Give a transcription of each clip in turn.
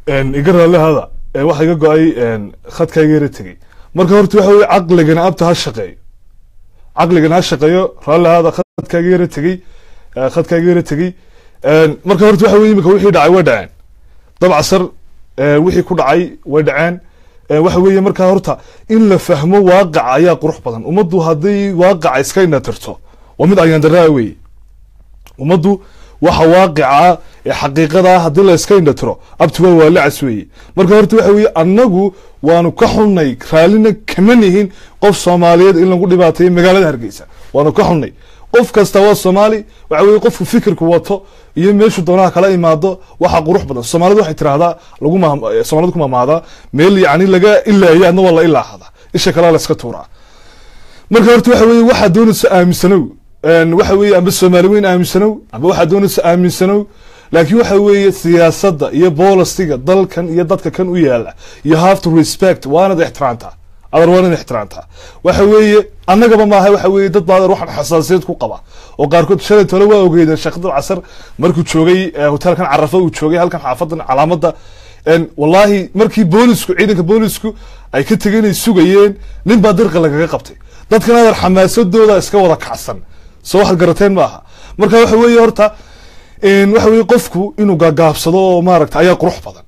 iga hada waxa iga go'ay khadkayga yara tegey marka horta waxa weeye caqligana abta ha shaqeeyo caqligana ha shaqeeyo raalli hada khadkayga yara tegey marka horta waxa weeye imika wixii dhacay way dhaceen dabcasar wixii ku dhacay way dhaceen waxa weeye marka horta in la fahmo waaqaca ayaa qurux badan ummaddu haddii waaqaca iska inatirto waa mid ayaan daraa weeye ummaddu waxa waaqica ee xaqiiqada haddii la iska indhatiro abti waa lacas weeye marka horta waxa weeye annagu waanu ka xunnay raallina kama nihin qof soomaaliyeed in lagu dhibaateeyo magaalada hargeysa waanu ka xunnay qof kasta waa soomaali waxa weeye qofku fikirku wato iyo meeshu doonaha kala imaado waxa qurux badan soomaalidu waxay tiraahdaa soomaalidu ku maamaadaa meel yacni laga ilaayo adna waa la ilaahada isha kale la iska tuuraa marka horta waxa weeye waxaa doonaysa aaminsanow waxa weeye amba soomaali weyn aaminsanow amba waxaa doonaysa aaminsanow laakiin waxa weeye siyaasadda iyo bolisiga dalkan iyo dadka kan u yaala you have to respect waanad ixtiraamtaa adar waanad ixtiraamtaa waxa weeye annagaba maaha waxa weeye dad baa waxaan xasaasiyad ku qaba oo qaarkood shalay tole waa ogeydeen shaqada casar markuu joogay hotelkan carafa uu joogay halkan xaafadan calaamada wallahi markii boolisku ciidanka boolisku ay ka tegeen sugayeen nin baa dirqa lagaga qabtay dadkan adar xamaasadooda iska wada kacsan soo wax garateen maaha marka waxa weeye horta waxa weeye qofku inuu gaagaabsado oo maaragta ayaa qurux badan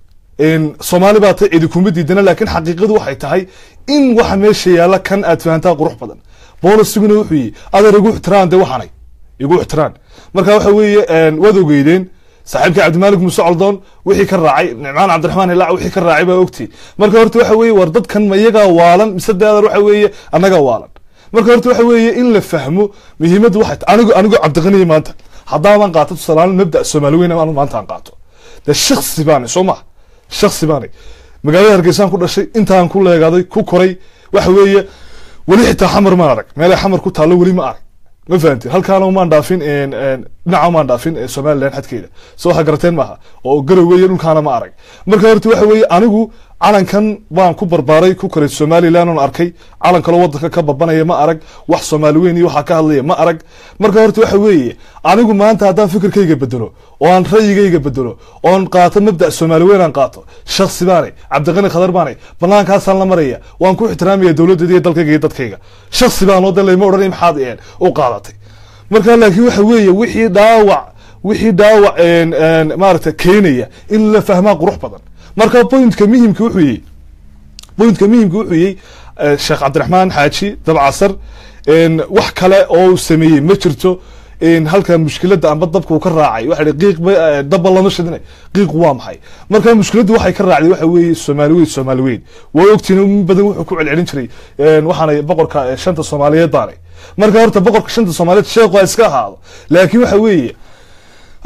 Soomaali baa ta cidi kuma diidana laakiin xaqiiqadu waxay tahay in waxa meesha yaala kan aad fahantaa qurux badan boolisuguna wuxuu yiri adar igu ixtiraan de waxanay igu ixtiraan marka waxa weeye wad ogeydeen saaxiibka Cabdimaalik Muuse Caldoon wixii ka raacay Nicmaan Cabdiraxmaan Ilaa wixii ka raacay baa ogtii marka horta waxa weeye war dadkan ma iyaga waalan mise adar waxa weeye anaga waalan marka horta waxa weeye in la fahmo muhiimadu waxay anigu Cabdiqani maanta haddaan qaato salaam mabda Soomaali weyn aan maanta aan qaato da shakhsi baan Soomaa shakhsi baan magaalada Hargeysa ku dhashay intaan ku leegaaday ku koray waxa weeye wali xitaa xamar ma arag meel xamar ku taalo wali ma arag ma fahanti halkaan uma dhaafin dhinaca uma dhaafin Soomaaliland xadkeeda soo waxa garateen maaha oo garoweeye dhulkaana ma arag marka horta waxa weeye anigu calankan baan ku barbaaray ku koray Soomaaliland oo arkay calanka loo wadanka ka babanaya ma arag wax Soomaali weyn iyo waxa ka hadlaya ma arag marka horta waxa weeye anigu maanta haddaan fikirkayga bedelo oo aan ra'yigayga bedelo oo aan qaato mabda Soomaali weyn aan qaato shakhsi baan Cabdiqani Khadar baan banaankaas aan la maraya waan ku ixtiraamaya dawladda iyo dalkayga iyo dadkayga shakhsi baan oo dalay ma oran maxaad oo qaadatay marka laakiin waxa weeye wixii dhaawac maaragta keenaya in la fahmaa qurux badan marka pointka muhiimka wuxuu yahay Sheekh Cabdiraxmaan Xaaji Dabcasar wax kale oo sameeyay ma jirto halka mushkiladda amba dabku ka raacay waxa qiiq dab lama shidnay qiiq waa maxay marka mushkiladdu waxay ka raacday waxa weeye Soomaali weyn way ogtiin in badan wuxuu ku celcelin jiray waxaana boqorka shanta Soomaaliyeed baaray marka horta boqorka shanta Soomaaliyeed sheekhu iska ahaado laakiin waxa weeye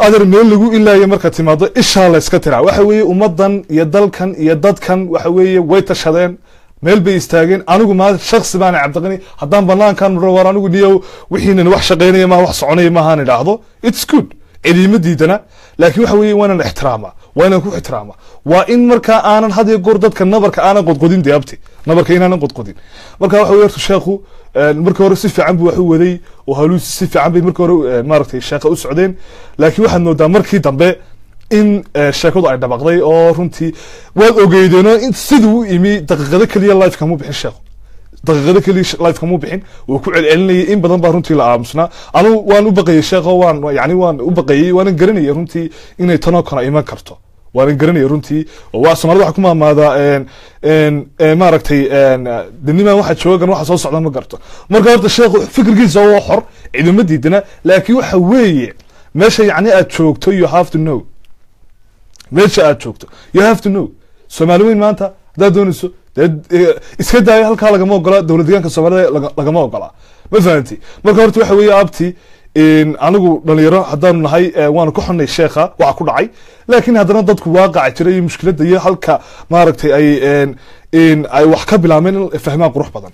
adar meel lagu ilaayo marka timaado isha la iska tiraa waxa weeye ummadan iyo dalkan iyo dadkan waxa weeye way tashadeen meel bay istaageen anigu ma shakhsi baan Cabdiqani haddaan banaankan war anigu niyow wixiina wax shaqeynaya ma wax soconaya ma ahaan idhaahdo it's good ciidima diidana laakiin waxa weeye waan ixtiraama waan ku ixtiraama waa in marka aanan had iyo goor dadka nabarka aanan qodqodin deebti nabarka inaanan qodqodin marka waxa weeye sheekhu markii hore si fiican buu wax u waday oo haluus si fiican bay markii hore maaragtay sheekha u socdeen laakiin waxaad moodaa markii dambe in sheekadu ay dhabaqday oo runtii waad ogeydeen in siduu imi daqiiqado kaliya live kamu bixin sheekhu daqiiqado kaliya live kamu bixin oo ku celcelinayay in badan baa runtii la aamusnaa anu waan u baqayay sheekho waan u baqayay waan garanayay runtii inay tanoo kale iman karto waan garanayay runtii oo waa Soomaalidu waxa ku maamaadaa maaragtay dinima waxa joogan waxa soo socda ma garto marka horta sheekhu fikirkiisa waa xor ciidama diidana laakiin waxa weeye meesha aad joogto you have to know meesha aad joogto you have to know Soomaali weyn maanta hadaa doonayso iska daaya halkaa lagama ogola dowladdeegaanka Soomaalida lagama ogola ma fahanti marka horta waxa weeye abti anigu dhalinyaro haddaan nahay waan ku xunay sheekha waxa ku dhacay laakiin haddana dadku waaqac jiray mushkiladda iyo halka maaragtay ay wax ka bilaabeen fahmaan qurux badan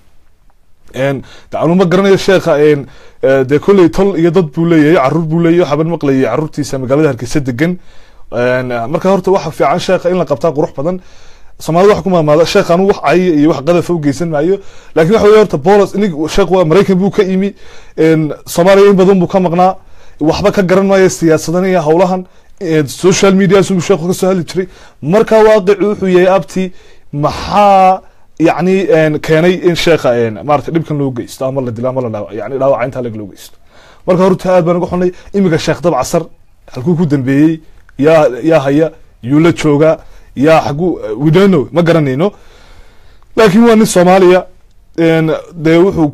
daanu ma garanayo sheekha de kulay tol iyo dad buu leeyahay carruur buu leeyahay xaban maqlayay carruurtiisa magaalada Hargeysa degan marka horta waxa fiican sheekha in la qabtaa qurux badan Soomaalidu wax ku maamada sheekhan wax ay iyo wax qadaf u geysan maayo laakiin waxa weeye horta bolos in sheekhu Mareykan buu ka imi Soomaaliya in badan buu ka maqnaa waxba ka garan maayo siyaasadan iyo hawlahan social media suu sheekhu ka soo hadli jiray marka waaqicu wuxuu yahay abti maxaa يعني كاني إن شيخ ما أعرف نبكي لو جيست أمر لدلا أمر لا يعني لا عين تلاقي لو جيست مرة هرت هذا بنقول حني إمك الشيخ طبعا عصر هالكو كودن بي يا هيا يولد شوجا يا حقو we don't know ما قرنينه لكن هو الصومالية إن ده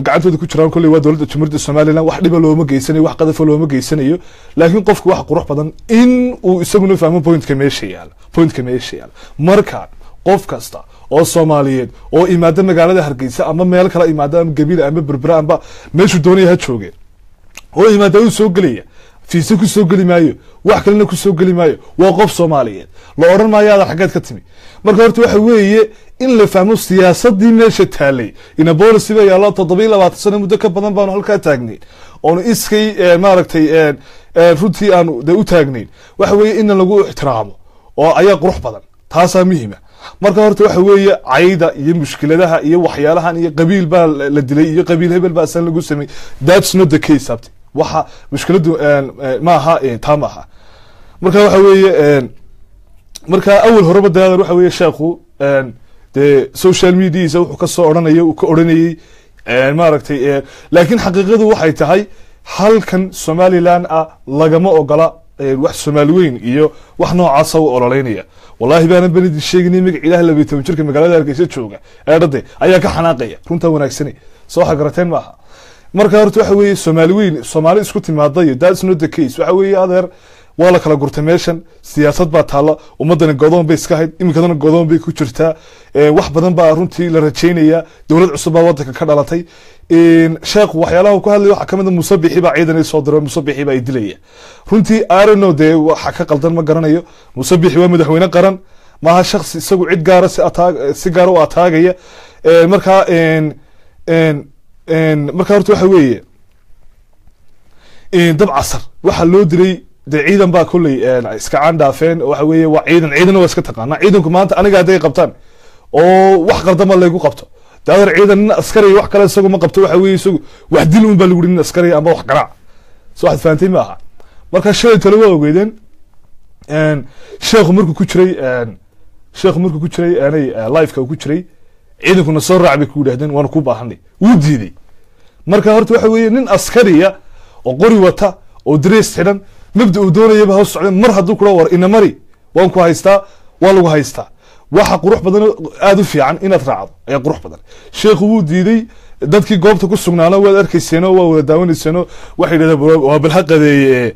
قعدت ذيك كشران كل واحد ولد تمرد الصومالية واحد يبلو ما جيسني واحد قذف له ما جيسني لكن قفك واحد قروح بدن إن ويسمونه فهموا بوينت كميشي يعني بوينت كميشي يعني مركان قف كاستا oo Soomaaliyeed oo imaada magaalada Hargeysa ama meel kale imaada ama Gabil ama Berbera ama meeshu doonay ha joogeen oo imaada uu soo galaya fiisa ku soo gali maayo wax kalena ku soo gali maayo waa qof Soomaaliyeed la oran maayo aad xageed ka timi marka horta waxa weeye in la fahmo siyaasadii meesha taalay ina boolisiba yaalo 27 sano muddo ka badan baan halka taagnay oo iskay maaragtay runtii aan u taagnay waxa weeye in lagu ixtiraamo oo ayaa qurux badan taasa muhiim ah marka horta waxa weeye cayda iyo mushkiladaha iyo waxyaalahan iyo qabiil baa la dilay iyo qabiil hebel baa san lagu sameeyay that's not the case abti waxa mushkiladu ma aha tamaha marka waxa weeye marka awal horeba daadar waxa weeye sheekhu de social media wuxuu ka soo oranayo uu ka oranayay maaragtay laakiin xaqiiqadu waxay tahay halkan Somaliland lagama ogola wax Soomaaliyeyn iyo wax noocaas oo ololeynaya wallahi baan banidi sheegnay magac ilaahay la beeto jirka magaalada Hargeysa jooga eedaday ayaa ka xanaaqaya runta wanaagsan soo xagarateen maaha marka horta waxa weeye Soomaaliyeyn Soomaali isku timaaday that's not the case waxa weeye adeer waa la kala gurtay meeshan siyaasad baa taala ummadana godoon bay iska hayd imikadana godoon bay ku jirtaa wax badan baa runtii la rajeynaya dawlad cusub baa wadanka ka dhalatay sheekh waxyaalaha ku hadlay waxa kamid ah musabixi baa ciidan ay soo diray musabixi baa idilaya runtii arno de waxa ka qaldan ma garanayo musabixi waa madaxweyne qaran maaha shakhsi isagu cid gaar si gaar u ataagaya marka marka horta waxa weeye dab casar waxa loo dilay de ciidan baa kulay iska caan dhaafeen waxa weeye waa ciidan waa iska taqaana ciidanku maanta aniga haday qabtaan oo wax qaldama lagu qabto daadar ciidan askari wax kale isagu ma qabto waxa weeye isagu wax dil un baa lagu dhiin askari ama wax garaac soo wax faantay ma aha marka shalay talo waa ogeydeen sheekhu markuu ku jiray aanay live-ka ku jiray ciidankuna soo raacbay ku yiraahdeen waan ku baahanay wuu diiday marka horta waxa weeye nin askariya oo qori wata oo dress xiran mabda uu doonayaba hoos socday mar hadduu kula war ina mari waan ku haystaa waa lagu haystaa waxa qurux badan aad u fiican inaad raacdo ayaa qurux badan sheekhu wuu diiday dadkii goobta ku sugnaana waad arkayseen oo waa wada daawanayseen waxay yiraahdeen waa bal haqadeeyay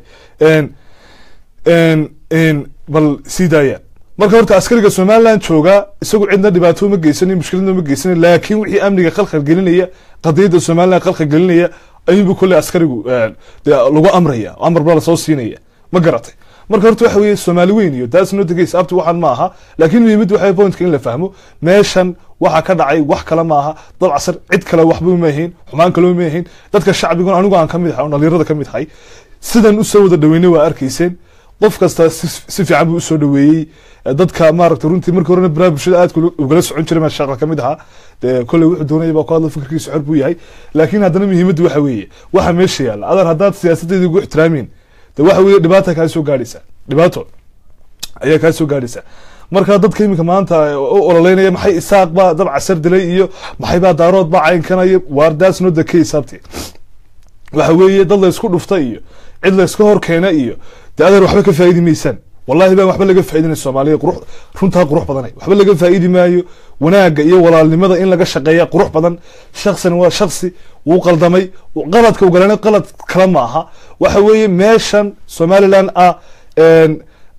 bal sidaaya marka horta askariga Soomaaliland jooga isagu cidna dhibaato ma geysanin mushkilada ma geysanin laakiin wixii amniga khalkhal gelinaya qadiyada Soomaaliland khalkhal gelinaya ayuu kulli askarigu lagu amraya amar baa la soo siinaya ma garatay marka horta waxa weeye Soomaaliyeyn iyo that's not the case abti waxan ma aha laakiin muhiimadu waxay point in la fahmo meeshan waxa ka dhacay wax kala ma aha dad casar cid kale waxba ma ahayn xumaan kale ma ahayn dadka shacbiga anigu aan kamid ahay dhalinyarada kamid ahay sidan u soo wada dhaweynay waa arkayseen qof kasta si fiican buu soo dhaweeyay dadka maaragtay runtii markii horena bulshada aad uga socon jiray ma shaqo kamid aha kulli wuxuu doonayay baa ku hadla fikirkiisa xor buu yahay laakiin haddana muhiimadu waxa weeye waxa meesha yaala adar haddaad siyaasadeeda ugu ixtiraamin de waxa weeye dhibaato ka soo gaadhaysa dhibaato ayaa ka soo gaadhaysa marka dadka imika maanta ololeynaya maxay isaaq baa dab casar dilay iyo maxay baa daarood baa caynkanaya war that's not the case abti waxa weeye dad la isku dhuftay iyo cid la iska hor keenay iyo de adar waxba ka faa'iidi maysan wallahi baan waxba laga faa'iidinay Soomaaliya qurux runta qurux badan waxba laga faa'iidi maayo wanaaga iyo walaalnimada in laga shaqeeyo qurux badan shakhsan waa shakhsi uu qaldamay qaladka uu galana qalad kala ma aha waxa weeye meeshan Somaliland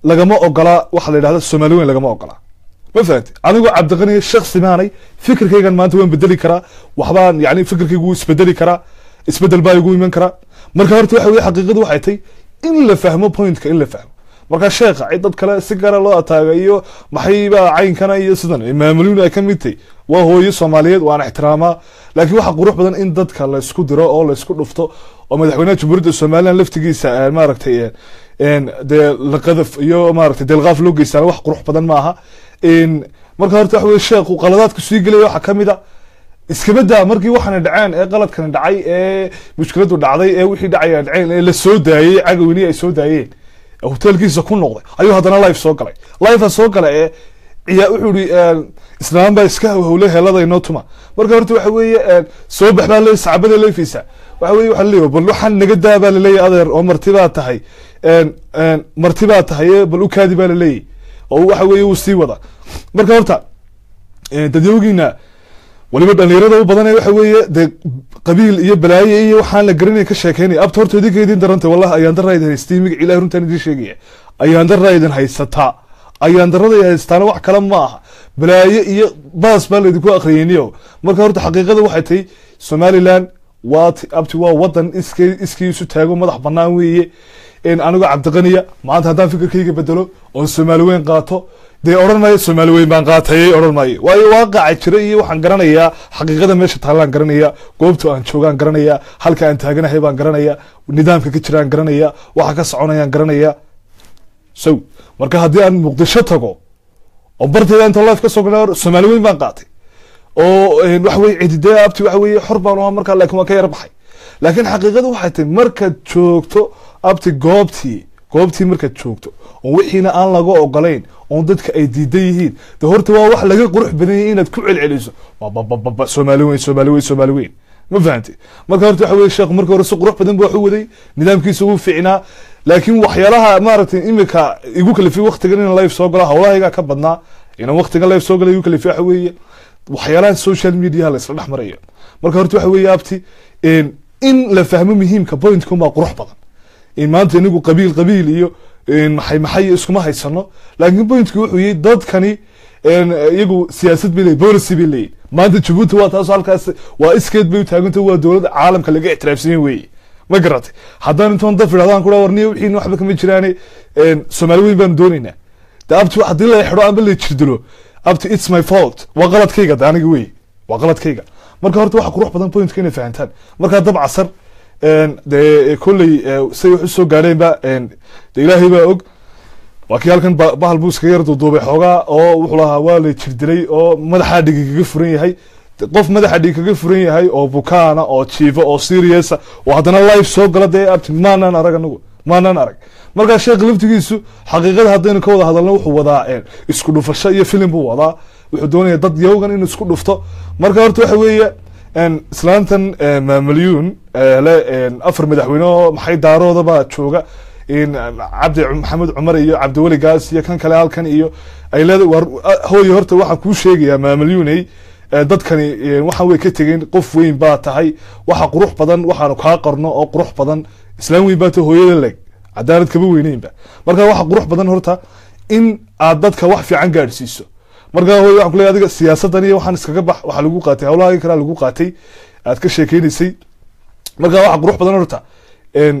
lagama ogola waxa la yiraahdo Soomaaliyeyn lagama ogola ma fahanti anigu Cabdiqani shakhsi maanay fikirkaygan maanta waan bedeli karaa waxbaan yani fikirkaygu isbedeli karaa isbedel baa igu iman karaa marka horta waxa weeye xaqiiqadu waxay tahay in la fahmo point-ka in la fahmo marka sheekha cid dad kale si gaar ah loo ataagayo maxay baa caynkana iyo sidan maamulin ay kamid tahay waa hooyo Soomaaliyeed waan ixtiraamaa laakiin waxa qurux badan in dadka la isku diro oo la isku dhufto oo madaxweynaha Jamhuuriyadda Soomaaliland laftigiisa maaragtay de la qadaf iyo maaragtay delqaaf loo geystaan wax qurux badan ma aha marka horta waxa weeye sheekhu qaladaadku sii galay waxa kamid ah iskabada markii waxana dhaceen qaladkan dhacay mushkiladu dhacday wixii dhacay dhaceen la soo daayay cagawini ay soo daayeen hotelkiisa ku noqday ayuu haddana live soo galay live soo galay ee ciyaa wuxuu yiri islaam baa iska howle helada inoo tuma marka horta waxa weeye soo baxbaa la sacbada leefisa waxa weeye waxa leeyahay bal waxaan naga daaba la leeyahay adeer oo martibaa tahay bal u kaadi baa la leeyahay oo waxa weeye uu sii wada marka horta dadyogiina waliba dhalinyarada u badan waxa weeye de qabiil iyo balaaye iyo waxaan la garanay ka sheekeynay abta horta idinkeedin daranta wallahi ayaan daraydan haystay mig ilaahay runtan idin sheegaya ayaan daraydan haysataa ayaan darada haystaana wax kala ma aha balaaye iyo baas baa leedku akhriyeenyo marka horta xaqiiqada waxay tahay Somaliland abti waa wadan iskii isu taago madax banaan weeye in anigu Cabdiqaniya maanta hadaan fikirkayga bedelo oo Soomaali weyn qaato de oran maayo Soomaali weyn baan qaatay oran maayo waayo waaqaca jira iyo waxaan garanayaa xaqiiqada meesha taalaan garanayaa goobta aan joogaan garanayaa halka aan taaganahay baan garanayaa nidaamka ka jiraan garanayaa waxa ka soconayaan garanayaa marka haddii aan Muqdisho tago oo barteeda inta live ka soo galo Soomaali weyn baan qaatay oo wax way cidida abti wax way xor baan oo marka laakiin waa ka yar baxay laakiin xaqiiqadu waxay tahay marka joogto abti goobtii marka joogto oo wixiina aan laga ogolayn oo dadka ay diidan yihiin de horta waa wax laga qurux badan yahay inaad ku celceliso Soomaali weyn ma fahanti marka horta waxa weeye sheekh marka hore si qurux badan buu wax u waday nidaamkiisa uu fiicnaa laakiin waxyaalaha maaragtay imika igu kalifay waqtigan in live soo galo hawlahayga ka badnaa in waqtigan live soo galo igu kalifay waxa weeye waxyaalaha social media la isla dhaxmarayo marka horta waxa weeye abti in la fahmo muhiimka point-ku ma qurux badan in maanta inigu qabiil iyo maxay iskuma haysano laakiin point-ku wuxuu yahay dadkani iyagu siyaasad bilay policy bilay maanta Djibouti waa taas halkaas waa iskeed bay taaganta waa dawladda caalamka laga ixtiraafsan weeye ma garatay haddaan intoon dad firadaan kula warniyo wixii waxba kama jiraan Soomaali weyn baan doonaynaa daabtu hadii la xiro aan la jirdilo abti it's my fault waa qaladkayga aniga weeye waa qaladkayga marka horta waxa qurux badan point-ka inay fahantaan marka dab casar de kulli say wax soo gaareen ba de ilaahay baa og waa kii halkan bahal buu iska yar duubay xoogaa oo wuxuu lahaa waa la jirdilay oo madaxa dhigi kaga furan yahay qof madaxa dhigi kaga furan yahay oo bukaana oo jiifa oo serious oo haddana live soo gala de abti maanan arag marka sheekh laftigiisu xaqiiqada haddaynu ka wada hadalno wuxuu wadaa isku dhufasho iyo film buu wadaa wuxuu doonayaa dad yowgan inuu isku dhufto marka horta waxa weeye islaantan maamuliyun le afar madaxweyne oo maxay daarooda baa jooga cabdi maxamed cumar iyo cabdiwali gaas iyo kan kale halkan iyo ay leedahay hooyo horta waxaan kuu sheegayaa maamuliyunay dadkani waxaan way ka tegeen qof weyn baa tahay waxa qurux badan waxaanu kaa qarno oo qurux badan islaam weyn baa tahay hooyada leg cadaalad kaba weynaynba marka waxa qurux badan horta in aad dadka wax fiican gaarsiiso marka hooyo waxaan ku leeyahay adiga siyaasadan iyo waxaan iskaga bax waxa lagu qaatay hawlaha kale lagu qaatay aad ka sheekeynaysay marka waxa qurux badan horta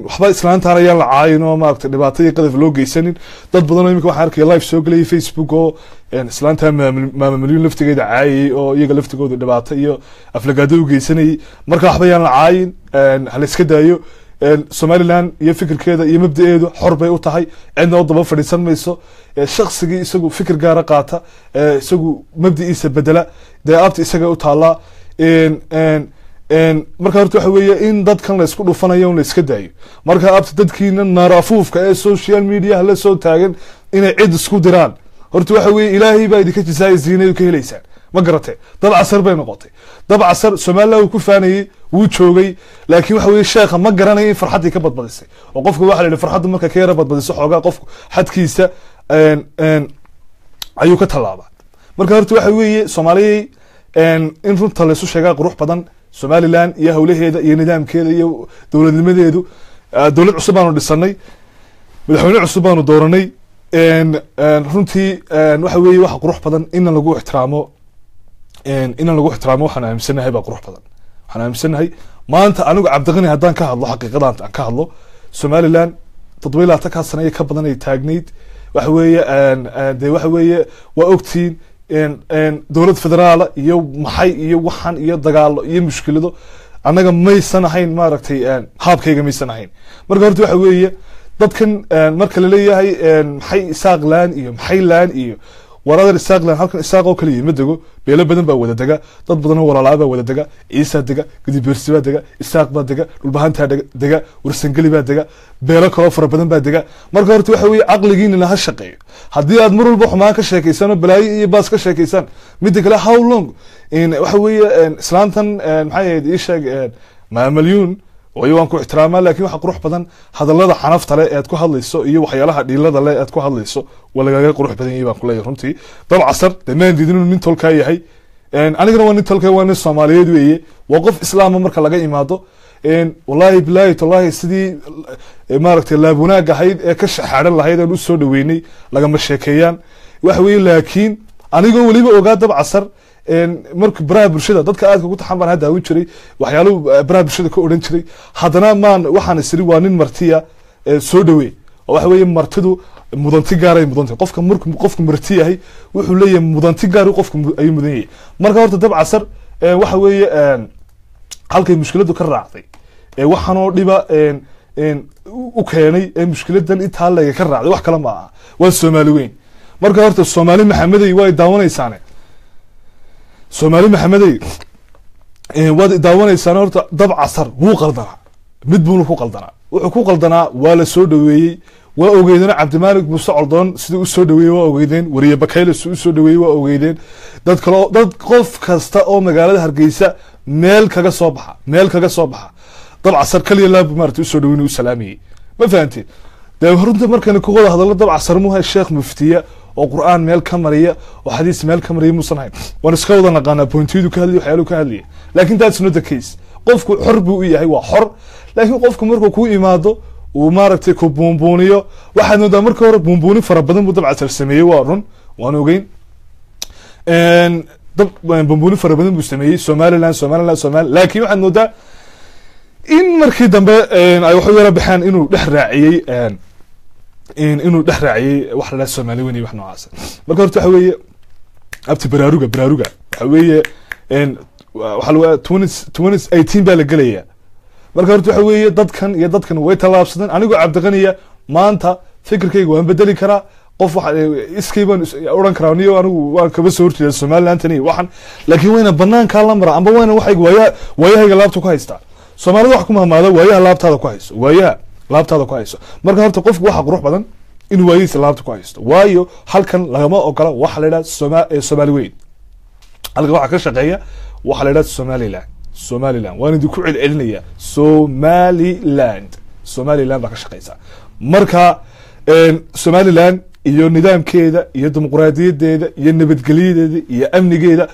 waxba islaantaan ayaan la caayino maaragtay dhibaato iyo qadaf loo geysanin dad badan oo imika waxaan arkay live soo galay Facebook oo islaanta maamuliyun laftigeeda caayay oo iyaga laftigooda dhibaato iyo aflagaado u geysanay marka waxba ayaan la caayin hal iska daayo Somaliland iyo fikirkeeda iyo mabdaeedu xor bay u tahay cidna oo daba fadhiisan mayso shakhsigii isagu fikir gaar ah qaata isagu mabdiisa bedela de abti isaga u taala marka horta waxa weeye in dadkan la isku dhufanayo la iska daayo marka abti dadkiina naarafuufka ee social media la soo taagan inay cid isku diraan horta waxa weeye ilaahay baa idinka jisaaysiinay ka helaysaan ma garatay dab casar bay noqotay dab casar Soomaaliland uu ku faanayay wuu joogay laakiin waxa weeye sheekha ma garanay in farxadii ka badbadisay oo qofka waxa la yiraahdaa farxadu marka ka yara badbadiso xoogaa qofku xadkiisa ayuu ka talaabaa marka horta waxa weeye Soomaaliyeed in runta la isu sheegaa qurux badan Somaliland iyo hawlaheeda iyo nidaamkeeda iyo dawladnimadeedu dawlad cusub aanu dhisanay madaxweyne cusub aanu dooranay runtii waxa weeye waxa qurux badan in lagu ixtiraamo waxaan aaminsanahay baa qurux badan waxaan aaminsanahay maanta anigu Cabdiqani haddaan ka hadlo xaqiiqadan aan ka hadlo Somaliland 7 sano ka badan ay taagneyd waxa weeye waa ogtiin dawlad federaal iyo maxay iyo waxan iyo dagaalo iyo mushkilado anaga maysan ahayn maaragtay haabkayga maysan ahayn marka horta waxa weeye dadkan marka la leeyahay maxay isaaq laan iyo maxay laan iyo waraadar isaaqlan halkan isaaqoo kaliya ma dego beelo badan baa wada dega dad badan oo walaalaa baa wada dega ciisa dega gudubirsi baa dega isaaq baa dega dhulbahantaa dega warsangeli baa dega beelo kaloo fara badan baa dega marka horta waxa weeye caqligiina ha shaqeeyo haddii aad mar walba xumaan ka sheekaysaan oo balaayo iyo baas ka sheekaysaan midda kale how long waxa weeye islaantan maxay ahayd ii sheeg maamalyuun waayo waan ku ixtiraamaa laakiin waxa qurux badan hadallada xanafta leh eed ku hadlayso iyo waxyaalaha dhiilada leh eed ku hadlayso waa lagaga qurux badan yahay baan ku leeyahay runtii dab casar dhammaan diidin inuu nin tolkaa yahay anigana waa nin tolkaa waa nin soomaaliyeed weeye waa qof islaama marka laga imaado wallahi bilaahi tallahi sidii maaragtay laab wanaag ahayd ee ka shaxaaran lahayd aan u soo dhaweynay lagama sheekeeyaan waxa weeye laakiin anigoo weliba ogaa dab casar marka baraha bulshada dadka aadka ku taxan baan hadda u jiray waxyaaluhu baraha bulshada ka odhan jiray haddana waxaan isiri waa nin martiya soo dhaweey oo waxa weeye martidu mudanti gaaray mudantay qofka markuu qofku marti yahay wuxuu leeyahay mudanti gaar qofku ayuu mudan yahay marka horta dab casar waxa weeye halkay mushkiladu ka raacday waxaan oo dhiba u keenay mushkiladan intaa laga ka raacday wax kale ma aha waa Soomaali weyn marka horta Soomaali maxameday way daawanaysaane Soomaali maxameday waad daawanaysaan horta dab casar wuu qaldanaa mid buu ku qaldanaa wuxuu ku qaldanaa waa la soo dhaweeyay waa ogeydeen Cabdimaalik Muuse Coldoon sidii u soo dhaweeyay waa ogeydeen wariye Bakayle sidii u soo dhaweeyay waa ogeydeen dad qof kasta oo magaalada Hargeysa meel kaga soo baxa dab casar kaliya la maartay u soo dhaweeyay u salaamiyay ma fahanteen runta markan ku wada hadallo dab casar mu hay sheekh muftiya oo quraan meel ka mariya oo xadiis meel ka mariya muusan hayn waan iska wada naqaana pointidu ka hadliyo waxyaalo ka hadliyo laakiin that's not the case qofku xor buu yahay waa xor laakiin qofku markuu ku imaado uu maaragtay ku buunbuuniyo waxaad noodaa marka hore buunbuuni fara badan buu dab casar sameeyay waa run waan ogeyn dab buunbuuni fara badan buu sameeyay Somaliland laakiin waxaad noodaa in markii dambe ay wax yara baxaan inuu dhex raaciyay wax la Soomaali weyn wax noocaas marka horta waxa weeye abti baraaruga waxa weeye waxa lagu 2018 baa la galaya marka horta waxa weeye dadkan way talaabsadeen anigoo Cabdiqaniya maanta fikirkayga waan bedeli karaa qof waxa iskayban oran karaa anigu waan kaba soo horjeedaa Somaliland tani waxan laakiin wayna banaanka la mara amba wayna waxay waayahayga laabta ku haystaa Soomaalida wax ku mahmaado waayaha laabtaada ku hayso marka horta qofku waxa qurux badan inuu waayihiisa laabta ku haysto waayo halkan lagama ogola waxa la yiraahdo Soomaali weyn halka waxa ka shaqeeya waxa la yiraahdo Somaliland waan idin ku celcelinaya Somaliland baa ka shaqeysa marka Somaliland iyo nidaamkeeda iyo dimuqraadiyadeeda iyo nabadgelyadeeda iyo amnigeeda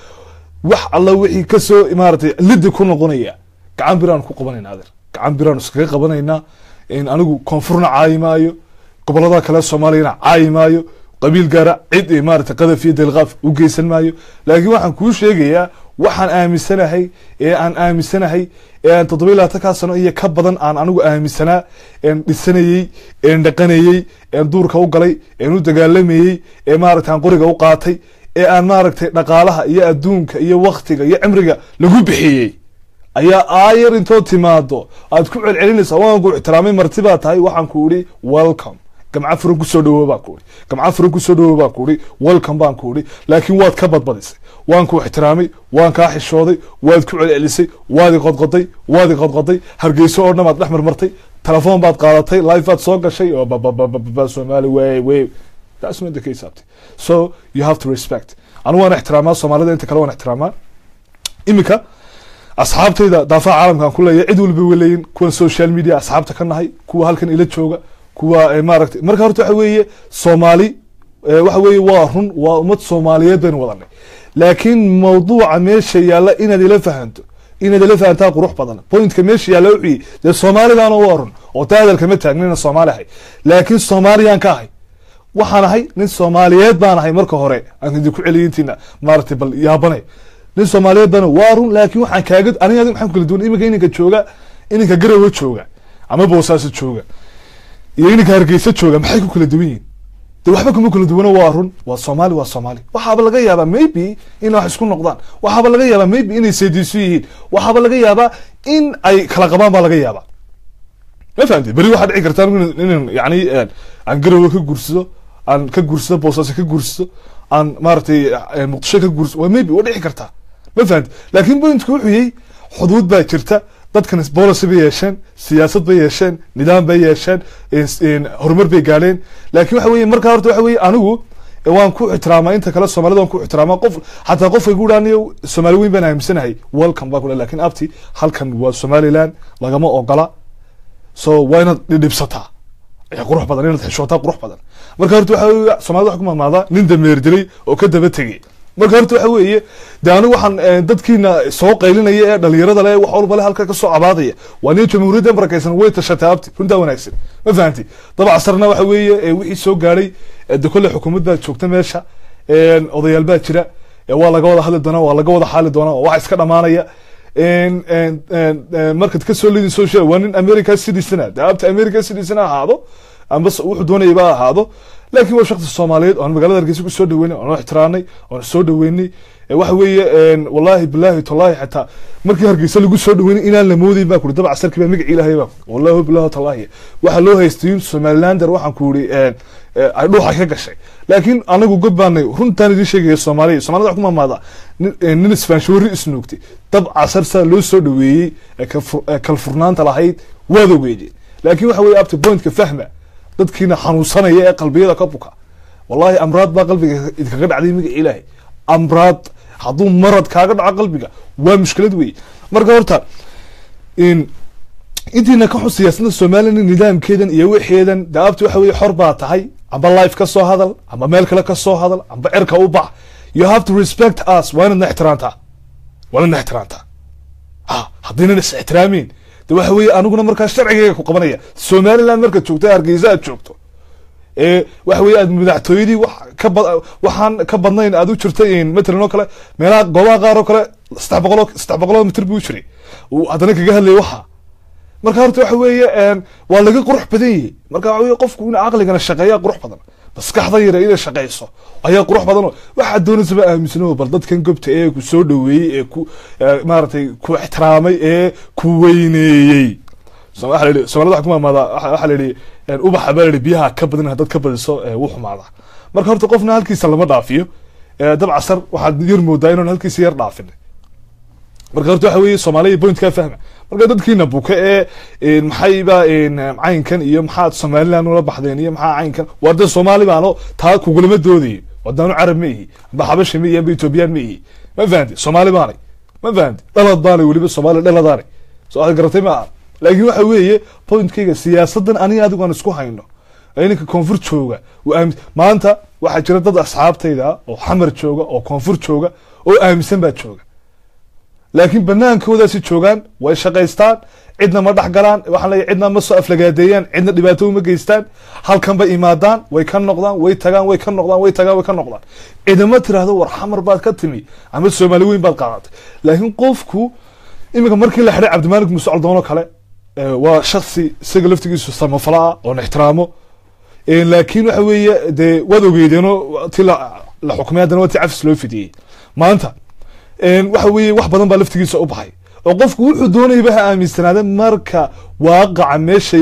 wax alla wixii ka soo imaaratay lid ku noqonaya gacan biraan ku qabanayna gacan biraan iskaga qabanayna anigu koonfurna caayimaayo gobolada kale Soomaaliya caayimaayo qabiil gaara cid imaarta qadaf iyo dalqaf u geysan maayo laakiin waxaan ku sheegayaa waxaan aaminsanahay aan 7 ka sano iyo ka badan aan anigu aaminsanaa dhisanayay dhaqanayay duurka u galay u dagaalamayay maaragtaan qoriga u qaatay aan maaragtay dhaqaalaha iyo adduunka iyo waqtiga iyo cimriga lagu bixiyay ayaa aayar intoo timaado aad ku celcelinaysa waan ku ixtiraamay martiba tahay waxaan ku uri welcome gamca furan ku soo dhawo baa ku uri welcome baan ku uri laakiin waad ka badbadisay waan ku ixtiraamay waan ka xishooday waad ku celcelisay waad qodqoday Hargeysa oo dhamaad dhex marmartay telefoon baad qaadatay live baad soo gashay oo Somali way that's not the case so you have to respect anu waan ixtiraamaa Soomaalida inta kale waan ixtiraamaa imika asxaabtayda daafaca caalamkan ku leeyahay cid walba waleeyin kuwa social media asxaabta ka nahay kuwa halkan ila jooga kuwa maaragtay marka horta waxa weeye Soomaali waxa weeye waa run waa ummad Soomaaliyeed baan wadanay laakiin mawduuca meesha yaala inaad ila fahantaa qurux badan pointka meesha yaala wixii Soomaalidan waa run oo taadalka ma taagnina Soomaalihay laakiin Soomaaliyan ka ahay waxaan ahay nin Soomaaliyeed baan ahay marka hore aan idin ku celiyintina maaragtay bal yaabanay nin Soomaaliyeed baan waa run laakiin waxaan kaaga aniga maxaan kula duwan iminka jooga ininka Garowe jooga ama Boosaaso jooga iyo ininka Hargeysa jooga maxay ku kala duwan yihiin waxba kuma kala duwana waa run waa Soomaali waxaaba laga yaabaa maybe in wax isku noqdaan waxaaba laga yaabaa maybe inay seediisu yihiin waxaaba laga yaabaa in ay kala qabaan baa laga yaabaa ma fahamtay bari waxa dhici kartaa in yani aan Garowe ka guursado aan ka guursado boosaaso ka guursado aan maaragtay muqdisho ka guursado waa maybe waa dhici kartaa ma fahanti laakiin pointku wuxuu yahay xuduud baa jirta dadkan policy bay yeesheen siyaasad bay yeesheen nidaam bay yeesheen horumar bay gaadheen laakiin waxa weeye markaa horta waxa weeye anigu waan ku ixtiraamaa inta kale soomaalida waan ku ixtiraamaa qof xataa qofka igu dhaaniyo soomaali weyn baan aaminsanahay welcome baa kule laakiin abti halkan waa somaliland lagama ogola so waa inaad dhibsataa qurux badan inaad xishootaa qurux badan marka horta waxa weeye soomaalida waxa ku mamaadaa nin dameer dilay oo ka daba tegay marka horta waxa weeye de anigu waxaan dadkiina soo qaylinaya ee dhalinyarada leh wax walba leh halka ka soo cabaadaya waa nin jamhuuriyadda barakaysan way tashatay abti runtaa wanaagsan ma fahanti dabca sarna waxa weeye wixii soo gaadhay de kolle xukuumad baa joogta meesha odayaal baa jira waa laga wada hadli doonaa waa laga wada xaali doonaa waa wax iska dhamaanaya markaad ka soo lidin social waa nin america citizen de abti america citizen ahaado amba wuxuu doonaya ba ahaado laakiin waa shaqsi Soomaaliyeed oo magaalada Hargeysa ku soo dhaweynay oo ixtiraanay oo soo dhaweynay waxa weeye wallahi billahi tallahi hatta markii Hargeysa lagu soo dhaweynay inaan la moodin baa ku dabca sarkii baa magac Ilaahay baa wallahi billahi tallahi waxa loo haystay Somalilander waxaan ku yiri ay dhuuxa ka gashay laakiin anagu gobaanay runtaan idin sheegay Soomaalida wax kuma maada nin isfaanshuri isnuugtay dabca sarsa loo soo dhaweeyay kal furnaanta lahayd waad ogeeyay laakiin waxa weeye up to point ka fahma dadkiina xanuunsanaya ee qalbiyada ka buka wallahi amraad baa qalbiga idinkaga dhacday magac Ilaahay amraad hadduu marad kaaga dhaco qalbiga waa mushkilad weey marka horta intiina ka xusiyasna Soomaaliland nidaamkeedan iyo wixeedan daabta waxa weeye xor baa tahay amba live ka soo hadal amba meel kale ka soo hadal amba cirka u bax you have to respect us waana ixtiraanta haddii is ixtiraamin waxa weeye aniguna markaa sharciga ku qabanaya Somaliland marka joogto Hargeysa aad joogto waxa weeye aad madaxtooyadii waxaan ka badnayn aad u jirtay midna kale meelaha goobaha qaar oo kale 300 mitir buu jiray oo hadana kaga hadlay waxa marka horta waxa weeye waa laga qurux badan yahay marka waxa weeye qofku in aqligana shaqeeya qurux badan maskaxda yar inay shaqeyso ayaa qurux badan waxa doonaysa ba aaminsano bal dadkan gobta ee ku soo dhaweeyay ee ku maartay ku ixtiraamay ee ku weyneeyay Soomaalida wax kuma maada waxa la yiri ubaxa baa la biyaha ka badan dad ka badiso wax xumaada marka horta qofna halkiisa lama dhaafiyo dabca sar waxa yar moodaa inuu halkiisa yar dhaafin marka horta waxa weeye Soomaaliya point ka fahma marka dadkiina buka maxay ba caynkan iyo maxaad Somaliland ula baxdeen iyo maxaa caynkan wada Soomaali baano taa ku gulmadoodii wadano Arab meeyi ba Xabashi meeyi ba Ethiopian meeyi ma fahanti Soomaali baanay ma fahanti dalad baanay waliba Soomaali daladaanay soo aad garatay ma laakiin waxa weeye point-kayga siyaasadan aniga adigu aan isku hayno aynka koonfur jooga maanta waxa jira dad asxaabtayda oo xamar jooga oo koonfur jooga oo aaminsan baa jooga laakiin banaankooda si joogan way shaqeystaan cidna ma dhaxgalaan waxaan leeyahay cidna ma soo aflagaadeeyaan cidna dhibaato uma geystaan halkan ba imaadaan way ka noqdaan way tagaan way ka noqdaan way tagaan way ka noqdaan cidama tiraahdo war xamar baad ka timi ama Soomaali weyn baad qaadatay laakiin qofku imika markii la xiray Cabdimaalik Muuse doono kale waa shakhsi isaga laftigiisu samafalaa oo ixtiraamo laakiin waxa weeye de wad ogeedeeno tila la xukumayadana wati afs loo fidiyay maanta waxa weeye wax badan baa laftigiisa u baxay oo qofku wuxuu doonay ba aaminsanaada marka waaqaca meesha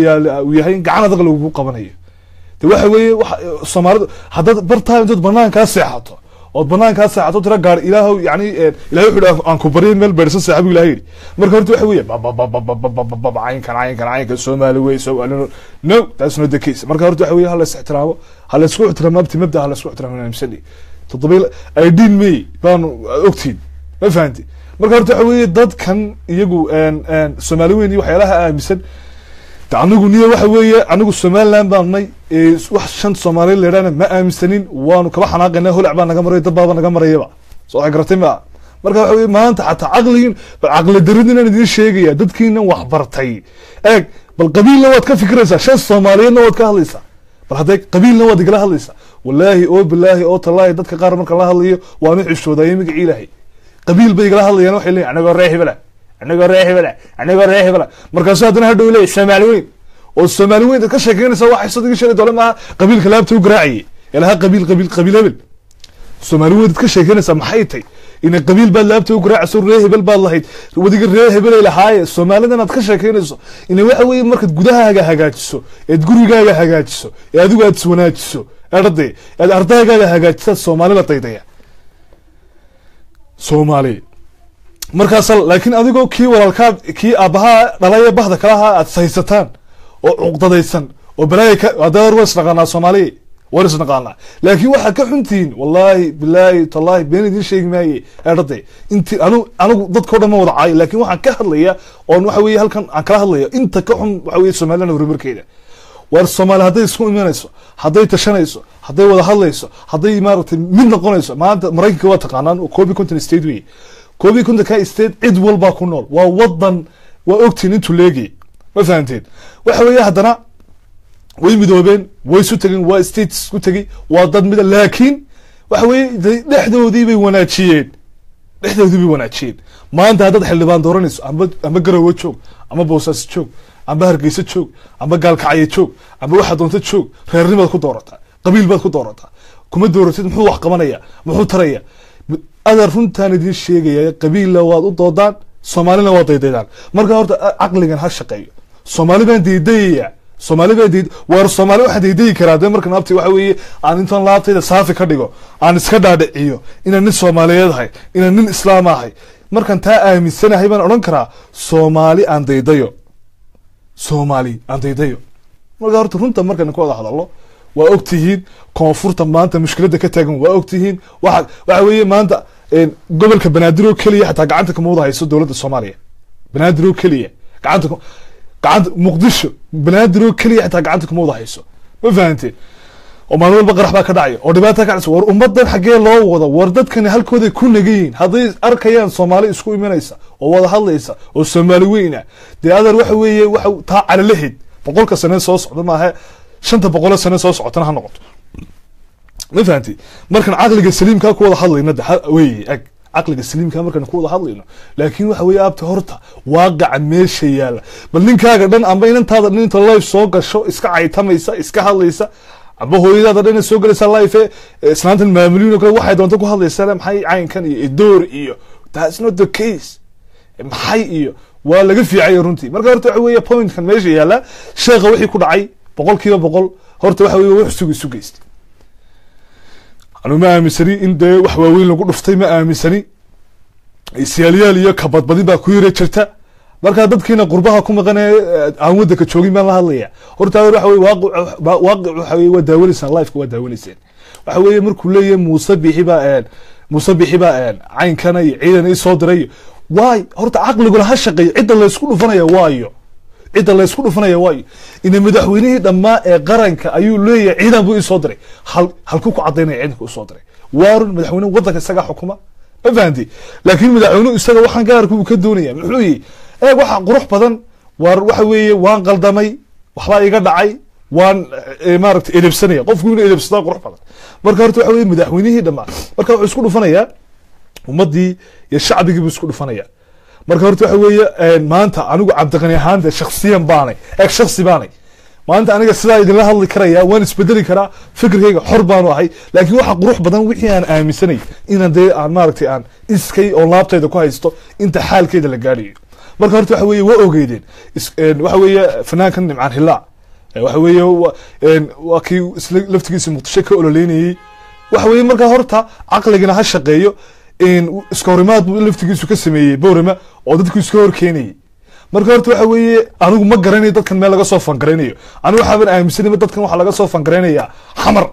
yahay gacan adag lagu qabanayo de waxa weeye Soomaalidu hadda bartaan dad banaanka seexato oo banaanka seexato tira gaar Ilaahay yani Ilaahay wuxuu aan ku bariyay meel beersan saaxiib Ilaahay marka horta waxa weeye caynkan Soomaali way soo no that's not the case marka horta waxa weeye hal ixtiraamo hal isku ixtiraamo mabda hal isku ixtiraamo aaminsani toddoba ay diin may baan ogtiin ma fahanti marka horta waxa weeye dadkan iyagu Soomaali weyn iyo waxyaalaha aaminsan anigu niyo waxa weeye anigu Somaliland baanay wax shan Soomaali leeyahay ma aaminsanin waanu kaba xanaaqnaa holac baa naga maray dad baa naga marayba soo ay garatay ma marka waxa weeye maanta xataa aqli daridina idin sheegaya dadkiina wax bartay bal qabiilna waad ka fikiraysaa shan Soomaaliyeedna waad ka hadlaysaa bal haday qabiilna waad igala hadlaysaa wallahi oo billahi oo tallahi dadka qaar marka la hadlayo waanu xishooday magac Ilaahay qabiil bay igala hadlayaan waxay leeyahay anaga reehibala markaas hadana hadhow leeyahay Soomaali weyn ka sheekeynaysa waxa soo digishay dowladda qabiilka laabta u garaacay ilaha qabiil hebel Soomaali weyn ka sheekeynaysa maxay tay in qabiil baa laabta u garaacay reehibal baa lahayd wadiga reehibal ilaahay Soomaalidan aad ka sheekeynayso in waxa weeye marka gudahaaga hagaajiso ee gurigaaga hagaajiso ee adigu aad wanaajiso ardey ardaygaada hagaajisa Soomaali la daydaya Soomaali markaas laakiin adigoo kii walaalka kii abaha dhalay bahda kalaha aad saysataan oo uqdadaysan oo balaayka adar wasnaqana Soomaali warisnaqana laakiin waxa ka xuntiin wallahi billahi tallahi beenidin sheegmaaye ardey inti anigu dadkoo dhan ma wada caay laakiin waxaan ka hadlaya oo waxa weeye halkan aan kala hadlayo inta ka xun waxa weeye Soomaaliland horumarkeeda war Soomaali haday isku imanayso haday tashanayso haday wada hadlayso haday maartay mid noqonayso maanta Mareykanka waa taqaanaan oo Kobe Content State way Kobe Content State cid walba ku nool waa wadan waa ogtiin intuu leegay ma fahanteen waxa weeye hadana way midoobeen way isu tageen waa states ku tagay waa dad mid laakiin waxa weeye dhexdoodii bay wanaajiyeen maanta dad xildhibaan dooranayso amba Garowe joog ama Boosaaso joog amba Hargeysa joog amba Gaalkacyo joog amba waxa doonta joog reernimada ku doorata qabiil baad ku doorata kuma dooratid muxuu wax qabanaya muxuu taraya adar runtaan idin sheegaya qabiil la waad u doodaan Soomaalina waa daydaydaan marka horta aqligan ha shaqeeyo Soomaalidan diidaya war Soomaali waxa diiday karaade markan abti waxa weeye aan intaan laabtayda saafi ka dhigo aan iska dhaadhiciyo inaan nin Soomaaliyeed ahay inaan nin Islaam ahay markan taa aaminsanahay baan oran karaa Soomaali aan daydayo marka horta runta markan ku wada hadallo waa ogtihiin koonfurta maanta mushkilada ka taagan waa ogtihiin waxa weeye maanta gobolka Banaadir kaliya xataa gacanta ka muuqda hayso dawladda Soomaaliya Banaadir kaliya gacanta Muqdisho Banaadir kaliya xataa gacanta ka muuqda hayso ma fahanteen oo maalin walba qarax baa ka dhacay oo dhibaato ka dhacay war ummadan xagee loo wado war dadkani halkooda ku nageeyeen haday arkayaan Soomaali isku imanaysa oo wada hadlaysa oo Soomaali weyna adar waxa weeye waxa taa calalehed 100 sano soo socdo maaha 500 sano soo socotana ha noqoto ma fahantii markan aqliga saliimka ku wada hadlayna weeye aqliga saliimka markan ku wada hadlayno laakiin waxa weeye abta horta waaqac meesha yaala bal ninkaaga dhan amba inantaada inta live soo gasho iska caytamaysa iska hadlaysa aba hooyadaada dhan soo galaysa live islaantan maamulin kale waxay doonto ku hadlaysaa maxay caynkan iyo door iyo that's not the case maxay iyo waa laga fiicay runtii marka horta waxa weeye point kan meesha yaala sheekha wixii ku dhacay 100% horta waxa weeye wax sugu geystay anu ma aaminsani in de wax waaweyn lagu dhuftay ma aaminsani isyaaliyaal iyo kabadbadi baa ku yiri jirta marka dadkiina qurbaha ku maqanay aan wada ka joogin baan la hadlaya horta waxa weeye waaqi waxa weeye waa daawanaysan live ka waa daawanaysan waxa weeye markuu leeyahay Muuse Bixiba caynkana iyo ciidan ay soo diray waay horta aqligu ha shaqeeyo cid la isku dhufanaya waayo in madaxweynihii dhamaa ee qaranka ayuu leeyahay ciidan buu soo diray halku ku cadeynay ciidanku soo diray waarun madaxweynuhu wadanka isaga xukuma ma fahanti laakiin madaxweynuhu isaga waxaan gaarku ka doonaya muxuu yahay waxa qurux badan war waxa weeye waan qaldamay waxba iga dhacay waan maaragtay edebsanaya qofku inuu edebsado qurux badan marka horta waxa weeye madaxweynihii dhamaa marka wuxuu isku dhufanaya ummadii iyo shacbigii buu isku dhufanaya marka horta waxa weeye maanta anigu Cabdiqani ahaan shakhsiyan baanay maanta aniga sidaa idin la hadli karaya waan isbedeli karaa fikirkayga xor baan ahay laakiin waxa qurux badan wixii aan aaminsanay inaan aan maaragtay aan iskay oo laabtayda ku haysto inta xaalkeeda la gaadhiyo marka horta waxa weeye waa ogeydeen waxa weeye fanaankan Nimcaan Hilaac waxa weeye waa kii laftigiisa Muqdisho ka ololeynayay waxa weeye marka horta aqligana ha shaqeeyo iska horimaad buu laftigiisu ka sameeyay Boorama oo dadku iska hor keenay marka horta waxa weeye anigu ma garanay dadkan meel laga soo fangareynayo anigu waxaan aaminsanay dadkan waxa laga soo fangareynaya xamar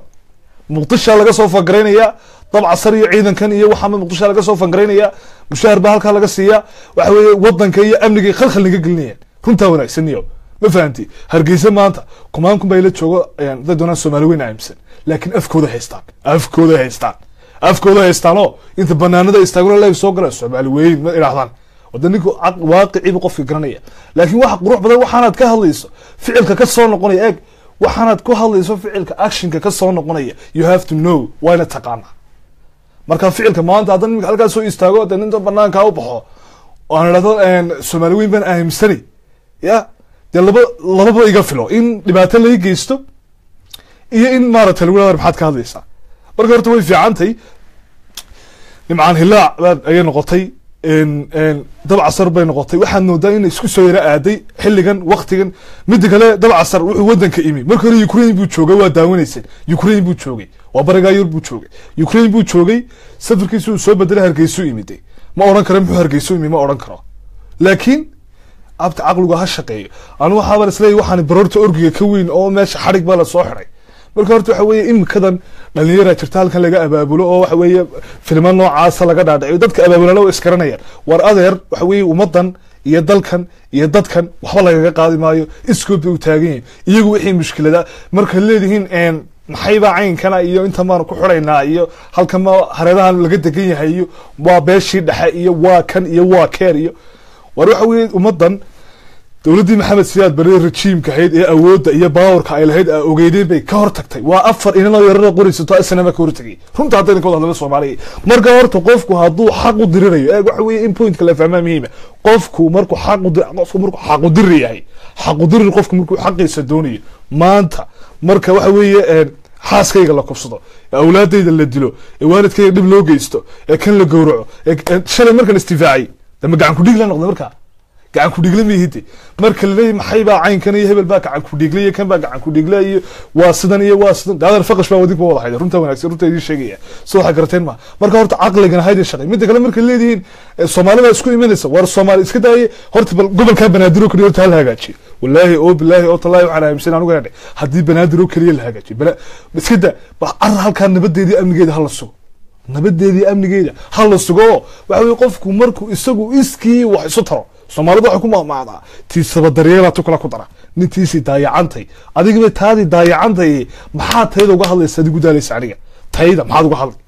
Muqdisho laga soo fangareynaya dab casar iyo ciidankan iyo waxa Muqdisho laga soo fangareynaya mushaar baa halka laga siiya waxa weeye wadanka iyo amniga khalkhal laga gelinaya runta wanaagsan iyo ma fahanti Hargeysa maanta kumaanku bay la joogo dad doonaan Soomaali weyn aaminsan laakiin afkooda haystaan oo inta banaanada istaaguna live soo gala Soomaali weyn ma ilaahdaan wadanigu waaqici qofka garanaya laakiin waxa qurux badan waxaanad ka hadlayso ficilka ka soo noqonaya waxaanad ku hadlayso ficilka actionka ka soo noqonaya you have to know wayna taqaana marka ficilka maanta hadan halkaas soo istaago hadan inta banaanka u baxo oo aan raado Soomaali weyn baan aaminsanay laba iga filo in dhibaato la geysto iyo in maaragtay lagu leeyahay maxaad ka hadlaysaa marka horta way fiicantay Nimcaan Hilaac ay noqotay dab casar bay noqotay waxaad moodaa in isku soo yara aaday xilligan waqtigan midda kale dab casar wuxuu wadanka imi marka hore Ukraine buu joogay waa daawanaysay Ukraine buu joogay waa bariga Yurub buu joogay Ukraine buu joogay safarkiisu soo bedelay Hargeysa imiday ma oran karo muxuu Hargeysa imi ma oran karo laakiin abta aqligu ha shaqeeyo anu waxa baan isleeyahay waxaan baroorta orgiga ka weyn oo meesha xarig baa la soo xiray marka horta waxa weeye imikadan dhalinyaro jirta halkan laga abaabulo oo waxa weeye filmo noocaas laga dhaadhaciyo dadka abaabulana oo iskaranayaan war adeer waxa weeye ummadan iyo dalkan iyo dadkan waxba laga qaadi maayo iskood u taagan yihiin iyagu wixii mushkilada marka leedihiin maxay baa caynkana iyo inta maan ku xiraynaa iyo halkan ma hareerahan laga degan yahay iyo waa beeshii dhexe iyo waa kan iyo waa keer iyo war waxa weeye ummadan dawladii maxamed siyaad bari rejiimka hayd ee awoodda iyo baawarka ay lahayd ogeydeen bay ka hortagtay waa afar inanoo yarada qorisato asnama ka hortagay runta hadda ka wada Soomaaliya marka horta qofku haduu xaq u dirirayo ee waxa weeye in point kala fahmaa muhiim qofku markuu xaq u diriyahay xaq u dirir qofku markuu xaqiisa doonayo maanta marka waxa weeye xaaskayga la kufsado awlaadayda la dilo ee waalidkayga dib loo geysto ee kan la gowraco ee shalay markan istifaacay dama gacan ku dhig la noqdo marka gacan ku dhigle mihiite marka leey maxay baa caynkan iyo hebel baa gacan ku dhiglay kan baa gacan ku dhiglay waa sidan daadar faqash baa wadin ku wada hayda runta wanaagsan runta idin sheegaya soo waxa garteen ma marka horta aqligan hayda shaqay mid kale marka leediin Soomaalida isku imanaysa war Soomaali iska daayay horta gobolka Banaadir kaliya horta la hagaajiyo wallahi oo billahi oo talaayo waxaan aaminsan anigu inaan hadii Banaadir kaliya la hagaajiyo iska da ar halka nabadeedii amnigeeda hal sugo nabadeedii amnigeeda hal sugo waxa weeye qofku markuu isagu iskii wax isu taro Soomaalida waxa ku maamacda tiisaba daryeela tukala ku dara nintiisi daayacantay adiga taadi daayacantay maxaa tayada uga hadlaysaa adigu daalaysa aniga tayada maxaad uga hadlay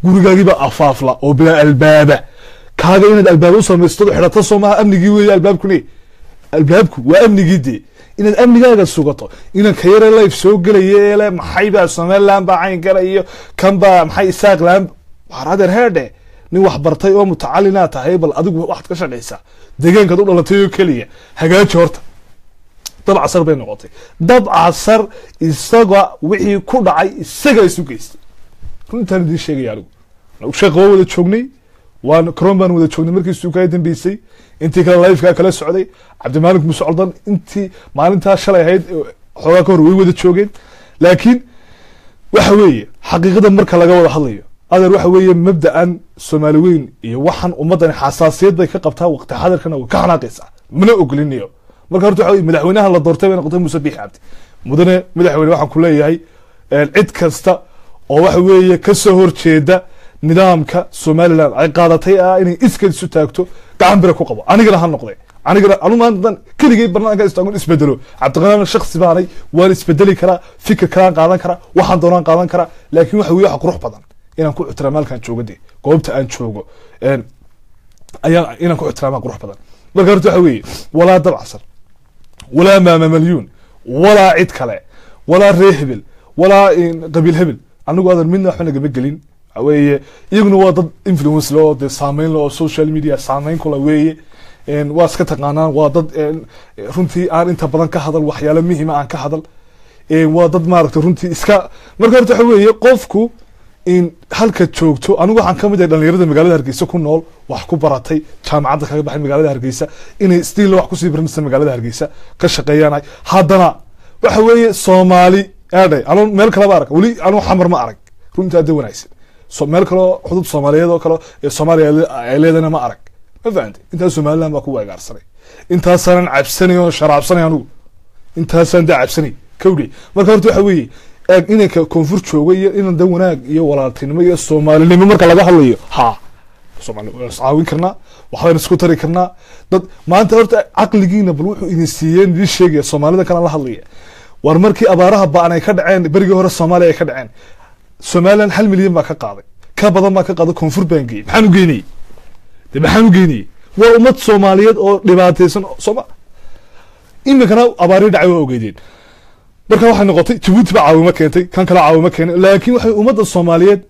gurigaagiiba afaafla oo bila albaaba kaaga inaad albaab u samaysto xirata Soomaha amnigii weey albaabku waa amnigiide inaad amnigaaga sugato inaad ka yara life soo galayeele maxay baa Soomaaliland baa cayn galayo kan baa maxay isaaqlaan waxaad heerde nin wax bartay oo mutacalina tahay bal adigu waxaad ka shaqeysaa deegaanka u dhalatay oo kaliya hagaaji horta dab casar bay noqotay dab casar isaga wixii ku dhacay isaga isu geystay runtaan idin sheegay anigu shaqo wada joognay waan Kromban wada joognay markii suuqay dambeysay intii kala live-ka kala socday Cabdimaalik Muusocdan intii maalinta shalay ahayd xogaa ka hor way wada joogeen laakiin waxa weeye xaqiiqada marka laga wada hadlayo adeer waxa weeye mabda'an Soomaali weyn iyo waxan ummadan xasaasiyad bay ka qabtaa waqti xadirkana way ka xanaaqaysa mana ogolinayo marka horta waxa madaxweynaha la doortay bay noqotay Muuse Biixi Cabdi mudane madaxweyne waxaan ku leeyahay cid kasta oo waxa weeye ka soo horjeeda nidaamka Soomaaliland ay qaadatay inay iska isu taagto gacan bir ku qabo aniga ha noqday aniga anu maantan keligay barnaamijka istaagun isbedelo Cabdiqaadir shakhsi baanay waan isbedeli karaa fikir kala qaadan karaa waxaan doonaan qaadan karaa laakiin waxa weeye wax qurux badan inaan ku ixtiraamalkan joogade goobta aan joogo ayaa inaan ku ixtiraamaa qurux badan marka horta waxa weeye walaa dab casar walaa maama milyuun walaa cid kale walaa reehbil walaa qabiil hebel anigu adan midna waxna gaba gelin weeye iyaguna waa dad influence loo de saameyn loo social media saameyn kula weeye waa iska taqaanaan waa dad runtii aan inta badan ka hadal waxyaalo muhiim ah aan ka hadal waa dad maaragtay runtii iska marka horta waxa weeye qofku in halka joogto anigu waxaan kamid ah dhalinyarada magaalada Hargeysa ku nool wax ku baratay jaamacadda kaga baxay magaalada Hargeysa inay still wax ku sii baranaysan magaalada Hargeysa ka shaqeeyaan haddana waxa weeye Soomaali aaday anu meel kale ba arag wali anu xamar ma arag runtii aad wanaagsan meel kale xudud Soomaaliyeed oo kale Soomaaliya ay leedana ma arag ma fahanti inta Soomaaliland ba ku weegaarsanay inta sanan cabsanay oo sharaabsanay anu inta san cabsanay kawdi marka horta waxa weeye inay ka koonfur joogay in dan wanaag iyo walaaltinimo iyo Soomaalinimo marka laga hadlayo ha Soomaaliland caawin karna waxaan isku tari karna dad maanta horta aqligiina bal wuxuu idin siiyeen idin sheegay Soomaalida kana la hadlaya war markii abaaraha baan ay ka dhaceen barigii hore Soomaaliya ay ka dhaceen Soomaaliland 1 milyan ba ka qaaday ka badan ma ka qaado koonfur bangi maxaan u geynay waa ummad Soomaaliyeed oo dhibaataysan imikana abaari dhacay waa ogeydeen marka waxay noqotay Djibouti ba caawimo keentay kan kala caawimo keenay laakiin waxay ummadda Soomaaliyeed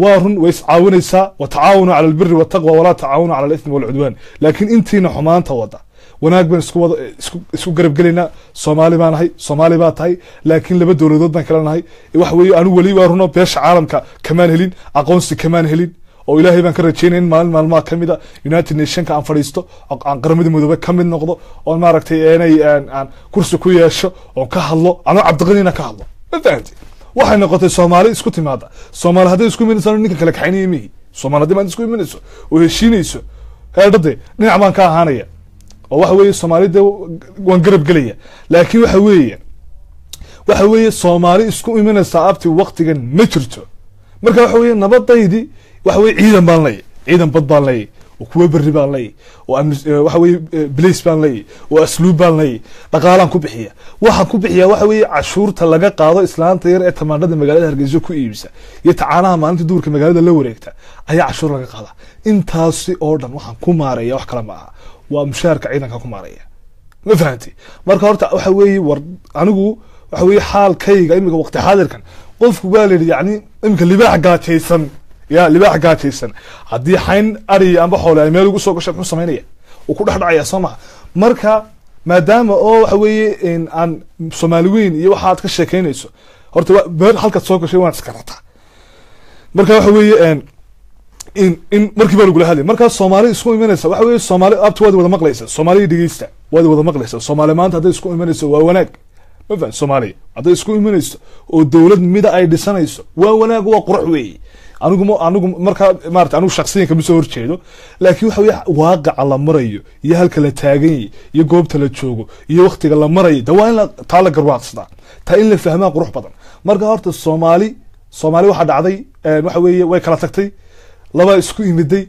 waa run way iscaawinaysaa wa tacaawunu cala albirri wattaqwa wala tacaawunu cala al-ithmi wal udwan laakiin intiina xumaanta wada wanaag baan isku garab galeynaa Soomaali baan ahay Soomaali baa tahay laakiin laba dawladood baan kala nahay wax weeye anu wali waa runo beesha caalamka kamaan helin aqoonsi kamaan helin oo ilaahay baan ka rajeynaya in maalin maalmaha ka mid a United Nationka aan fadhiisto aan qaramada midoobay ka mid noqdo oo maaragtay inay aan kursi ku yeesho oo ka hadlo ama cabdiqaniina ka hadlo ma fahanti waxay noqotay Soomaali isku timaada Soomaali haday isku imanayso ninka kala kaxaynayay mihi Soomaali haday isku imanayso oo heshiinayso heedade dhinac baan ka ahaanaya oo waxa weeye Soomaalida waan garab galaya laakiin waxa weeye Soomaali isku imanaysa abti waqtigan ma jirto marka waxa weeye nabadaydi waxa weeye ciidan baan leeyahay ciidan bad baan leeyahay oo kuwa bari baan leeyahay oo waxa weeye police baan leeyahay oo asluub baan leeyahay dhaqaalaan ku bixiya waxa weeye cashuurta laga qaado islaanta yar ee tamaandhada magaalada Hargeysa ku iibisa iyo tacaanaha maalinta duurka magaalada la wareegta ayaa cashuur laga qaada intaasi oo dhan waxaan ku maareeya wax kala ma aha waa mushaarka ciidanka ku maareeya ma fahanti marka horta waxa weeye war anigu waxa weeye xaalkayga imika waqti xaadirkan qofku baa leeyahay yani imika libaax gaajaysan libaax gaajaysan haddii xayn ari amba xoolo ay meel ugu soo gashay muxuu sameynaya uu ku dhexdhacaya Soomaa marka maadaama oo waxa weeye aan Soomaali weyn iyo waxa aad ka sheekeynayso horta beer halka soo gashay waan iska rataa marka waxa weeye in markii baa lagu hadlay marka Soomaali isku imanaysa waxa weeye Soomaali abtu wada maqlaysa Soomaali dhigeysta wada maqlaysa Soomaali maanta haday isku imanayso waa wanaag ma faham Soomaali haday isku imanayso oo dawlad mid ay dhisanayso waa wanaag waa qurux weeye anigu marka maarta anigu shakhsiyan kama soo horjeedo laakiin waxa weeye waaqic la marayo iyo halka la taagan yahay iyo goobta la joogo iyo waqtiga la marayo dawaan la taala garwaaqsada ta in la fahmaa qurux badan marka horta Soomaali waxa dhacday waxa weeye way kala tagtay laba isku imiday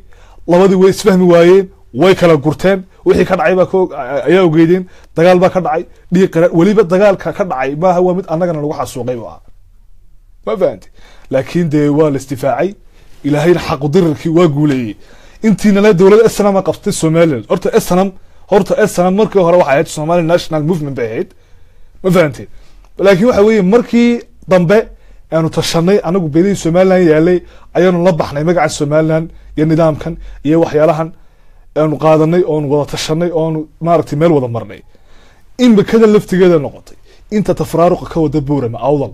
labadii way isfahmi waayeen way kala gurteen wixii ka dhacay baa ayaa ogeydeen dagaal baa ka dhacay dhiiq waliba dagaalka ka dhacay maaha waa mid annagana lagu xasuuqay waa ma fahanti laakiin de waa la istifaacay ilaahayna xaq dirarkii waa guuleeyay intiina la dawladda Islam qabtay Soomaaliland horta Islam markii hore waxa ahayd Somali National Movement bay ahayd ma fahanti laakiin waxa weeye markii dambe aanu tashanay anagu beelay Somaliland yaalay ayaanu la baxnay magaca Somaliland iyo nidaamkan iyo waxyaalahan aanu qaadanay oo wada tashanay oo maaragtay meel wada marnay in bakada laftigeeda noqotay inta tafraaruq ka wada buurama awdal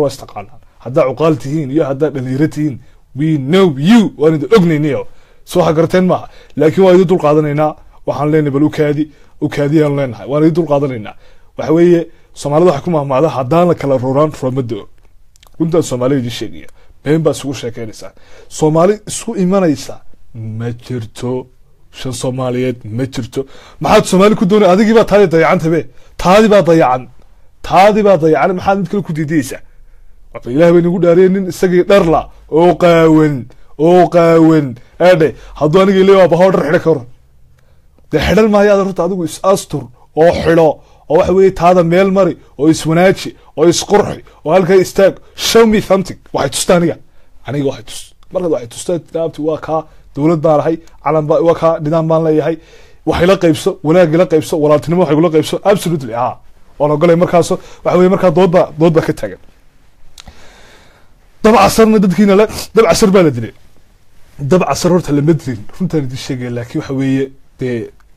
waa istaqaanaan hadda uqaaltihiin iyo hadda dhaliiratihiin we know you waan ognayniyo soo hagarteen ma laakiin waa idin dul qaadanaynaa waxaan leenahay bal u kaadiyaan leenahay waan idin dul qaadanaynaa waxa weeye Soomaalida waxa ku mahmaada hadaan la kala rooraan romado runta Soomaaliyeed sheegaya been baa isugu sheekeynaysa Soomaali isku imanaysa ma jirto shan Soomaaliyeed ma jirto maxaad Soomaali ku doonay adigii baa taadi baa dayacan maxaad mid kale ku diidaysa waxa Ilaahay bay nagu dhaareenin isagii dharla oo qaawan aade hadduu aniga leeyahay baa dhar xidha karo de xidhan maayo runta adigu is astur oo xidho oo waxa weeye taada meel mari oo iswanaaji oo isqurxi oo halka istaag show me something waxay tustaaniga aniga waxay tus marka waxay tustaa taabti waa ka dawlad baa lahay calan baa waa ka nidaam baan leeyahay waxay la qaybso wanaag la qaybso walaaltinimo waxay la qaybso absolutely oo galay markaas waxa weeye marka doodba ka tagan dab casarna dadkiina la dab casar baa la dilay dab casar horta la madrin runta la sheegay laakiin waxa weeye de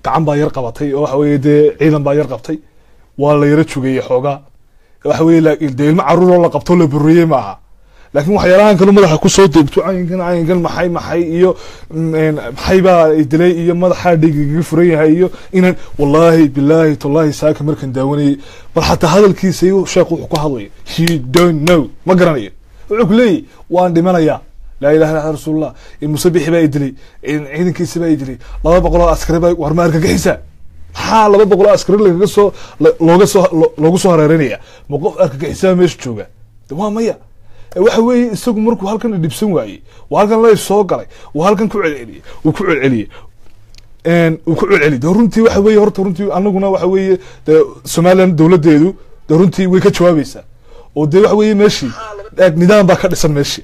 gacan baa yar qabatay oo waxa weeye de ciidan baa yar qabtay waa la yara jugay xooga waxa weeye laakiin de ilma caruur la qabto la buriyay maaha laakiin waxyaalahan kale madaxa ku soo deebto ayinkan maxay iyo maxay baa dilay iyo madaxa dhigiga furan yahay iyo inaan wallahi billahi tallahi saaka markan daawanay bal xataa hadalkiisa iyo sheekhu wuxuu ku hadlay he don't know ma garanayo wuxuu leeyahay waan dhimanaya la ilaha illa rasuulullah in musabixi baa dilay in ciidankiisa baa dilay 200 askari baa war ma argagixisa ha 200 askari looga soo hareeranaya ma qof argagixisa meesha jooga waa maya waxa weeye isagu markuu halkan dhibsan waayay waa halkan la soo galay waa halkan ku celceliyay runtii waxa weeye horta runtii anaguna waxa weeye Soomaaliland dawladeedu runtii way ka jawaabaysaa oo de waxa weeye meeshii nidaam baa ka dhisan meeshii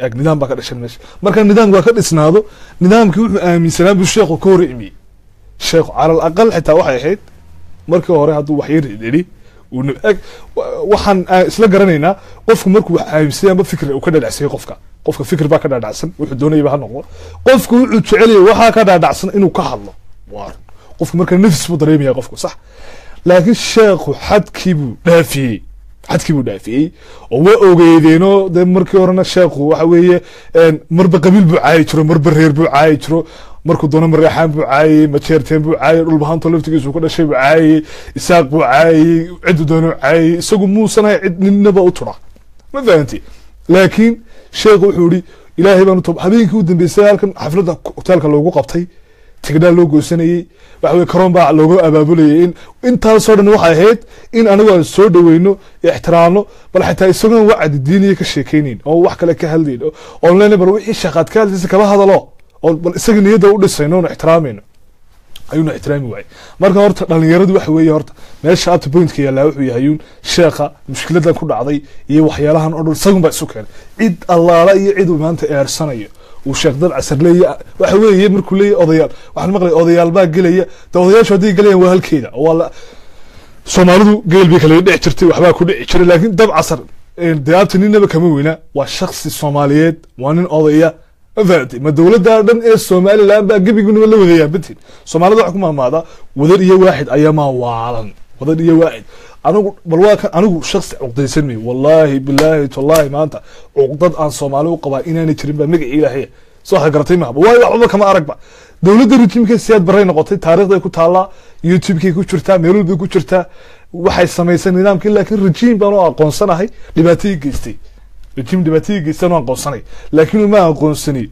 marka nidaam waa ka dhisnaado nidaamkii wuxuu aaminsanaa buu sheekhu ka hor imi sheekhu ala aqal xitaa waxay ahayd markii hore hadduu wax yar dhiri waxaan isla garanaynaa qofku markuu wax aaminsan ama fikir uu ka dhadhacsay qofka fikir baa ka dhadhacsan wuxuu doonayay ha noqdo qofku wuxuu jecel yahay waxa ka dhadhacsan inuu ka hadlo waar qofku marka nafis buu dareemayaa qofku sax laakiin sheekhu xadkii buu dhaafiyay xadkii buu dhaafiyey oo waa ogeydeenoo dee markii horena sheekhu waxa weeye marba qabiil buu caayi jiro marba reer buu caayi jiro markuu doono mareexaan buu caayey majeerteen buu caayey dhulbahanto laftigiisu ka dhashay buu caayey isaaq buu caayey ciddu doono caayey isagu muusanahay cid ninaba u tura ma fahanti laakiin sheekhu wuxuu yidhi ilaahay baan habeenkii u dambeysay halkan xafladda hoteelka loogu qabtay tigdhaal loo goosanayey waxa weye karoon baa looga abaabulayay in intaasoo dhan waxay ahayd in anigu aan soo dhaweyno ixtiraamno bal xitaa isagoon wacdi diiniya ka sheekeynayn oo wax kale ka hadlayn oon leenahay bal wixii shaqaad ka hadlaysa kaba hadalo oo bal isaga niyadda u dhisayno oon ixtiraamayno ayuuna ixtiraami waayey marka horta dhalinyaradu waxa weeye horta meesha abta pointka yaallaa wuxuu yahayuun sheekha mushkiladan ku dhacday iyo waxyaalahan oo dhan isagun baa isu keenay cid allaala iyo cid uu maanta eersanayo uu sheekh dad casar leeyahay waxa weeye markuu leeyahay odayaal waxaan maqlay odayaal baa gelaya de odayaashu hadday gelayaan waa halkeeda waa la soomaalidu geel bay kala dhici jirtay waxbaa ku dhici jiray laakiin dab casar dee abta ninaba kama weyna waa shaksi soomaaliyeed waa nin odaya fahamtay ma dowladda dhan ee somaliland baa gebigunima la wadayaa batin soomaalida waxa ku maamaadaa wadar iyo waaxid ayamaa waalan wadar iyo waaxid anigu bal waa kan anigu shaksi cuqdaysan may wallaahi bilaahi tallahi maanta cuqdad aan soomaali u qabaa inaanay jirin baa magaci ilaahay soo garatay mahaba waayo waxba kama aragba dowladda rejimka siyaad baray noqotay taariikhday ku taallaa youtube-kay ku jirtaa meel walbay ku jirtaa waxay samaysay nidaamkii laakiin rejim baan u aqoonsanahay dhibaatayii geystay rejim dhibaatayii geystan u aqoonsanay laakiin ma aqoonsani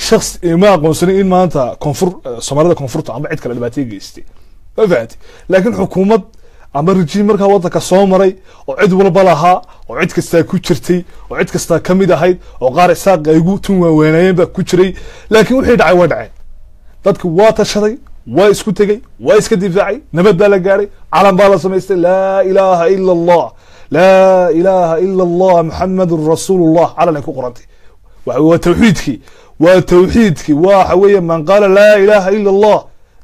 shakhs ma aqoonsani in maanta koonfur soomaalida koonfurta ama cid kale dhibaatayii geystay ma fahanti laakiin xukuumad ama rejim markaa waddanka soo maray oo cid walba lahaa oo cid kastaa ku jirtay oo cid kastaa ka mid ahayd oo qaar isaaq ay ugu tun waaweynayeen baa ku jiray laakiin wixii dhacay waa dhaceen dadku waa tashaday waa isku tegey waa iska difaacay nabad baa la gaadhay calan baa la samaystay laa ilaaha ila allah laa ilaaha ila allah muxamadun rasuulullah calan ay ku qorantay waa tawxiidkii waa tawxiidkii waxa weeye man qaala laa ilaaha ila allah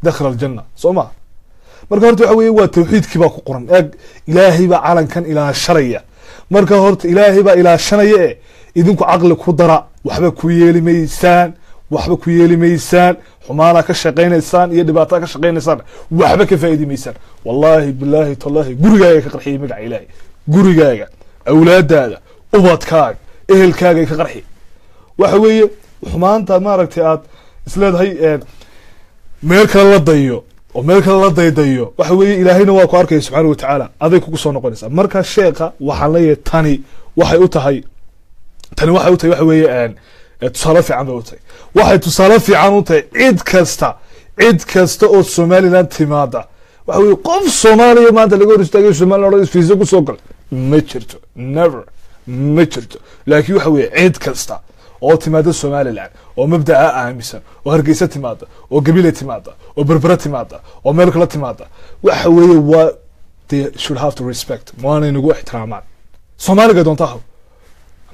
dakhala aljanna soo ma marka horta waxa weeye waa tawxiidkii baa ku qoran eeg ilaahay baa calankan ilaashanaya marka horta ilaahay baa ilaashanaya ee idinku caqli ku dara waxba ku yeeli maysaan waxba ku yeeli maysaan xumaana ka shaqaynaysaan iyo dhibaato ka shaqaynaysaan waxba ka faa'iidi maysaan wallahi billahi tallahi gurigaaga ka qarxiyay magaca ilaahay gurigaaga awlaadaada ubadkaaga ehelkaaga ka qarxi waxa weeye xumaanta maaragtay aad isleedahay meel kale la dayo oo meel kale la daydayo waxa weeye ilaahayna waa ku arkaya subxaana wa tacaala aday kugu soo noqonaysaa marka sheekha waxaan leeyahay tani waxay u tahay waxa weeye tusaale fiican bay u tahay waxay tusaale fiican u tahay cid kasta oo somaliland timaada waxa weeye qof soomaaliya maanta laga hor istaagay somaliland oo fiisa ku soo galay ma jirto never ma jirto laakiin waxa weeye cid kasta oo timaada somaliland oo mabdaca aaminsan oo hargeysa timaada oo gabile timaada oo berbera timaada oo meel kale timaada waxa weeye waa they should have to respect maana inagu ixtiraamaan soomaaliga doonta haw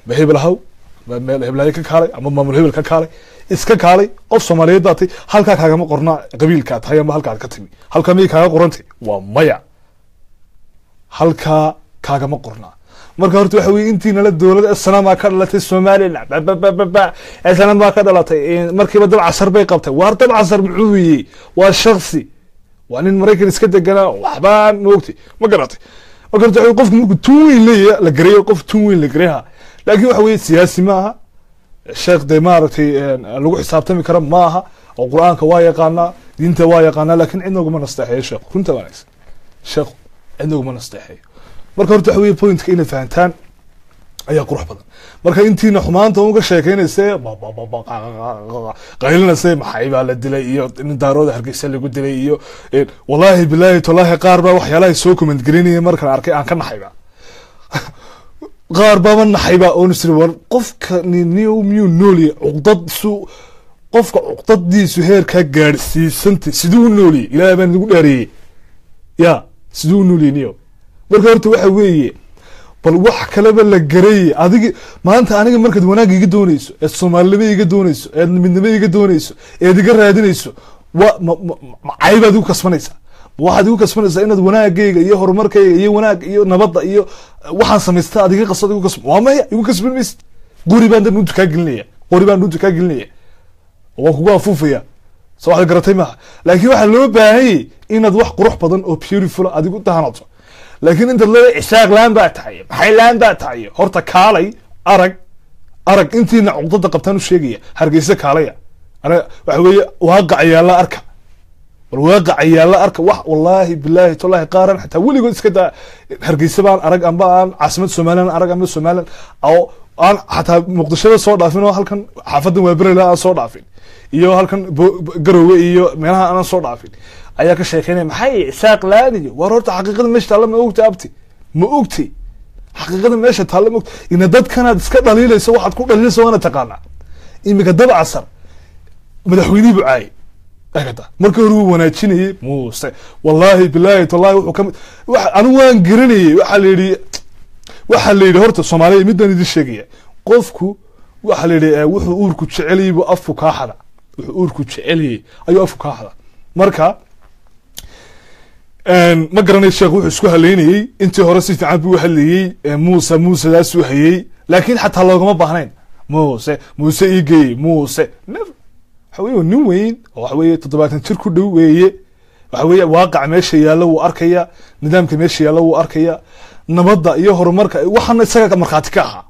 ma hebel haw meel heblaay ka kaalay ama maamul hebel ka kaalay iska kaalay qof soomaaliyeed baatay halkaa kaagama qornaa qabiilkaa tahay ama halkaad ka timi halkaa miyay kaaga qorantay waa maya halkaa kaagama qornaa marka horta waxa weeye intii nala dowladda sanama ka dhalatay somaliland sanama ka dhalatay markiiba dab casar bay qabtay waar dab casar muxuu yii waa shakhsi waa nin maraykan iska deganaa waxbaan moogtay ma garatay marka horta qofku markuu tun weyn leeyahay la gareeyo qof tun weyn la gareeha laakiin waxa weeye siyaasi maaha sheekh de maaragtay lagu xisaabtami kara maaha oo qur-aanka waa yaqaanaa diinta waa yaqaanaa laakiin cidna uguma nasteexeeyo sheekh runta wanaagsan sheekh cidna uguma nasteexeeyo marka horta waxa weeye pointka inay fahantaan ayaa qurux badan marka intiina xumaanta uga sheekeynayse qaylinayse maxay baa la dilay iyo nin daarooda hargeysa lagu dilay iyo wallaahi bilaahi tallaahi qaar baa waxyaalahay soo comment gelinaya markaan arkay aan ka naxayba qaar baaba naxayba oo nisri war qofka miyuu nooliyay cuqdad qofka cuqdadiisu heerkaa gaadhsiisantay siduu u nooliyey ilaahay baan nagu dhaariyey ya siduu u nooliyey niyo marka horta waxa weeye bal wax kaleba la gareeyey adigi maanta aniga markaad wanaag iga doonayso eed soomaalinimo iga doonayso eed midnimo iga doonayso eed iga raadinayso macaybaad igu kasbanaysaa waxaad igu kasbanaysaa inaad wanaagayga iyo horumarkayga iyo wanaag iyo nabadda iyo waxaan samaysta aad iga qasad igu kasban waa maya igu kasban maysid qori baan dan dhunta kaa gelinaya waan kugu afuufaya soo waxaad garatay maaha laakiin waxaa loo baahanyay inaad wax qurux badan oo beautiful adigu dahanato laakiin inta la isaaq laan baa tahay maxay laan baa tahay horta kaalay arag intiina cuqdada qabtaan u sheegaya hargeysa kaalaya ana waxa weeye waaqac yaala arka والواقع يلا أرك والله بالله والله قارن حتى ولي قلت كده هرجيس بان أرق أم بان عاصمة سومالان أرق أم سومالان أو أنا حتى مقدشة صور دافين وهالكن حافظ وبر لا صور دافين إيوه هالكن جروي إيوه منها أنا صور دافين أياك الشيخين محي ساق لاني ورورت حقيقة مش تعلم مؤكتي حقيقة مش تعلم إن دد كانت سكت دليل يسوي حد كل دليل سوى أنا تقانا إنك دب عصر مدحويني بعاي أكده مركب رو وناتشيني موسى والله بالله والله وحكم أنا وان قرني وحلي هرت الصومالية مدني دي الشقية قفكو وحلي وحوركو تشعلي وأفو كاحدا وحوركو تشعلي أيو أفو كاحدا مركا ما قرني الشيخ وحسكو هليني انت هرسي تعبي وحلي موسى لا سوحيي لكن حتى الله ما بحنين موسى يجي موسى حويه نوين وحويه تضباطن جير ku dhow weeye waxaweye waaqac meesha yaalo uu arkaya nidaamka meesha yaalo uu arkaya nabadda iyo horumarka waxana isaga marxaati ka ah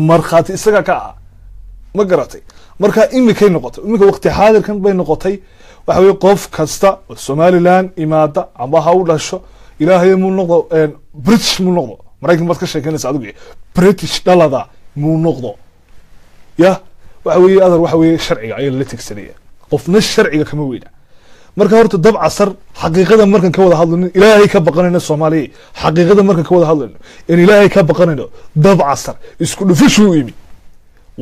marxaati isaga ka ah ma garatay marka imikay noqoto imika waqti xaadirkan bay noqotay waxaweye qof kasta oo Somaliland imaada amba ha u dhasho ilaahay muu noqdo British muu noqdo maraykan baad ka sheekanaysaa adigu British dhalada muu noqdo ya waxaweye adar waxaweye sharciga ay la tigsanaya qofna sharciga kama weeyna marka horta dab casar xaqiiqada markan ka wada hadlayno ilaahay ka baqanayna Soomaaliya xaqiiqada markan ka wada hadlayno in ilaahay ka baqanayno dab casar isku dhufashu yimi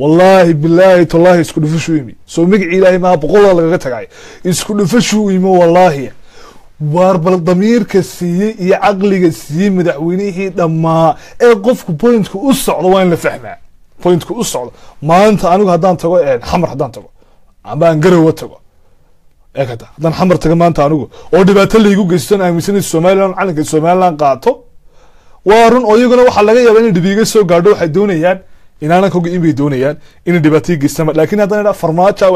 wallahi billahi tallahi isku dhufashu yimi soo magaci ilaahay ma boqol laga tagay isku dhufashu yimi wallahi war bal damiirka siiyay iyo aqliga siiyay madaxweynihii dhamaa ee qofku pointku u socdo waa in la fahmaa pointku u socdo maanta anigu hadaan tago xamar hadaan tago ama aan garow tago eekada hadaan xamar tago maanta anigu oo dhibaato la igu geystan aaminsan Soomaaliland calanka Soomaaliland qaato waarun oo iyaguna waxa laga yaabaa in dhibiga soo gaadho waxay doonayaan inaana koga inay doonayaan in dhibaato geystaan laakiin hadana farmaajo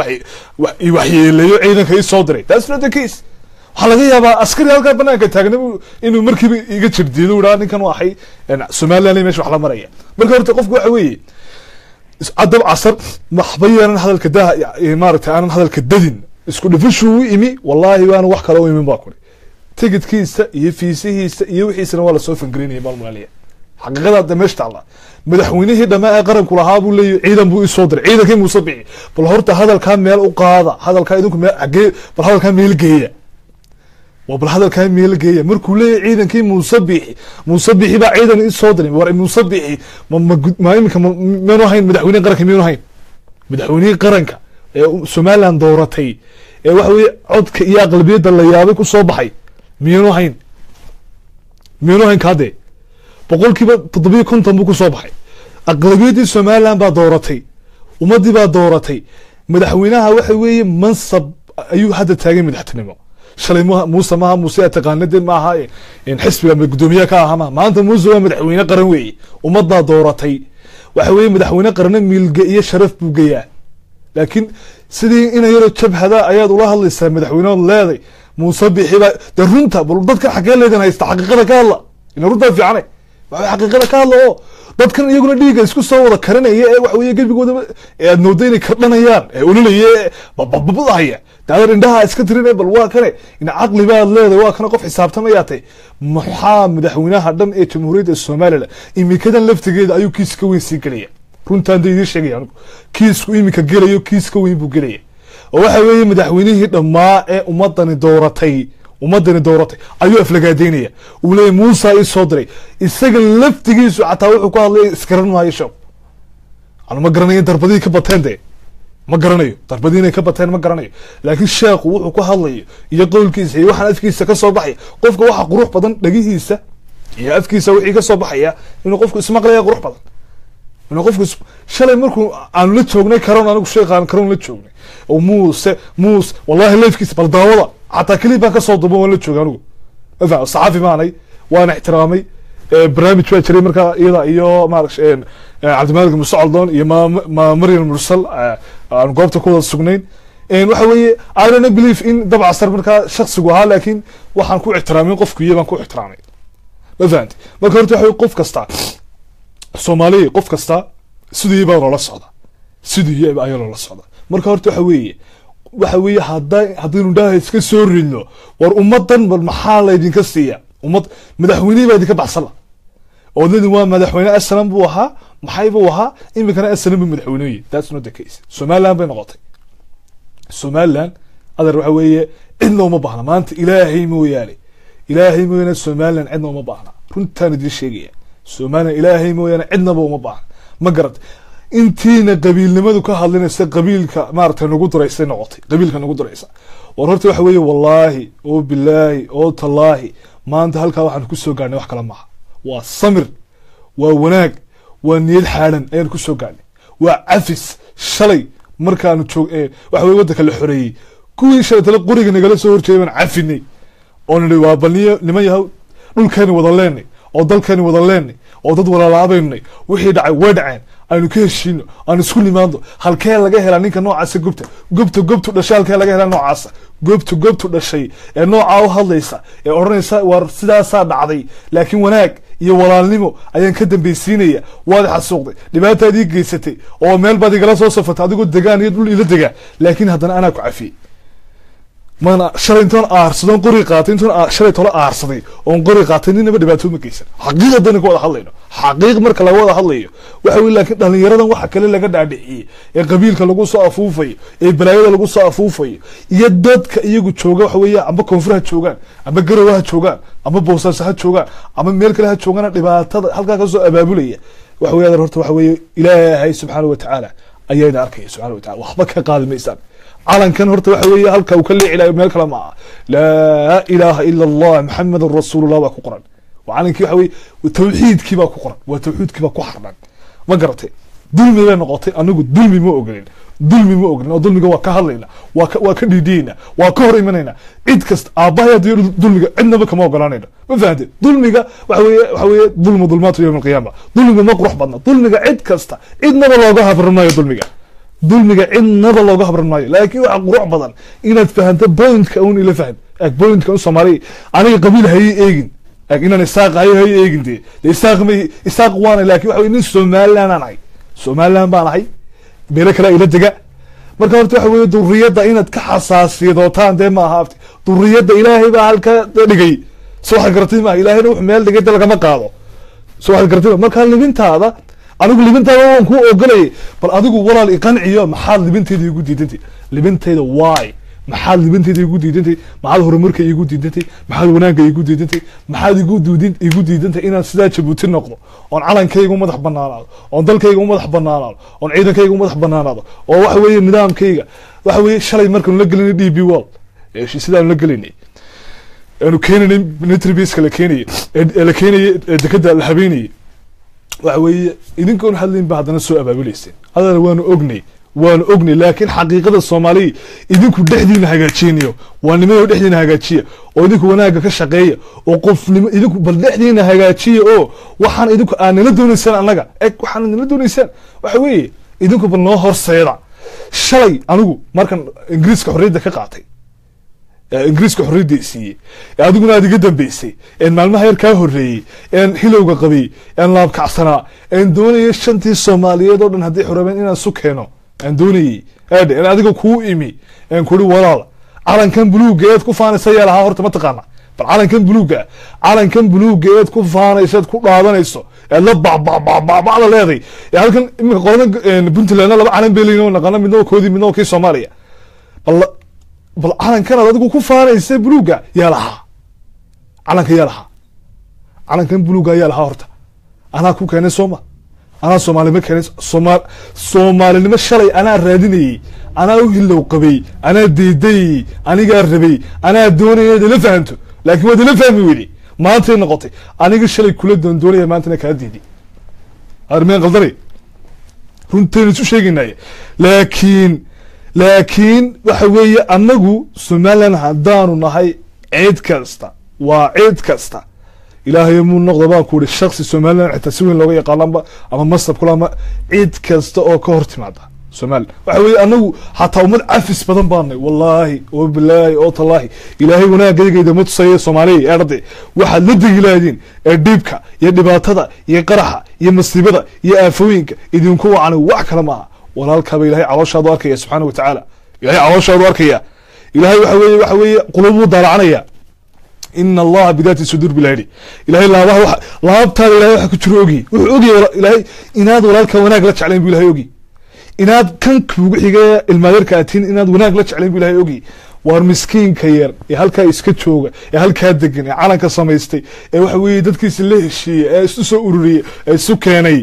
waxyeeleeyo ciidanka ay soo diray that's not the case waxa laga yaabaa askari halka banaanka taagna inuu markiiba iga jirdiido uu ninkan waxay Soomaaliland meesha wax la maraya marka horta qofku waxa weeye عدب عصر محبيا هذا الكده مارت أنا هذا الكددين اسكو دفشو إمي والله وأنا وحكي لو من باكل تجد كيس يفيسه يوحي سنة ولا سوف نجريني بالمالية حقيقة هذا مشت الله مدحوينه ده ما أقرب كل هذا ولا عيدا بو الصدر عيدا كم مصبعي بالهرت هذا الكلام مال وقاضة هذا الكلام يدوك عجي بالهذا الكلام ميل جيه وبالهذا الكلام ميل جيه مركولي عيدا كم مصبعي بقى عيدا الصدر ورا مصبعي ما يمكن ما نوهين مدحوينه قرنك مين نوهين مدحوينه قرنك Somaliland dooratay waxa weey codka iyo aqlabiyada la yaabay ku soo baxay miyano hayn kaade boqolkiiba 750 buu ku soo baxay aqlabiyadii Somaliland baa dooratay ummadii baa dooratay madaxweynaha waxa weeye mansab ayuu hadda taagay madaxtinimo shalay Muuse taqaanadii ma aha in xisbiga gudoomiyaha ka ahaa maanta Muuse waa madaxweyne qaran weeye ummadda dooratay waxa weeye madaxweyne qaran milga iyo sharaf buu geeyaa لكن سيدي إنا يرو تشبه أياد الله الله يسلم مدحوينه الله موسى بحبا درونتا بلدك حكي لي أنا يستحقق لك الله إن رده في عنه حقق لك الله ضد كان يقول لي اسكو صور كرنا هي وحوي قلبي قود نوديني كرنا يان يقولوا لي بابا هي تعال عندها اسكترين بالواقع إن عقلي بقى الله ذا كان قف حسابته ما يعطي محام مدحوينها دم جمهورية الصومال إمي كذا لفت جيد أيو كيس كوين سيكليه runtaan deeyay sheegay anigu kiisku imika gelayo kiiska weyn buu gelaya oo waxa weeye madaxweynihii dhamaa ee ummadani dooratay ayuu aflagaadeynaya uu leeyahay Muuse ay soo diray isaga laftigiisu xataa wuxuu ku hadlay iskaran maayo shaqo aan ma garanayo darbadii ka bateende ma garanayo darbadiina ka bateen ma garanayo laakiin sheekhu wuxuu ku hadlayo iyo qowlkiisa iyo waxaan afkiisa ka soo baxay qofka waxa qurux badan dhagihiisa iyo afkiisa wixii ka soo baxaya inuu qofku ismaqlayo qurux badan أنا قفك شلي مركو عن لتشوجني كرون أنا كشيء عن كرون لتشوجني وموس والله اللي في كيس بالدواء عطا كلي بقى صوت ضبون ولا تشوجنو إذا صحافي معني وأنا احترامي برنامج شوي شري مركا إذا إياه ما أعرفش عبد الملك المسعودون ما مريم المرسل عن قابته كل السجنين إن وحوي I don't believe in طبعا صار مركا شخص جوها لكن وحنكون احترامي قفك يبان كون احترامي ma fahanti marka horta waxa qof kasta Soomaaliya qof kasta sidii baa loola socda sidii ayaa loola socda marka horta waxa weeye haddaynu dhahay iska soo ridno war ummadan bal maxaa la idinka siiya ummad madaxweynaha baa idinka baxsala oo dadin waa madaxweyne aslan buu ahaa maxay buu ahaa imikana aslan buu madaxweynaha that's not the case Somaliland bay noqotay Somaliland adar waxa weeye cidna uma baahna maanta ilaahay mooyaane Somaliland cidna uma baahna runtaan idin sheegaya Somaliland ilaahay mooyaane cidnaba uma baahna ma garad intiina qabiilnimadu ka hadlinaysa qabiilka maartay nagu dureysay noqotay qabiilka nagu dureysa war horta waxa weeye wallahi oo billahi oo tallaahi maanta halka waxaan ku soo gaarnay wax kala ma waa samir waa wanaag waa niyad xaalan ayaan ku soo gaarnay waa afis shalay markaanu waxa weeye waddanka la xoreeyay kuwii shalay tala qoriga nagala soo horjeedan cafinay oo nidhi waa balniyo niman yahow dhulkeena wada leenay oo dalkeena wada leenay oo dad walaalaabaynay wixii dhacay way dhaceen aynu ka heshiino aan isku nimaado halkee laga helaa ninka noocaas gubta dhashay halkee laga helaa noocaas gubta dhashay ee nooca u hadlaysa ee oranaysa war sidaasa dhacday laakiin wanaag iyo walaalnimo ayaan ka dambaysiinaya waad xasuuqday dhibaatadii geysatay oo meel baad igala soo safatay adigoo degaan iyo dhul ila degaa laakiin haddana anaa ku cafiyay mana shalay intaan aarsadon qori qaatay intaan shalay tola aarsaday oo qori qaatay ninaba dhibaato ma geysan xaqiiqadan ku wada hadlayno xaqiiq marka laga wada hadlayo waxa weey laakiin dhalinyaradan waxa kale laga dhaadhiciyay ee qabiilka lagu soo afuufay ee balaayada lagu soo afuufay iyo dadka iyagu jooga waxa weey amba koonfuraha joogaan amba garowaha joogaan amba boosaasaha joogaan amba meel kale ha joogaan dhibaatada halka ka soo abaabulaya waxa weey horta waxa weey ilaahay subhanahu wa ta'ala ayayna arkay subhanahu wa ta'ala waxba ka qaadmaysan على كان هرت وحوي هلك وكل إلى ملك لما لا إله إلا الله محمد رسول الله وكقرن وعلى كي حوي وتوحيد كي بكقرن وتوحيد كي بكحرن ما قرأتي ظلمي بين نقطة أنا قلت ظلمي مو أقولين ظلمي جوا كهلينا وكدينا وكهري مننا عيد كست أبايا دير ظلمي عندنا بك ما قرانينا ما فهمت ظلمي وحوي ظلمات يوم القيامة ظلمي ما قروح بدنا ظلمي عيد كست عندنا والله جاها في الرماية ظلمي عندنا لو قهبر الماي لكن waxa qurux badan inaad fahanto point-ka uun ila faham point-ka u Soomaali aniga qabiil hay eegin inaan isaaq hay eegintay isaaq waan laakiin waxa weey Somaliland baan ahay beela kale ila daga marka horta waxa weey durriyada inaad ka xasaasiyadootaan de ma aha durriyada Ilaahay baa halka dhigay soo waxa gartay ma Ilaahayna wax meel dhigay laga ma qaado soo waxa gartay marka libintaada anigu libintaada waan ku ogolay bal adigu walaal iqanciyo maxaad libinteeda igu diidantay libinteeda why maxaad libinteeda igu diidantay maxaad horumarka igu diidantay maxaad wanaagga igu diidantay maxaad igu diidantay inaan sidaa Jabuuti noqdo oon calankayga u madax banaanaado oon dalkayga u madax banaanaado oon ciidankayga u madax banaanaado oo waxa weeye nidaamkayga waxa weeye shalay markaan la gelinay DB World sidaan la gelinay aanu keenay military base la keenay dekada la habeenay waxa weeye idinkoon hadlin ba hadana soo abaabuleyseen hadana waanu ognay laakiin xaqiiqada Soomaaliya idinku dhexdiina hagaajinayo waa nimayo dhexdiina hagaajiya oo idinku wanaaga ka shaqeeya oo qofnimo idinku bal dhexdiina hagaajiya oo waxaan idinku aan la doonaysaan anaga waxaan la doonaysaan waxa weeye idinku bal noo horseeda shalay anigu markan Ingiriiska xorriyadda ka qaatay ingiriiska xorriyadda siiyay adiguna adiga dambeysay maalmaha yar ka horeeyay hilowga qabay laab kacsanaa doonayay shantii Soomaaliyeed oo dhan hadii xorobeen inaan su keeno doonayay adiga ku imi kuri walaal calankan buluugeed ku faanaysa yaalaha horta ma taqaana bal calankan buluugeed ku faanaysa ku dhaadanayso la bacda leeday halkan imika qolada Puntland laba calan beelino naqana midna koodi midna kii Soomaaliya bal calankan adigu ku faanaysa buluuga yaalaha calankan buluuga yaalaha horta ana ku keenay ana Soomaali ma keenay Soomaalinimo shalay ana raadinayay ana u hilow qabay ana deeday aniga rabay ana doonayay la fahanto laakiin wada la fahmi weli maanta noqotay aniga shalay kula doonaya maanta ka diiday armeen qaldari runtii isu sheeginay laakiin waxa weeye anagu Somaliland hadaanu nahay cid kasta waa cid kasta ilaahay muu noqdo baa ku shakhsi Somaliland xitaa si weyn looga yaqaan ama masab kula cid kasta oo ka hortimaada Soomaali waxa weeye anagu hataa umad afis badan baanay wallahi oo billahi oo tallahi ilaahay wanaagayga ma tusay Soomaaliya arday waxa la digilaadin ee dhibka iyo dhibaatada iyo qaraxa iyo masiibada iyo aafooyinka idinku wacan wax kala ma walaalka ilaahay calooshaadu arkaya subhanahu wa ta'ala ilaahay calooshaadu arkaya ilaahay waxa weeye qulubu dalacanaya إن الله بذات الصدور بالهدي إلهي لا أبتال إلهي وحكو تروجي وحوجي إلهي إناد ولادك وناق لا تعلم بالله يوجي إناد كنك بوجي المدرك أتين إناد وناق لا تعلم بالله يوجي وارمسكين كير يهلك يسكتشوجا يهلك هدقني على كساميستي وحوي دتك يسليه شيء استسو أوري سكاني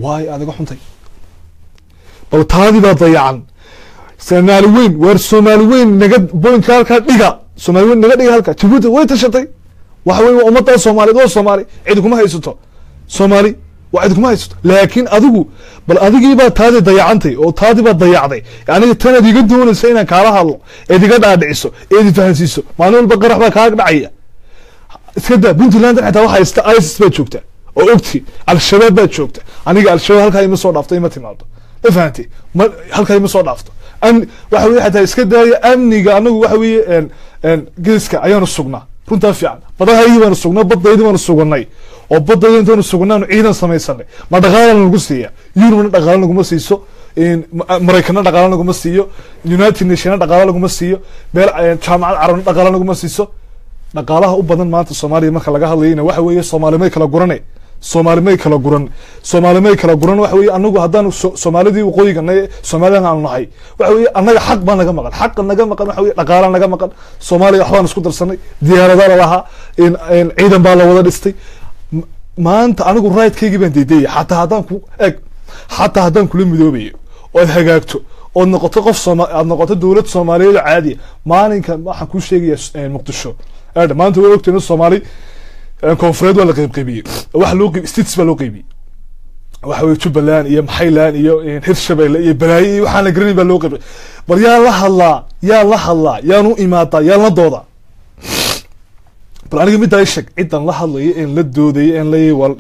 واي هذا قحنتي بوتادي بضيعان سنالوين ورسومالوين نجد بوين كارك دقة Soomaaliyeed naga dhigay halka Djibouti way tashatay waxa weeye ummadda Soomaaliyeed oo Soomaali cid kuma haysato Soomaali waa cid kuma haysato laakiin adigu bal adigii baa taadi dayacantay oo taadi baa dayacday aniga tan adiga doonaysa inaan kaala hadlo idiga dhaadhiciso idin fahansiiso maalin walba qarax baa kaaga dhacaya iska daa Puntland xitaa waxa haysta ISIS baa joogta oo ogti al-shabaab baa joogta aniga al-shabaab halka ima soo dhaaftay ma timaado ma fahanti halka ima soo dhaafto an waxa weeye xitaa iska daaya amniga anagu waxa weeye geeska ayaanu sugnaa runta fiican badahaydi baanu sugnaa badaydi baanu sugnay oo badaydi intaanu sugnaa ciidan samaysanay ma dhaqaalan lagu siiya Yurubna dhaqaalan lagu siiso Mareykanna dhaqaalan lagu siiyo United Nations dhaqaalan lagu siiyo beel jaamacad carabna dhaqaalan lagu siiso dhaqaalaha u badan maanta Soomaaliya marka laga hadlayna waxa weeye Soomaaliyeed kala guranay Soomaaliyeed kala guran waxa weeye anagu hadaan Soomaalidii waqooyiganay Soomaaliyan aan nahay waxa weeye anaga xaq baa naga maqan waxa weeye dhaqaalaha naga maqan Soomaaliya waxbaan isku darsanay diyaaradaha laha in ciidan baa la wada dhistay maanta anigu right-kayga baan diiday hatta hadaan kula midoobayo oo hagaagto oo noqoto qof Soomaali aad noqoto dawlad Soomaaliyeed caadi maalinka waxaan ku sheegayaa Muqdisho maanta way ogtay Soomaali كونفريد ولا قيبي واحد لو قيب استيتس لو قيبي واحد يوتيوب لان يا محيلان يا هرشبيل يا بلاي waxaan green ba loo qibay bar yaa la hadla yaa nu imaata yaa la dooda bal aniga mid ay shaq ciidan la hadlay in la dooday in la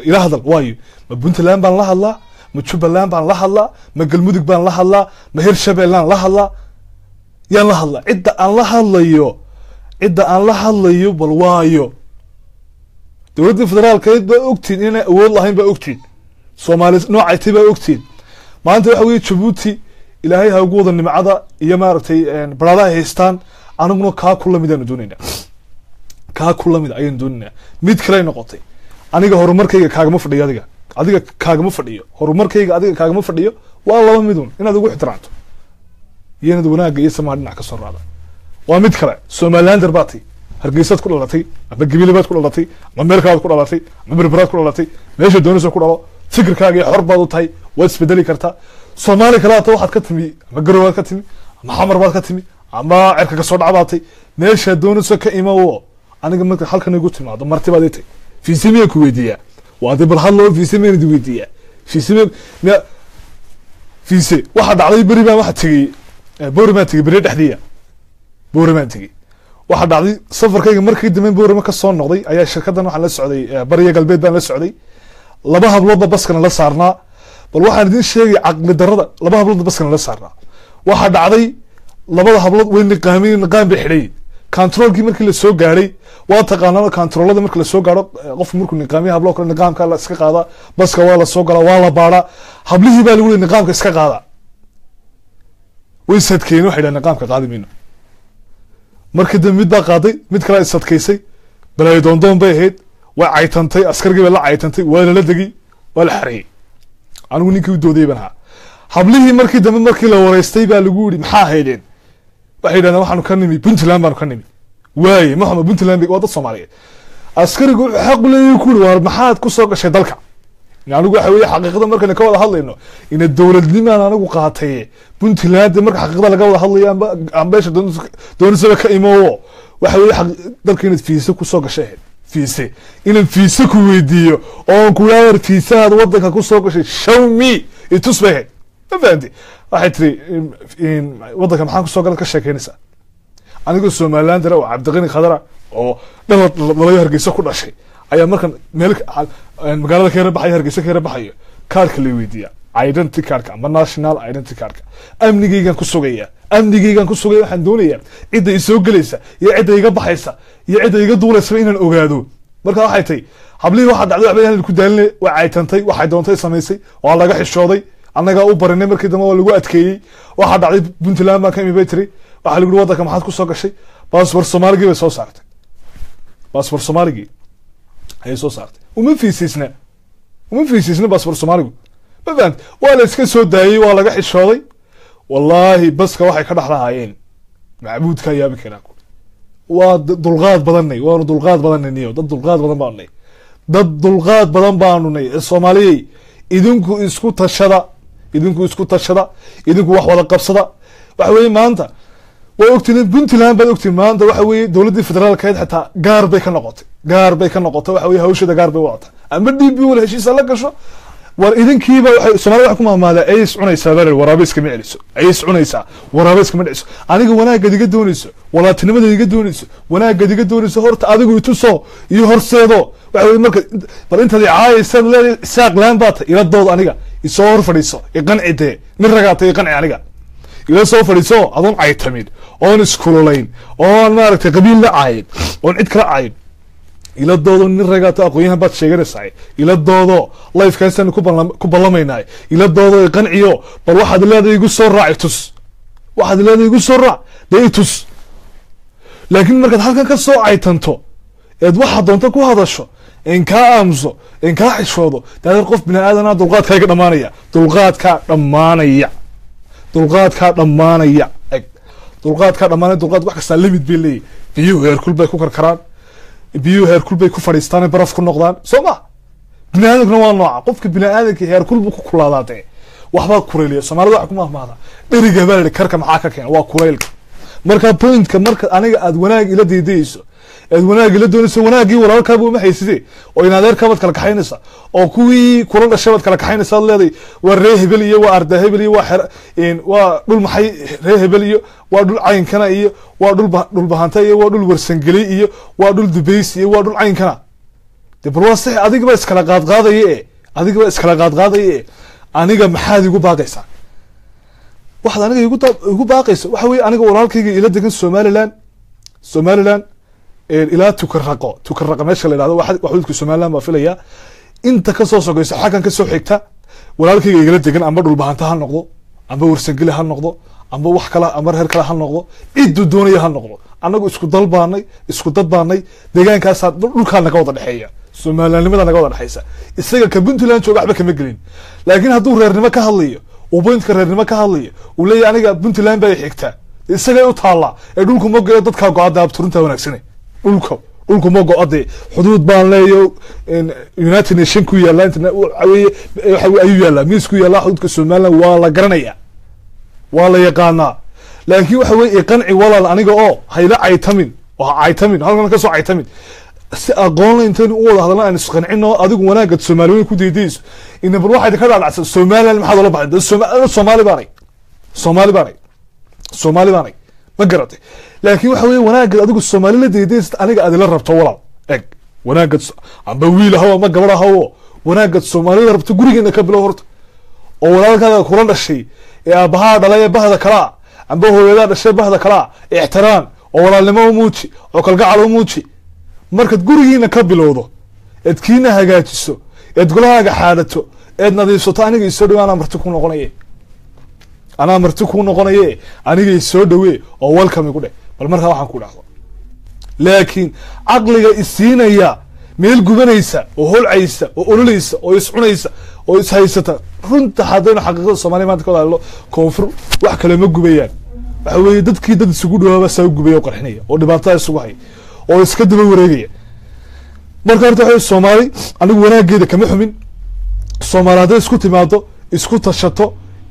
ila hadal waayo ma Puntland baan la hadlaa ma Jubaland baan la hadlaa ma Galmudug baan la hadlaa ma Hirshabeellaan la hadlaa yaa la hadlaa cid aan la hadlayo bal waayo dawladda federaalka ay baa ogtiin inay awood lahayn baa ogtiin Soomaali noocayti baa ogtiin maanta waxa weeye Djibouti ilaahay ha ugu wada nimcada iyo maartay baradaha haystaan anaguna ka kulamid aan doonayna mid kale noqotay aniga horumarkayga kaagama fadhiyo adiga kaagama fadhiyo horumarkayga adiga kaagama fadhiyo waa laba midun inaad ugu ixtiraamto yeenad wanaaga iyo samaha dhinac ka soo raada waa mid kale Somaliland darbaati hargeysad ku dhalatay ama gabiilbaad ku dhalatay ama meelkaad ku dhalatay ama berberaad ku dhalatay meesha doonayso ku dhalo fikirkaaga xor baad u tahay waad isbedeli kartaa Soomaali kala ta waxaad ka timi ama garowaad ka timi ama xamar baad ka timi ama cirka ka soo dhacaatay meesha doonayso ka imawo aniga marka halkan igu timaado martibaad ay tay fiisimiye ku weydiiya waad bal hadlo fiisimiye ku weydiiya fiisi waxa dhacday bari baan waxa tagay bari dhaxdiya waxa dhacday safarkayga markii dambe boorama ka soo noqday ayaa shirkadan waxa la socday bariga galbeed baan la socday laba hablood baskana la saarnaa bal waxaan idin sheegay aqli darada laba hablood baskana la saarnaa waxa dhacday labada hablood way niqaam bay xidhay controlkii markii la soo gaaray waa taqaanaa controlada markii la soo gaaro qof markuu niqaamiyo hablo kale niqaamka la iska qaada baska waa la soo galaa waa la baara hablihii baa lagu leeyahay niqaamka iska qaada way sadkeen waxay dhahan niqaamka qaadimino markii dambe mid baa qaaday mid kale isadkaysay balay doondoon bay ahayd waa caytantay askarigii baa la caytantay waa la dagay waa la xareeyay anigu ninkii u dooday baan hablihii markii dambe markii la wareystay baa lagu yiri maxaa haydeen waxay yiraahdeen waxaanu ka nimi Puntland baan ka nimi waay maxamed Puntland waa dad Soomaaliyeed askarigu xaq u leeyahay ku war maxaad ku soo gashay dalka anigu waxa weeye xaqiiqada markaan ka wada hadlayno in dawladnimada anigu qaatay Puntland marka xaqiiqada laga wada hadlayo aan beesha doonaysa ka imoo waxa weeye dalka inaad fiisa ku soo gashay fiisa ku weydiiyo oo ku yaar fiisaad wadanka ku soo gashay show me it is bad fahantay waxay tiri in wadanka maxaan ku soo galay ka sheekeynaysa anigu Somaliland oo Cabdiqani Khadara oo dhalay Hargeysa ku dhashay ayaa markan meel magaalada ka baxay Hargeysa ka baxay kaarka la weydiiya identity cardka ama national identity cardka amnigaygan ku sugaya waxaan doonayaa cidda i soo gelaysa iyo cidda iga baxaysa iyo cidda iga duulaysa inaan ogaado marka waxay tahay hablihii waxaa dhacday waxba inaan ku daalinay waa caytantay waxay doontay samaysay waa laga xishooday annagaa u barinay markii dambe waa lagu adkeeyey waxaa dhacday puntland baan ka imi bay tiri waxaa lagu yidhi waddanka maxaad ku soo gashay baasbor soomaaligii bay soo saartay baasbor soomaaligii ayay soo saartay uma fiisiisna baasbor soomaaligu ma fahamti waa la iska soo daayey waa laga xishooday wallaahi baska waxay ka dhex lahaayeen macbuudkaa yaabi karaa waa dulqaad badannay waanu dulqaad badannay niyo dad dulqaad badan baanu nay dad dulqaad badan baanu nay ee soomaaliyey idinku isku tashada idinku wax wada qabsada waxa weeye maanta way ogtiin puntland baad ogtiin maanta waxa weeye dowladdii federaalkeed xitaa gaar bay ka noqotay waxa weeye hawshada gaar bay wadataa ama db wala heshiisa la gasho war idinkiiba waxay Soomaaliya wax ku maamulada ay cunaysaa bal waraabiska ma celiso ay cunaysaa waraabiska ma dhiciso aniga wanaaga diga doonayso walaatinimada diga doonayso wanaaga diga doonayso horta adigu ituso iyo horseedo waxa weeye marka bal inta caaysan leeyahay isaaq laan baata ila dood aniga isoo hor fadhiiso iqancide min ragaatay iqanci aniga ila soo fadhiiso adoon caytamid oon iskululayn oon maaragtay qabiil la caayid oon cid kala caayid ila doodo nin ragaato aqoonyahan baad sheeganaysaa ila doodo life kaasan ku ballamaynaa ila doodo qanciyo bal waxaad leedahay igu soo raaci tus waxaad leedahay igu soo raac tus laakiin markaad halkan ka soo caytanto eed waxa doonto ku hadasho in ka aamuso in ka xishoodo daadar qof bini aadana dulqaadkaaga dhamaanaya dulqaadka dhamaanaya dulqaad wax kasta limit bay leeyahay biyo heer kul bay ku karkaraan biyo heer kul bay ku fadhiistaan baraf ku noqdaan Sooma binaadamkuna waa nooca qofka binaadamka heer kul buu ku kulaadaatay waxba kureeliyo Soomaalida wax kuma ahmaada dheriga baa karka maxaa ka keenay waa kuleelka marka pointka marka aniga aad wanaag ila diidayso aad wanaag ila doonayso wanaagii walaalkaagu ma haysidee oo in adeer kabad kala kaxaynaysa oo kuwii kula dhashabad kala kaxaynaysa leeday waa ree hebel iyo waa arda hebel iyo waa dhul maxay ree hebel iyo waa dhul caynkana iyo waa dhul bahanta iyo waa dhul warsangeli iyo waa dhul dubays iyo waa dhul caynkana de barwaasix adiga iskala qaadqaadaye aniga maxaad igu baaqaysaa waxaad aniga igu baaqayso waxa weeye aniga walaalkayga ila degan Somaliland ilaa tukarraqa meesha la yiraahdo waxudka Somaliland baa filaya inta ka soo sogayso xakan ka soo xigta walaalkayga igala degan amba dhul bahanta ha noqdo amba warsangeli ha noqdo amba wax kala ama reer kala ha noqdo cid doonaya ha noqdo anagu isku dad baanay deegaankaas dhulka naga wada dhaxeeya Somalilandnimada naga wada dhaxaysa isaga ka Puntland jooga waxba kama gelin laakiin hadduu reernimo ka hadlayo oo pointka reernimo ka hadlayo uu leeyahay aniga Puntland bay xigtaa isaga u taala ee dhulku ma geeyo dadka go'aada abturinta wanaagsan dhulku ma go'aade xuduud baan leeyo United Nation ku yaala inta waxa ayuu yaala miis ku yaala xuduudka Somaliland waa la garanaya waa la yaqaana laakiin waxa weeye qanci walaal aniga oo hayla caytamin halkan ka soo caytamin si aqoon intaan u wada hadalna aan isqancino adigu wanaaga Soomaaliyeed ku diidayso in bar waxay ka dhacaysaa Somaliland maxaa loo baxay Soomaali baanay ma garatay laakiin waxa weeye wanaaga adigu Soomaaliyeed diidayso aniga aad la rabto walaal wanaaga amba wiil hawa ma gabadha hawo wanaaga Soomaaliyeed rabto gurigeena ka bilow horta oo walaalkaaga kula dhashay ee aabaha dhalay bahda kala amba hooyada dhashay bahda kala ixtiraam oo walaalnimo muuji oo kalgacal muuji markaad gurigeena ka bilowdo eed kiina hagaajiso eed golahaaga xaadato eed nadiifsato aniga isoo dhawaana marti ku noqonaye aniga isoo dhawe oo welcome igu dhe bal markaa waxaan ku dhaxdo laakiin aqliga isiinaya meel gubanaysa oo holcaysa oo ololeysa oo iscunaysa oo ishaysata runta hadayna xaqiiqada Soomaaliya maanta ka hadlo koonfur wax kale ma gubayaan waxa weeye dadkii dad isugu dhawaaba soo gubayo qarxinaya oo dhibaato isugu hay oo iska daba wareegaya marka horta waxa Soomaali anigu wanaageeda kama xumin Soomaalida isku timaado isku tashato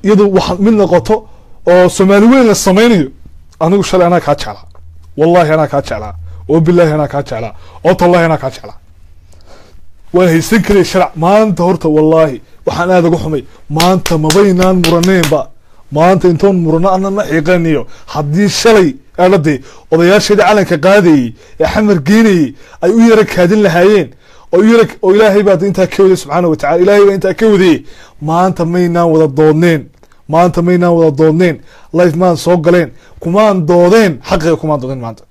iyadoo wax mid noqoto oo Soomaali weyn la sameeyo anigu shalay ana ka jeclaa wallahi ana ka jeclaa oo billahi ana ka jeclaa oo tallahi ana ka jeclaa waa haysan kale sharc maanta horta wallahi waxaan aad ugu xumay maanta ma baynaan muraneenba maanta intoon murana anna xiiqaniyo haddii shalay aaladii odayaasheeda calanka qaadayay ee xamar geenayay ay u yara kaadin lahaayeen oo ilaahay baa intaa ka waday subxaana wa tacala, ilaahay baa intaa ka wadayey. maanta maynaan wada doodneen life maan soo galeen, kumaan doodeen xaqayga, kumaan doodeen. maanta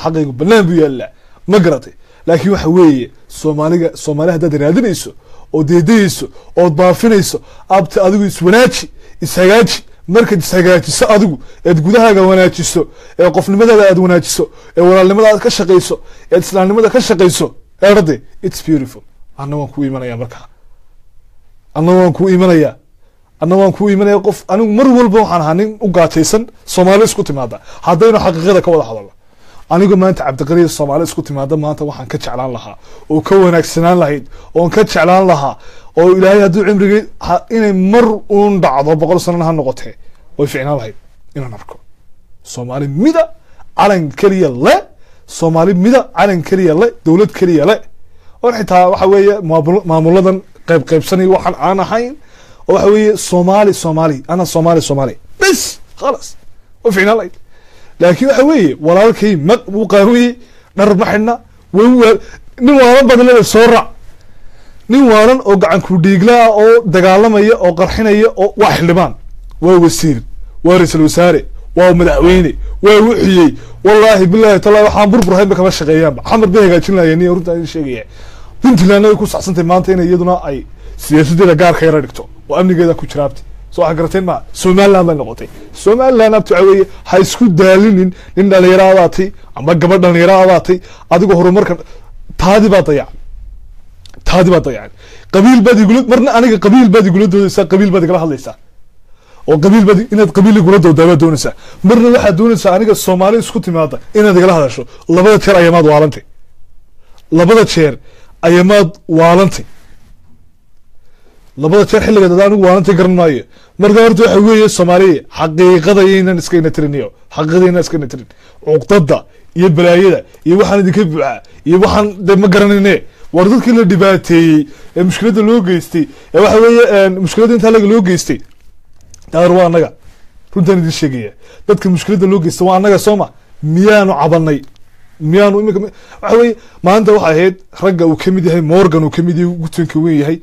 xaqaygu banaan buu yaallaa, ma garatay. laakiin waxa weeye soomaali haddaad raadinayso oo deedayeyso ood baafinayso, abta adigu iswanaaji, ishagaaji. markaad ishagaajiso adigu eed gudahaaga wanaajiso, ee qofnimadaada aad wanaajiso, ee walaalnimada aad ka shaqayso, eed islaamnimada ka shaqayso, erade it's beautiful. anna waan kuu imanaya markaa, anna waan kuu imanaya qof. anigu mar walba waxaan ahaa nin u gaajaysan soomaali isku timaada, haddaynu xaqiiqada ka wada hadalno. anigu maanta cabdiqariir soomaali isku timaada maanta waxaan ka jeclaan lahaa oo ka wanaagsanaan lahayd oon ka jeclaan lahaa, oo ilaahay hadduu cimrigii inay mar uun dhacdo 100 sanana ha noqotee way ficnaan lahayd inaan arko soomaali mida calan keliya le, soomaali mida calan keliya le, dowlad keliya le. oo xitaa waxa weeye maamuladan qaybsanay waxaan aan ahayn, oo waxa weeye soomaali ana soomaali bas khalas way ficnaan lahayd. laakiin waxa weeye walaalkay mag buu qaawiyey, dhar ma xidhna, nin waalan badlada soo raac, nin waalan oo gacan ku dhiiglaa oo dagaalamaya oo qarxinaya oo waa xildhibaan, waa wasiir, waa ra-iisul wasaare, waa madaxweyne, waa wuxiyey. wallaahi bilaahi taala waxaan burburhaynba kama shaqeeyaanba, xamar bay hagaajin lahayen. niyo runtaan idin sheegaya, puntlandna way ku saxsantay maanta inay iyaduna ay siyaasadeeda gaarka yara dhigto oo amnigeeda ku jiraabtay. soo waxaa garateen ma somaliland bay noqotay. somaliland abta waxa weeye ha isku daalinin, nin dhalinyaro abaatay ama gabadh dhalinyaro abaatay, adigoo horumarka taadi baa dayacan. qabiil baad igula, marna aniga qabiil baad igula doodaysaa, qabiil baad igala hadlaysaa, oo qabiil baad inaad qabiil igula doodaa baad doonaysaa. marna waxaad doonaysaa aniga soomaali isku timaada inaad igala hadasho. labada jeer ayamaad waalantay, labada jeer xilligeed ada anigu waalantay garan maayo. marka horta waxa weeye soomaaliya xaqiiqada inaan iska inatirin, cuqdada iyo balaayada iyo waxaan idinka buuxaa iyo waxaan de ma garanayne. war dadkii la dhibaateeyey ee mushkiladda loo geystay, ee waxa weeye mushkiladda intaa laga loo geystay, daar waa annaga. runtaan idin sheegaya, dadka mushkiladda loo geystay waa annaga. sooma miyaanu cabanay? miyaanu imika waxa weeye maanta waxay ahayd ragga uu kamid yahay Morgan, uu kamid yahay gutanka weyn yahay,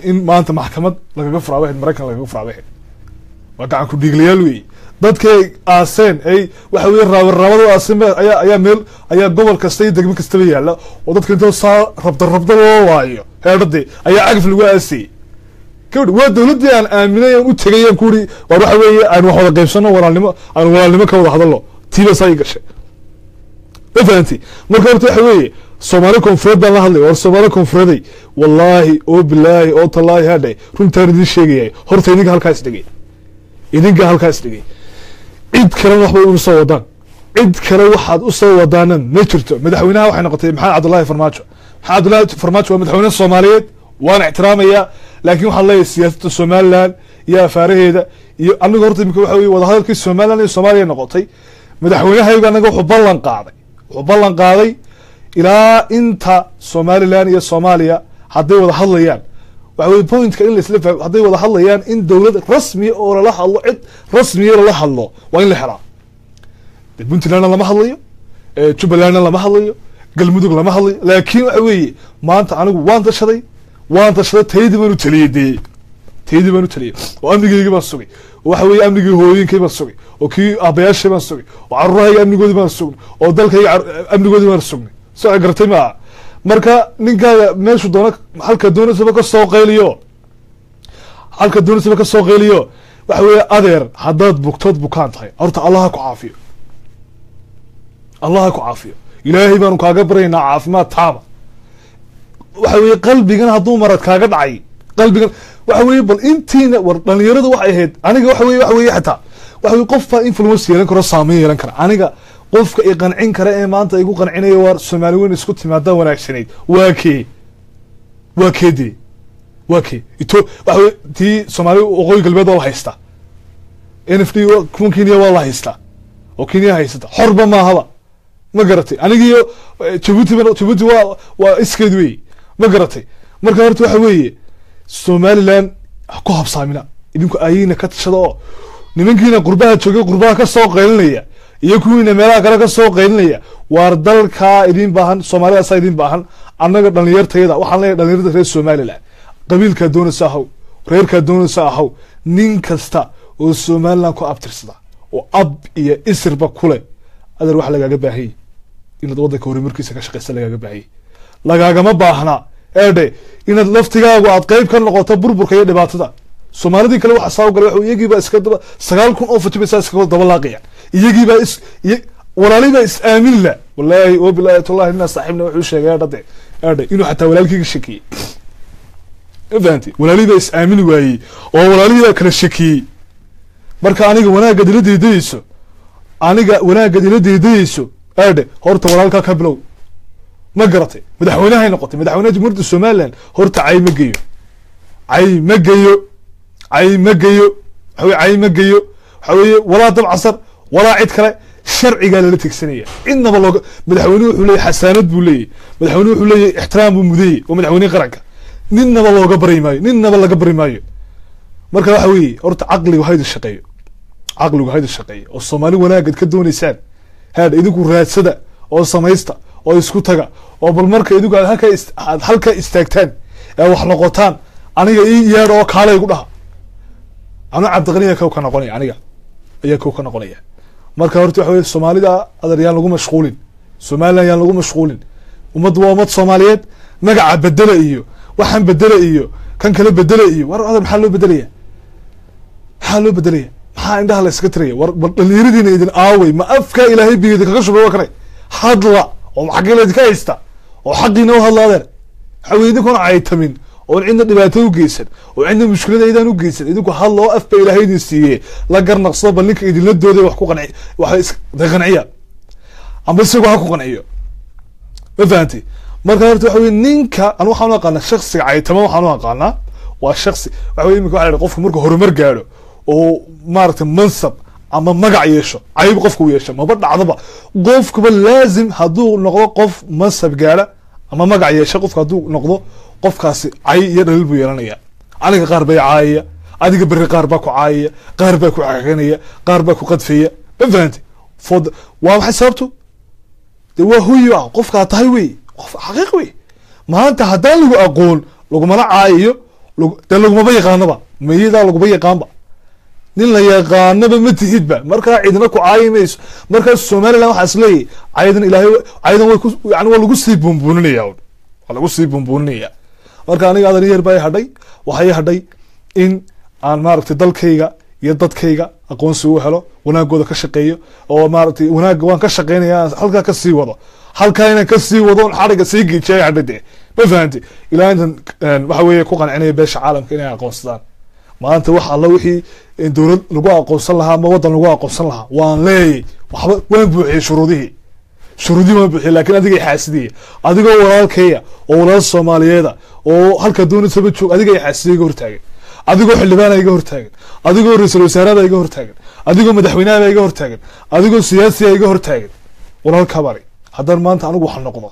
in maanta maxkamad lagaga furaabay Mareykan lagaga furaabay. waa gacan ku dhiiglayaal weey. dadkay aaseen ay waxa weeye raabado aaseen ayaa gobol kasta iyo degmo kasta yaala, oo dadka intoo saa rabda loo waayo heerdade ayaa cagaf lagu aasay. gabadh waa dowladii aan aaminay aan u tagayaan kuuri, war waxa weeye aan wax wada qaybsano, walaalnimo ka wada hadallo, tiiba say gashay. fahanti marka horta waxa weeye Soomaali koonfureed baan la hadlay, war Soomaali koonfureeday wallaahi oo bilaahi oo tallaahi hadhay runtaan idin sheegayay. horta idinka halkaas dhigay, cid kale waxba u soo wadaan, cid kale waxaad u soo wadaana ma jirto. madaxweynaha waxay noqotay maxamed cabdullaahi farmaajo. waa madaxweyne Soomaaliyeed, waan ixtiraamayaa, laakiin waxaan leeyahay siyaasadda Somaliland iyo afaaraheeda iyo aniga horta imika waxa weeye wadahadalkii Somaliland iyo Soomaaliya noqotay. madaxweynahayga anaga wuxuu ballan qaaday ilaa inta Somaliland iyo Soomaaliya hadday wada hadlayaan, waxa weeye pointka in la isla fahmo, hadday wada hadlayaan in dowlad rasmi oo lala hadlo, cid rasmi lala hadlo waa in la helaa. puntlandna lama hadlayo, jubbalandna lama hadlayo, galmudug lama hadlayo. laakiin waxa weeye maanta anigu waan tashaday, taydii baan u taliyey, oo amnigeygii baan sugay, oo waxa weeye amnigii hooyinkay baan sugay, oo kii aabayaashay baan sugay, oo carruurahayga amnigoodii baan sugnay, oo dalkayga amnigoodii baan sugnay. soo garatay ma marka ninkaaga meeshu doona halka doonaysa ka soo qayliyo, waxa weeye adeer haddaad bugtood bukaan tahay horta Allah ha ku caafiyo. ilaahay baanu kaaga baryaynaa caafimaad taama. waxa weeye qalbigan hadduu marad kaaga dhacay, qalbigan waxa weeye bal intiina war dhalinyarada waxay ahayd aniga waxa weeye xataa waxa weeye qofka influence yeelan karo, saameyn yeelan kara. aniga qofka i qancin kara ee maanta igu qancinayo war Soomaali weyn isku timaada wanaagsanayd waa kee ito waxa weeye tii Soomaali waqooyi galbeed waa la haystaa, NFD kuwan Kenya waa la haystaa, oo Kenya haysata xorba maahaba, ma garatay. anigiyo Djibouti waa iskeed weey, ma garatay. marka horta waxa weeye Somaliland ku habsaamina, idinku ayina ka tashada, oo nimankiina qurbaha joogay qurbaha ka soo qaylinaya iyo kuwiina meelaha kale ka soo qaylinaya, waar dalka idin baahan, Soomaaliya idin baahan, annaga dhalinyartayda waxaan leeyahay dhalinyarada reer Somaliland qabiilka doonaysa ahaw reerka doonaysa ahaw nin kasta oo Somaliland ku abtirsada oo ab iyo isirba kule adar wax lagaaga baahay inaad wadanka horumarkiisa ka shaqeysa lagaaga baahay lagaagama baahna eedhe inaad laftigaagu aad qayb ka noqoto burburka iyo dhibaatada Soomaalidii kale waxa saaw galay waxa iyagiiba iska daba 9,000 oo fatibisa iska daba laaqaya iyagiiba walaaliba is aamin la wallahi oo billahi tallahi inna saaxibna wuxuu sheegay dhade inuu xataa walaalkiiga shakiyay evanti walaaliba is aamin waayay oo walaaliba kala shakiyay marka aniga wanaaga diladeedayso horta walaalka ka bilow ma garatay madaxweynaha ay noqotay madaxweynaha jamhuuriyadda Somaliland horta ay ma geeyo waxa walaa dab casar walaa cid kale sharciga la tigsanaya inaba loo madaxweynuhu wuxuu leeyahay xasaanad buu leeyahay madaxweynuhu wuxuu leeyahay ixtiraam buu mudeeyay oo madaxweynaha qaranka ninaba looga laga bari maayo marka waxa horta aqligu hay'ad shaqeeyo oo Soomaali wanaagad ka doonaysaan haad idinku raadsada oo samaysta oo isku taga oo bal marka idigu halka istaagtaan ee wax noqotaan aniga yeedho oo kaalay igu dhaha ana Cabdiqaniya ka noqonaya aniga ayaa ka noqonaya marka horta waxa Soomaalida adariyaan lagu mashquulin Soomaaliland yaan lagu mashquulin ummad Soomaaliyeed magaca bedela iyo waxaan bedela iyo kan kale bedela iyo war adan maxaa loo bedelaya maxaa indhaha la iska tiraya war dhalinyaradiina idin aaway ma afka Ilaahay biyada kaga shubay waa kanay hadla oo xaqiiqada ka haysta oo xaqiina u hadlaadeen xaweydi kuna aytamin oo cidna dhibaato u geysan oo cidna mushkiladaydan u geysan idinku hadlo afba Ilaahay idin siiyay la garnaqso balinka idin la dooday wax ku qanci wax qanciya amba isagu ha ku qanciyo ma fahanti marka horta waxa ninka aan waxaan aqaana shakhsiga aytama waxaan aqaana waa shakhsi waxa imika waxa qofku markuu horumar gaaro oo maartay mansab ama magac yeesho ayib qofku yeesho ma dhacdaba qofkuba laazim haduu noqdo qof mansab gaara ama magac yeesho qofku haduu noqdo qofkaasi ay iyo dhalil buu yeelanaya aniga qaar bay caayaya adiga bari qaar baa ku caayaya qaar baa ku xaqanaya qaar baa ku qadfaya fahanti fod waa waxa sababtu de waa huyo qofka tahay way qof xaqiiq way maanta haddaan lagu aqoon lagu mana caayo lagu ma yaqaanaba meeyada lagu yaqaanba nin la yaqaanaba ma tihidba marka cidna ku caayimayso marka Soomaaliland waxa isleeyay aydan Ilaahay aydan way ku yani waa lagu sii buunbuuninayaa marka aniga adan yar bay hadhay waxay hadhay in aan maaragtay dalkayga iyo dadkayga aqoonsi u helo wanaagooda ka shaqeeyo oo maaragtay wanaag waan ka shaqeynayaa halka ka sii wado halka inaan ka sii wado xariga sii geejay hadhade ma fahanti ilaa intan waxa weeye ku qancinaya beesha caalamka inay aqoonsadaan maanta wax alla wixii dawlad lagu aqoonsan lahaa ama wadan lagu aqoonsan lahaa waan leeyay waxba waan buuxiyay shuruudii waan buuxiyay laakiin adiga xaasidiye adigoo walaalkaya oo walaal Soomaaliyeed oo halka doonaysa joog adiga xaasidiga hortaagan adigoo xildhibaan iga hortaagan adigoo ra'iisul wasaaraha iga hortaagan adigoo madaxweynaha iga hortaagan adigoo siyaasi iga hortaagan walaalka bari haddaan maanta anigu wax noqdo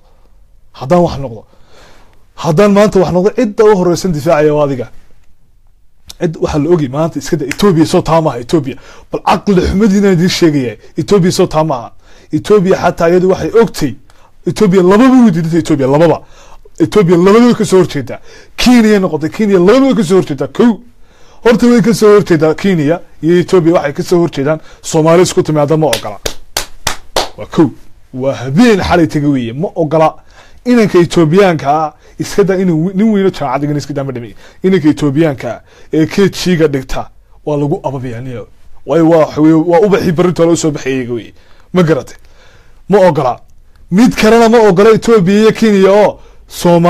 haddaan maanta wax noqdo cidda u horeysan difaacaya waa adiga cid waxa la ogi maanta iska Ethiopia soo taamaha Ethiopia bal aqli xumadiina idin sheegaya Ethiopia soo taamaha Ethiopia xataa iyadu waxay ogtay Ethiopia lababa u diiday Ethiopia labada ka soo horjeeda Kenya noqotay Kenya labada ka soo horjeeda horta way ka soo horjeeda Kenya iyo Ethiopia waxay ka soo horjeedaan Soomaali isku timaada ma ogola waa habeen xalay tagay ma ogola inanka Ethiopianka iska daa inuu nin weyn oo jaacadigan iska dama dhimay inanka Ethiopianka ee keejiga dhigta waa lagu ababiyaaniyo waa u bixi barinta loo soo baxayay way ma garatay ma ogola mid kalena ma ogola Ethiopia iyo Kenya oo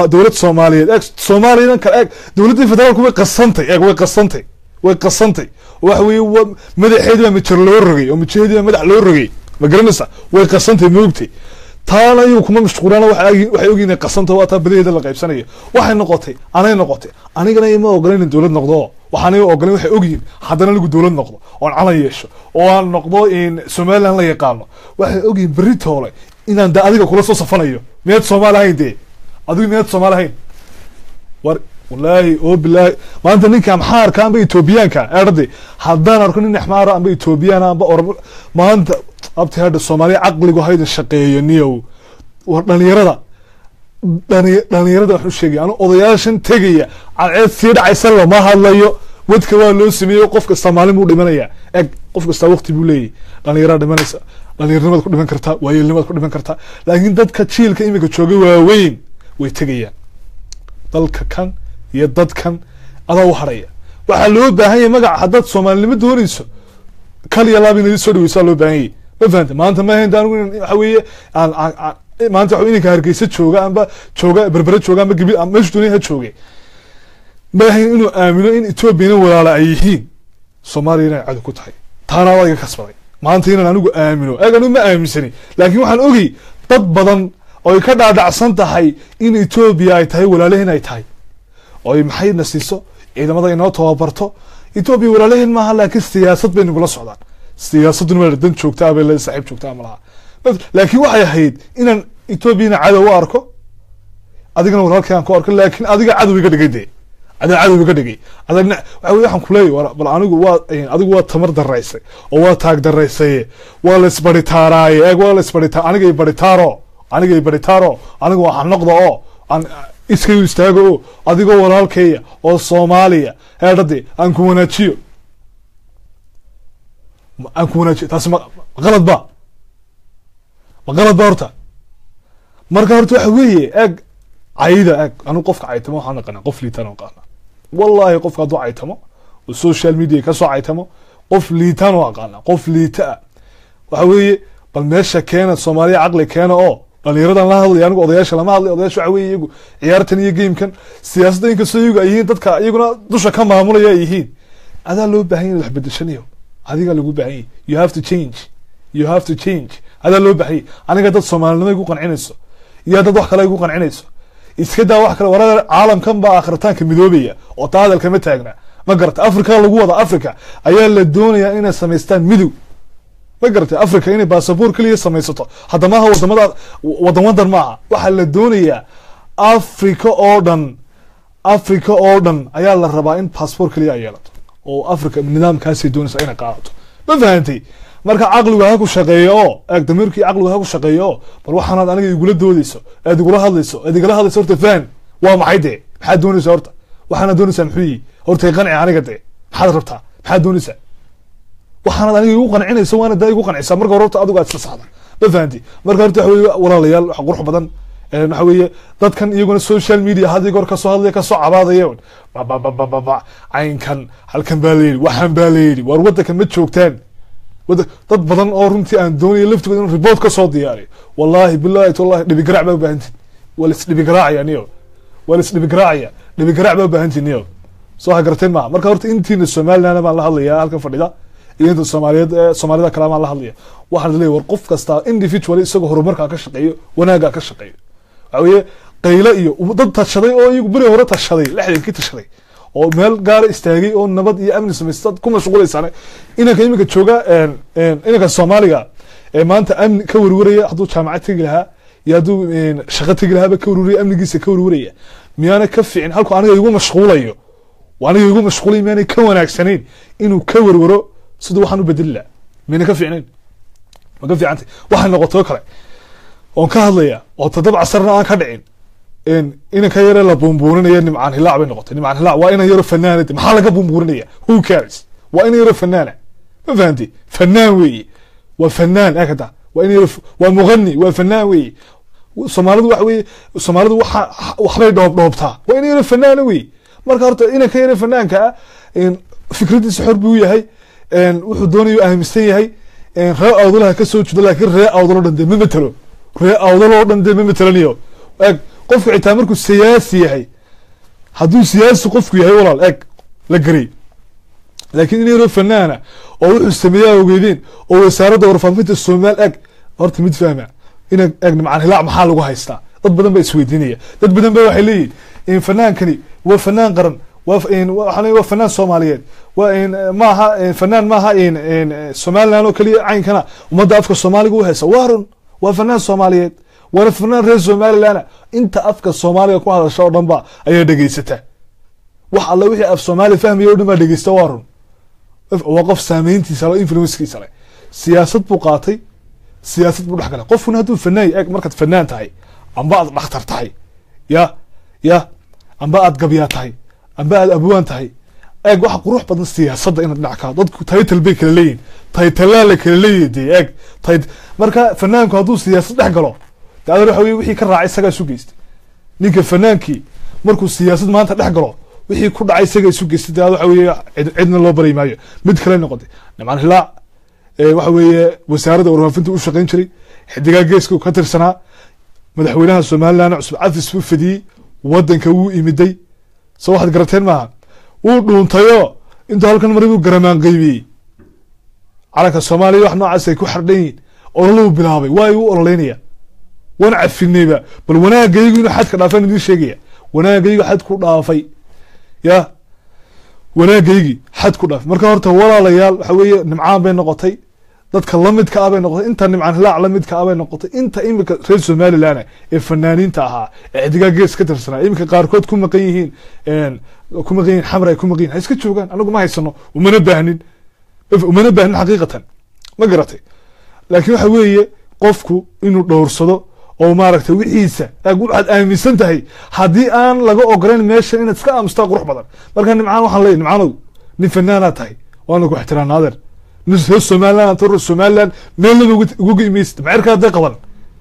dawlad Soomaaliyeed Soomaaliland ka dawladda federaalku way qasantay waxa weeye madaxeedii ma jir loo rogay oo madaxeedii madax loo rogay ma garanaysa way qasantay moogtay taana ayuu kuma mashquulana waxay ogeen qasanta waa taa badeeda la qaybsanayo waxay noqotay anigana ima ogolaan dawlad noqdo waxaan ogolaan waxay ogeen haddana lagu dawlad noqdo oo calan yeesho oo aan noqdo in Soomaaliland la yaqaano waxay ogeen Britoole inaan adiga kula soo safanayo meed Soomaaliland adiga meed Soomaaliland war wallahi oo billahi maanta ninka maxaarka amba Ethiopianka arday haddaan arko nin xmaar amba Ethiopian amba maanta abti hada Soomaaliya aqligu hayda shaqeeyo niyow war dhalinyarada dhalinyarada wax u sheegaya anu odayaashan tegaya cadceed sii dhacaysa lama hadlayo wadka waa loo sameeyo qof kasta maalin buu dhimanaya eg qof kasta waqti buu leeyahay dhalinyarada dhimanaysa dhalinyarnimada ku dhiman kartaa waayeelnimada ku dhiman kartaa laakiin dadka jiilka imika joogay waaweyn way tegayaan dalka kan iyo dadkan adaa u haraya waxaa loo baahan yahay magaca haddaad soomaalinimo doonayso kal iyo laab inaad soo dhaweysaa loo baahan yahay ma fahanta maanta ma hayn anigu waxa weeye maanta waxa inanka hargeysa jooga amba jooga berbera jooga amba gabi meesha duuniyaha joogay ma hayn inuu aamino in Ethiopia walaala ay yihiin Soomaaliya inay cad ku tahay taana waa iga kasbaday maanta inaan anigu aamino anigu ma aaminsani laakiin waxaan ogay dad badan oo ka dhaadhacsan tahay in Ethiopia ay tahay walaalaheena ay tahay oo maxay nasiiso ciidamada inoo tababarto Ethiopia walaalaheena maaha laakiin siyaasad bay nagula socdaan siyaasaduna waa dan joogtaa bay la saaxiib joogtaa malaha laakiin waxay ahayd inaan Ethiopia cadow u arko adigana walaalkeen ku arko laakiin adiga cadow iga dhigay adiga cadow iga dhigay adagna waxaan ku leeyahay bal anigu waa adigu waa tamar daraysay oo waa taag daraysay waa la isbaritaaraay waa la isbaritaa aniga baritaaro aniga waxaan noqdo oo aan iska istaago oo adigoo walaalkeeya oo Soomaaliya heedhade aan ku wanaajiyo taas ma qalad ba horta marka horta waxa weeye ag cayda ag anu qofka caytamo waxaan naqana qof liitaan oo qaana wallahi qofka haduu caytamo oo social media ka soo caytamo qof liitaan oo qaana qof liita waxa weeye bal meesha keena Soomaaliya aqli keena oo dhalinyaradan la hadlay anigu odayaasha lama hadlay odayaasha waxa weeye iyagu ciyaartan iyo gamekan siyaasadda inka soo iyagu yihiin dadka iyaguna dusha ka maamulaya yihiin adaa loo baahan yahay wax bedeshanayo adiga lagu baahan yahay you have to change adaa loo baahan yahay aniga dad Soomaalinimo igu qancinayso iyo dad wax kale igu qancinayso iska daa wax kale warada caalamkan ba aakhirtaanka midoobaya oo taadalka ma taagna ma garata Afrika lagu wada Afrika ayaa la doonayaa inay sameystaan midow ma garata Afrika inay baasaboor kaliya sameysato hadda maaha wadan maaha waxa la doonayaa Afrika oo dhan ayaa la rabaa in baasaboor kaliya ay yeelato oo Afrika nidaamkaasi doonaysa inay qaadato ma fahantay marka aqligu ha ku shaqeeyo oo damirkii aqligu ha ku shaqeeyo bal waxaanaad aniga igula doodayso aad igula hadlayso horta faan waa maxay de maxaad doonaysaa horta waxaana doonaysaa muxuu horta qanci aniga de maxaad rabtaa maxaad doonaysaa waxaanaad aniga igu qancinayso waana daa igu qancisa marka horta adigu aad saxda ma fahanti marka horta waxa weeye walaalayaal wax qurux badan waxa weeye dadkan iyaguna social media hadii goor ka soo hadlay ka soo cabaadayeen aynkan halkan baa leeyay waxaan baa leeyay war wadanka ma joogtaan dad badan oo runtii aan doonay laftigood in report ka soo diyaariyo wallahi billahi wallahi dhibi garaac baa baahantiin wala dhibi garaac baa baahantiin niyo soo hagarteen ma marka horta intiina Soomaaliland baan la hadlayaa halkan fadhida iyo inta Soomaalida kala ma la hadlaya waxaan leeyahay war qof kasta individual isagoo horumarka ka shaqeeyo wanaaga ka shaqeeyo waxa qayla iyo dad tashaday oo iyagu bari hore tashaday lixdankii tashaday oo meel gaar istaagay oo nabad iyo amni sameystay ku mashquulaysan inanka imika jooga inanka Soomaaliga maanta amni ka warwaraya haduu jaamacad tagi lahaa iyo haduu shaqo tagi lahaa ka warwaraya amnigiisa ka warwaraya miyaana ka fiicin halku aniga igu mashquulayo miyaana ka wanaagsaneyn inuu ka warwaro sidoo waxaan u beddelaa miyaana ka fiicnayn ma ka fiicantay waxaan noqoto kale oo ka hadlaya oo tadab casarna aan ka dhicin inanka yare la buunbuurinaya nimcaan hilaac bay noqotay nimcaan hilaac waa inan yaro fanaanad maxaa laga buunbuurinaya who cares waa inan yaro fanaana ma fahanti fanaan weeye waa fanaan akada waa inan yaro waa mughani waa fanaan weeye Soomaalidu wax weeye Soomaalidu waxbay dhoobtaa waa inan yaro fanaan weeye marka horta inanka yare fanaanka fikradiisa xor buu yahay wuxuu doonayo aaminsan yahay ree awdalaha ka soo jeedo laakiin ree awdalo dhan ma matalo ree awdalo dhan ma matalaniyo qofku xitaa markuu siyaasi yahay hadduu siyaasi qofku yahay walaal la garay laakiin inay fanaana oo wuxuu sameeyaa ogeedeen oo wasaaradda warfaafinta Soomaal horta mid fahma in nimcaan hilaac maxaa lagu haystaa dad badan baa isweydiinaya dad badan baa waxay leeyihiin in fanaankani waa fanaan qaran waa fanaan Soomaaliyeed maaha fanaan maaha Somaliland oo kaliya caynkana ummadda afka Soomaaliga u haysa waa fanaan Soomaaliyeed وانا فنان رئيس Somaliland انت افكا Soomaaliga ku hadasho oo dhanba ayaa dhageysata wax alla wixii af Soomaali fahmayo dhanba dhageysta waarun waqaf saameyntiisa la influence-kiisa leh siyaasad buu qaatay siyaasad buu dhaxgalay qofuna haduu fanaan markaad fanaan tahay amba aad dhakhtar tahay ya amba aad gabyaa tahay amba aad abwaan tahay eeg waxa qurux badan siyaasadda inaad dhinac ka dadku title bay kala leeyihin titlea la kala leeyahay dee eeg marka fanaanku hadduu siyaasad dhex galo dee adeer waxa weye wixii ka raacay isagaa isu geystay ninka fanaankii markuu siyaasad maanta dhex galo wixii ku dhacay isagaa isu geystay dee waxa weye cidna loo bari maayo mid kale noqotay nimcan hilaac waxa weeye wasaaradda warfaafinta u shaqayn jiray xidigaa geeska ka tirsanaa madaxweynaha somaliland cusub cafis u fadiyey wadanka wuu imiday soo waxaad garateen maaha wuu dhuuntayo intuu halkan mari buu garamaan qaybiyey calanka soomaaliya wax noocaas ay ku xardhan yihiin ololuu bilaabay waa igu ololeynaya waan cafinayba bal wanaagaygu inuu xadka dhaafan idiin sheegaya wanaagaygu xad ku dhaafay ya wanaagaygii xad ku dhaafay marka horta walaalayaal waxa weeye nimcaan bay noqotay dadka lamidka ah bay noqotay inta nimcan hilaac lamidka ah bay noqotay inta imika reer somaliland ee fanaaniinta ahaa ee xidigaa gees ka tirsanaa imika qaarkood ku maqan yihiin xamar ay ku maqan yihin ha iska joogaan anagu ma haysano umana baahnin xaqiiqatan ma garatay laakiin waxa weeye qofku inuu dhowrsado oo maaragtay wixiisa waxaad aaminsan tahay haddii aan laga ogolayn meeshan inaad iska aamustaa qurux badan marka nimcaan waxaan leeyahy nimcaanow nin fanaanaad tahay waana ku ixtiraamna adeer reer somaliland reer somaliland meelnaba uga imaysid macerka hadday qaban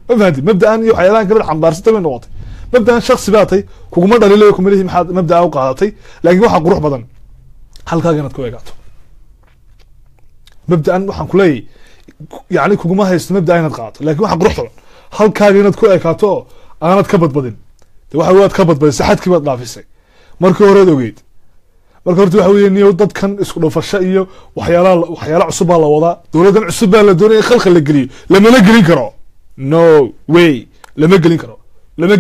ma fahanti mabda'an iyo waxyaalahan kale xambaarsatay bay noqotay mabda'an shaksi baa tay kuguma dhaliilay kuma lihi maxaad mabda'a u qaadatay laakiin waxaa qurux badan halkaaga inaad ku eegaato mabda'an waxaan kuleeyahy yani kuguma haysto mabda'a inaad qaadato lakin waxaa qurux badan halkaaga inaad ku ekaato oo aanad ka badbadin de waxa waad ka badbadisay xadkii baad dhaafisay markii horead ogeyd marka horta waxa weye niyo dadkan isku dhufasho iyo waxyaala cusub baa la wadaa dowladdan cusub baa la doonaya in khalkhal la geliyo lamana gelin karo no way lama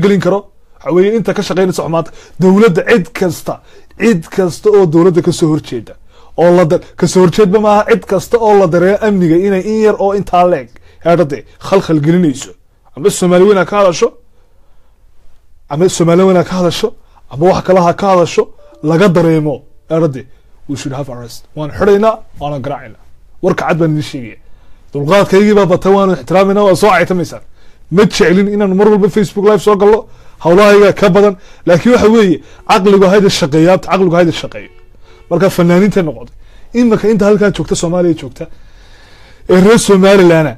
gelin karo waxa weye inta ka shaqeynaysa xumaanta dowladda cid kasta oo dowladda kasoo horjeeda oo kasoo horjeedba maaha cid kasta oo la dareeyo amniga inay in yar oo intaa leeg heedhade khalkhal gelinayso ama soomaali weyn ha ka hadasho ama wax kale ha ka hadasho laga dareemo erade we should have arrest waan xidhaynaa waana garaacayna warka cad baan idin sheegaya dulqaadkaygii baa batay waanu ixtiraamayna waa soo caytamaysaan ma jeclin inaanu mar walba facebook live soo gallo hawlahayga ka badan laakiin waxa weeye caqligu hayda shaqeeyo marka fanaaniinta noqotay imika inta halkaa joogta soomaaliya joogta ee reer somaliland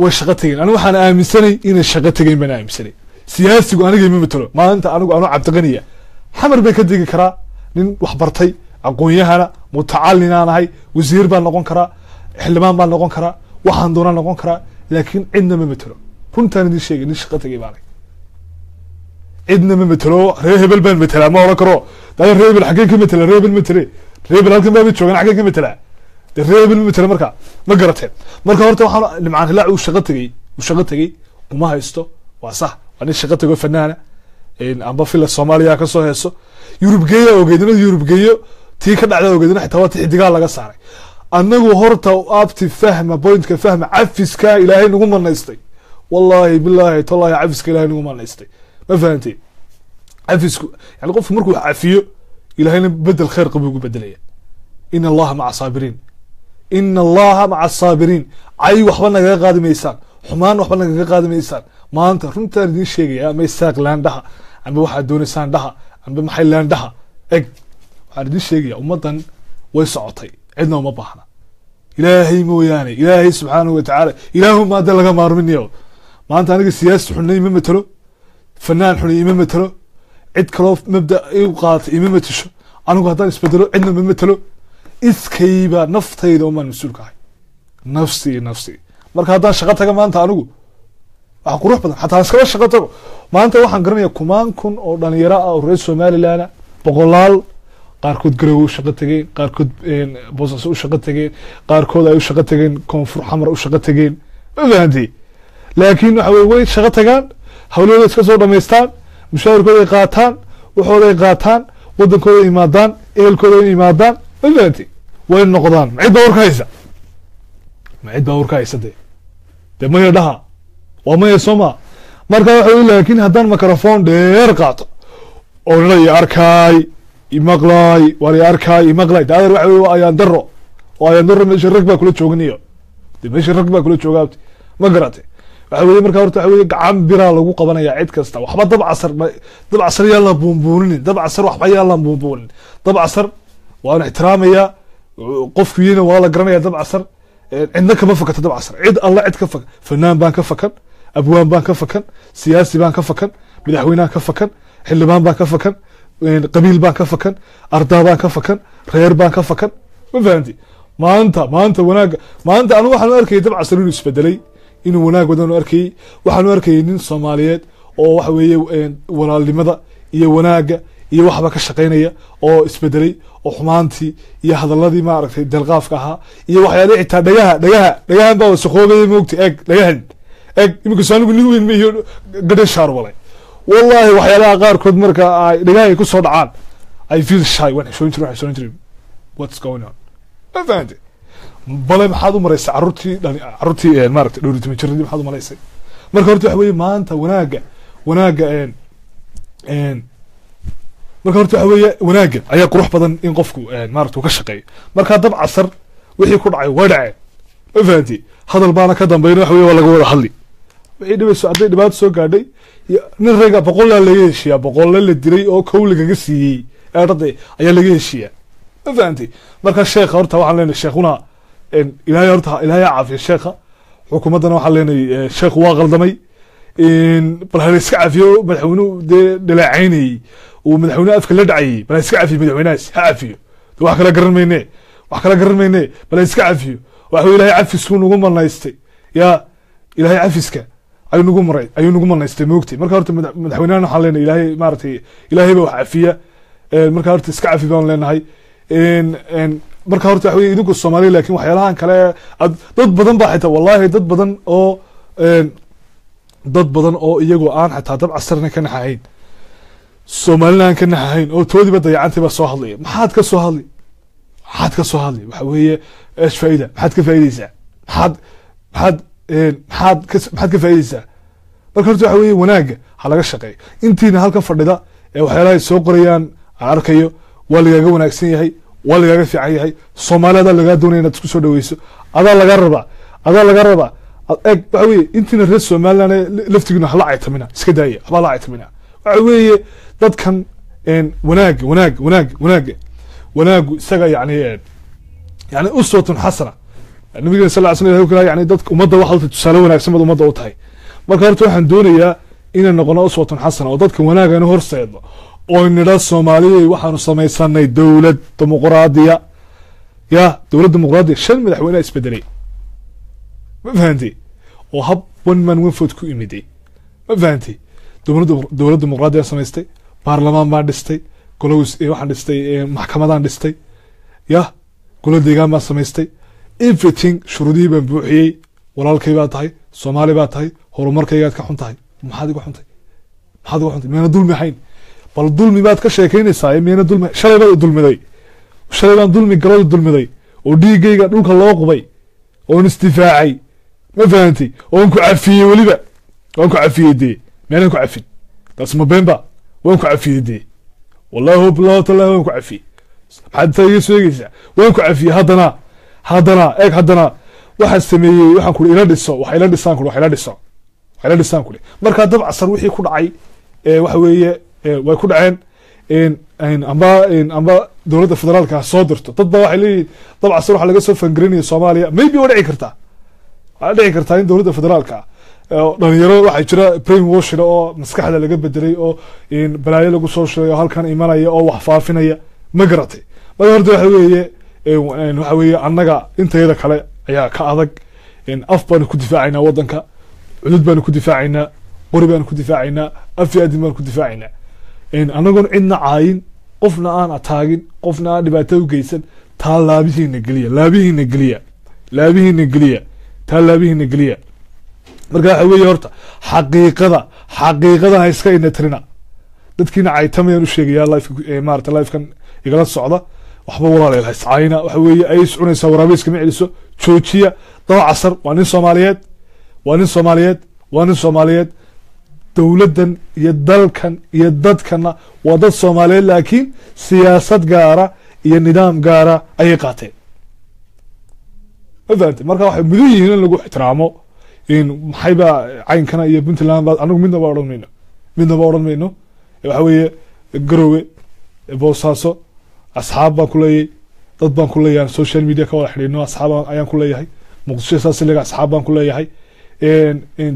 way shaqo tegeen anigu waxaan aaminsanay inay shaqo tegeyn baan aaminsanay siyaasigu aniga ima matalo maalinta anigu anoo cabdiqaniya xamar bay ka degi karaa nin wax bartay aqoon-yahana mutacallinaan ahay wasiir baan noqon karaa xildhibaan baan noqon karaa waxaan doonaan noqon karaa laakiin cidna ma matalo runtaan idin sheegay nin shaqo tegey baanay cidna ma matalo reer hebel baan matelaa ma oran karo daya reer hebel xaggeen ka matela reer hebel matele reer hebel halkan baaba joogan xaggeen ka matelaa de reer hebel ma matela marka ma garateen marka horta waxaan nimcaan hilaac uu shaqo tegey kuma haysto waa sax waa nin shaqo tego fanaana amba fila soomaaliya ka soo heeso yurubgeeya ogeedina yurubgeeyo tii ka dhacda ogeedina xitaa waa ti xidigaa laga saaray annagu horta abti fahma pointka fahma cafiska ilaahay nagu manaystay wallahi billahi tallahi cafiska ilaahay nagu manaystay ma fahantay cafisku yani qofku markuu cafiyo ilaahayna bedel khayr qabu ugu bedelaya ina allaha maca saabiriin cay waxba nagaga qaadi maysaan xumaan waxba nagaga qaadi maysaan maanta runtaan idiin sheegaya ama isaaq laandhaha amba waxaad doonaysaan dhaha amba maxay laandhaha eg waxaan idiin sheegaya ummaddan way socotay cidna uma baahna ilaahay mooyaane ilaahay subxaanahu watacaala ilaahu maada laga maarminayo maanta aniga siyaasi xunna ima matalo fanaan xuna ima matalo cid kaloo mabda igu qaadatay ima matasho anigu haddaan isbedelo cidna ma matalo iskayba naftayda umaan mas-uulka ahay nafsi marka haddaan shaqo taga maanta anigu waxa qurux badan xataa iskaba shaqo tago maanta waxaan garanaya kumaan kun oo dhalinyaro ah oo reer somaliland boqolaal qaarkood garowe u shaqo tegeen qaarkood boosaaso u shaqo tegeen qaarkood ay u shaqo tegeen koonfur xamar u shaqo tegeen ma fahanti laakiin waxa weye way shaqo tagaan hawlahooda iska soo dhamaystaan mushaawirkooda ay qaataan waxooda ay qaataan wadankooda imaadaan ehelkooda imaadaan ma fahanti way noqdaan ma cid baa warka haysa de maya dhaha waa maya sooma marka waxa laakiin haddaan microphone dheer qaato oo nina i arkaay imaqlaay waan i arkaay imaqlaay de adeer waxa waa ayaan daro meesha rag baa kula jooganayo de meesha rag baa kula joogaabti ma garate waxa weeye markaa horta waxa weeye gacan biraa lagu qabanaya cid kasta waxba dab casar yaa la buunbuunin dab casar waxba yaa la buunbuunin dab casar waan ixtiraamaya qofkiina waa la garanaya dab casar cidna kama fakato dab casar cid alla cid ka fakan fanaan baan ka fakan abwaan baan ka fakan siyaasi baan ka fakan madaxweynaha ka fakan xildhibaan baan ka fakan qabiil baan ka fakan ardaa baan ka fakan reer baan ka fakan ma fahanti maanta wanaaga maanta anigu waxaan u arkayay dab casar inuu isbedelay inuu wanaag wadan u arkayay waxaan u arkayay nin Soomaaliyeed oo waxa weeye walaalnimada iyo wanaaga iyo waxba ka shaqeynaya oo isbedelay oo xumaantii iyo hadaladii ma aragtay dalqaafka ahaa iyo waxyaalaha xitaa dhagahan baa wasaqoobay moogti dhagahan imika saanigu nin weyn meeyo gadashaar walay wallahi waxyaalaha qaar kood marka ay dhagahay ku soo dhacaan I feel shy when I show you what's going on ma fahanti bale maxaad u maraysaa carruurtii maaragtay dhowritimo jiradii maxaad u malaysay marka horta waxa weeye maanta wanaaga marka horta waxa weeye wanaaga ayaa qurux badan in qofku maaragtay ka shaqeeyo marka dab casar wixii ku dhacay way dhaceen ma fahanti hadal baana ka dambeeyay waxa weeye waa laga wada hadli wixii dhibayso hadday dhibaato soo gaadhay nin rega boqol laga heshiyaa boqol la dilay oo kow lagaga siiyey arday ayaa laga heshiyaa ma fahanti marka sheekha horta waxaan leenahay sheekhuna ilaahay horta ilaahay caafiyo sheekha xukuumadana waxaan leenahay sheekhu waa qaldamay bal hal iska caafiyo madaxweynuhu dhaleecaynayay uu madaxweynuhu afka la dhacayay bal iska caafiyo madaxweynahaas ha caafiyo wax kala garan mayne bal iska caafiyo waxa ilaahay cafisku nagu manaystay ya ilaahay cafiska ayuu nagu manaystay moogtay marka horta madaxweynaha waxaan leenahay ilaahay maaragtay ilaahay baa wax cafiya marka horta iska cafi baan leenahay marka horta waxa weeye idinku Soomaaliya laakiin waxyaalahan kale dad badan baa xitaa wallahi dad badan oo iyagoo aan xitaa dab casarna ka naxahayn Soomaaliland ka naxahayn oo toodiba dayacantay ba soo hadlay maxaad ka soo hadlay waxa weeye ايش فايده maxaad ka faa'iideysaa maxaad ka faa'iideysaa marka horta waxa weeye wanaaga ha laga shaqeeyo intiina halka fadhida ee waxyaalaha soo qorayaan arkayo waa lagaga wanaagsan yahay waa lagaga fiican yahay Soomaalida laga doonay inaad isku soo dhaweyso adaa laga rabaa waxa weeye intiina reer Soomaaliland laftiguna hala caytamina iska daaya haba la caytamina waxa weeye dadkan wanaagu isaga يعني أسوة حسنة النبي صلى الله عليه وسلم يقول يعني ضدك ومضى واحد تسالون أكسم ومضى وطهي ما كانت واحد دنيا إن نقول أسوة حسنة وضدك وناقة نهر صيد وإن راس الصومالية وحنا صمي صنّي دولة ديمقراطية يا دولة ديمقراطية شن مدحونا إسبدلي ما فهمتي وهب من وفد كوميدي ما فهمتي دولة ديمقراطية صميستي برلمان ما دستي كلوس واحد دستي محكمة دستي يا كل ديجان ما سميستي everything شروطي بنبوحي walaalkay baa tahay Soomaali baa tahay horumarkaygaad ka xuntahay maxaad igu xuntay meena dulmi hayn bal dulmi baad ka sheekeynaysaa meena dulmi shalay baan dulmi galay oo dhiigayga dhulka loo qubay oo istifaacay ma fahanti oo ku cafiyay waliba waan ku cafiyay meena ku cafin taas ma beenba waan ku cafiyay wallahi bilaa talaa waan ku cafiyay حتى يسويجيسا وين كعفي هادنا واحد سمي waxaan ku ila dhiso waxa ila dhisaan ku marka dab casar wixii ku dhacay waxa weeye way ku dhaceen amba dawladda federaalka soo dirto dad baa waxay leeyihiin dab casar waxa laga soo fangarinayo Soomaaliya maybe waa dhici kartaa in dawladda federaalka dhalinyaro waxay jira brainwashing oo maskaxda laga bedelay oo balaayo lagu soo sheegayo halkan imanaya oo wax faafinaya ma garatay marka horta waxa weeye annaga intayada kale ayaa ka adag af baan ku difaacaynaa wadanka cudud baan ku difaacaynaa qori baan ku difaacaynaa afyaadin baan ku difaacaynaa annagoon cidna caayin qofna aan ataagin qofna aan dhibaato u geysan taa laabihiina geliya marka waxa weeye horta xaqiiqada ha iska inatrina dadkiina caytamayaan u sheegayaa live-kan igala socda waxba walaalayaal iscaayna waxa weeye ay iscunaysaa waraabiska ma celiso joojiya daba casar waa nin Soomaaliyeed dawladdan iyo dalkan iyo dadkana waa dad Soomaaliyeed laakiin siyaasad gaara iyo nidaam gaara ayay qaateen ma fahanti marka waxay mudan yihiin in lagu ixtiraamo maxayba caynkana iyo puntland baa anagu midnaba odhan mayno waxa weeye garowe boosaaso asxaab baan ku leeyahay dad baan ku leeyahay social media ka wada xidhiidhno asxaab ayaan ku leeyahay muqdisho saas ilaga asxaab baan ku leeyahay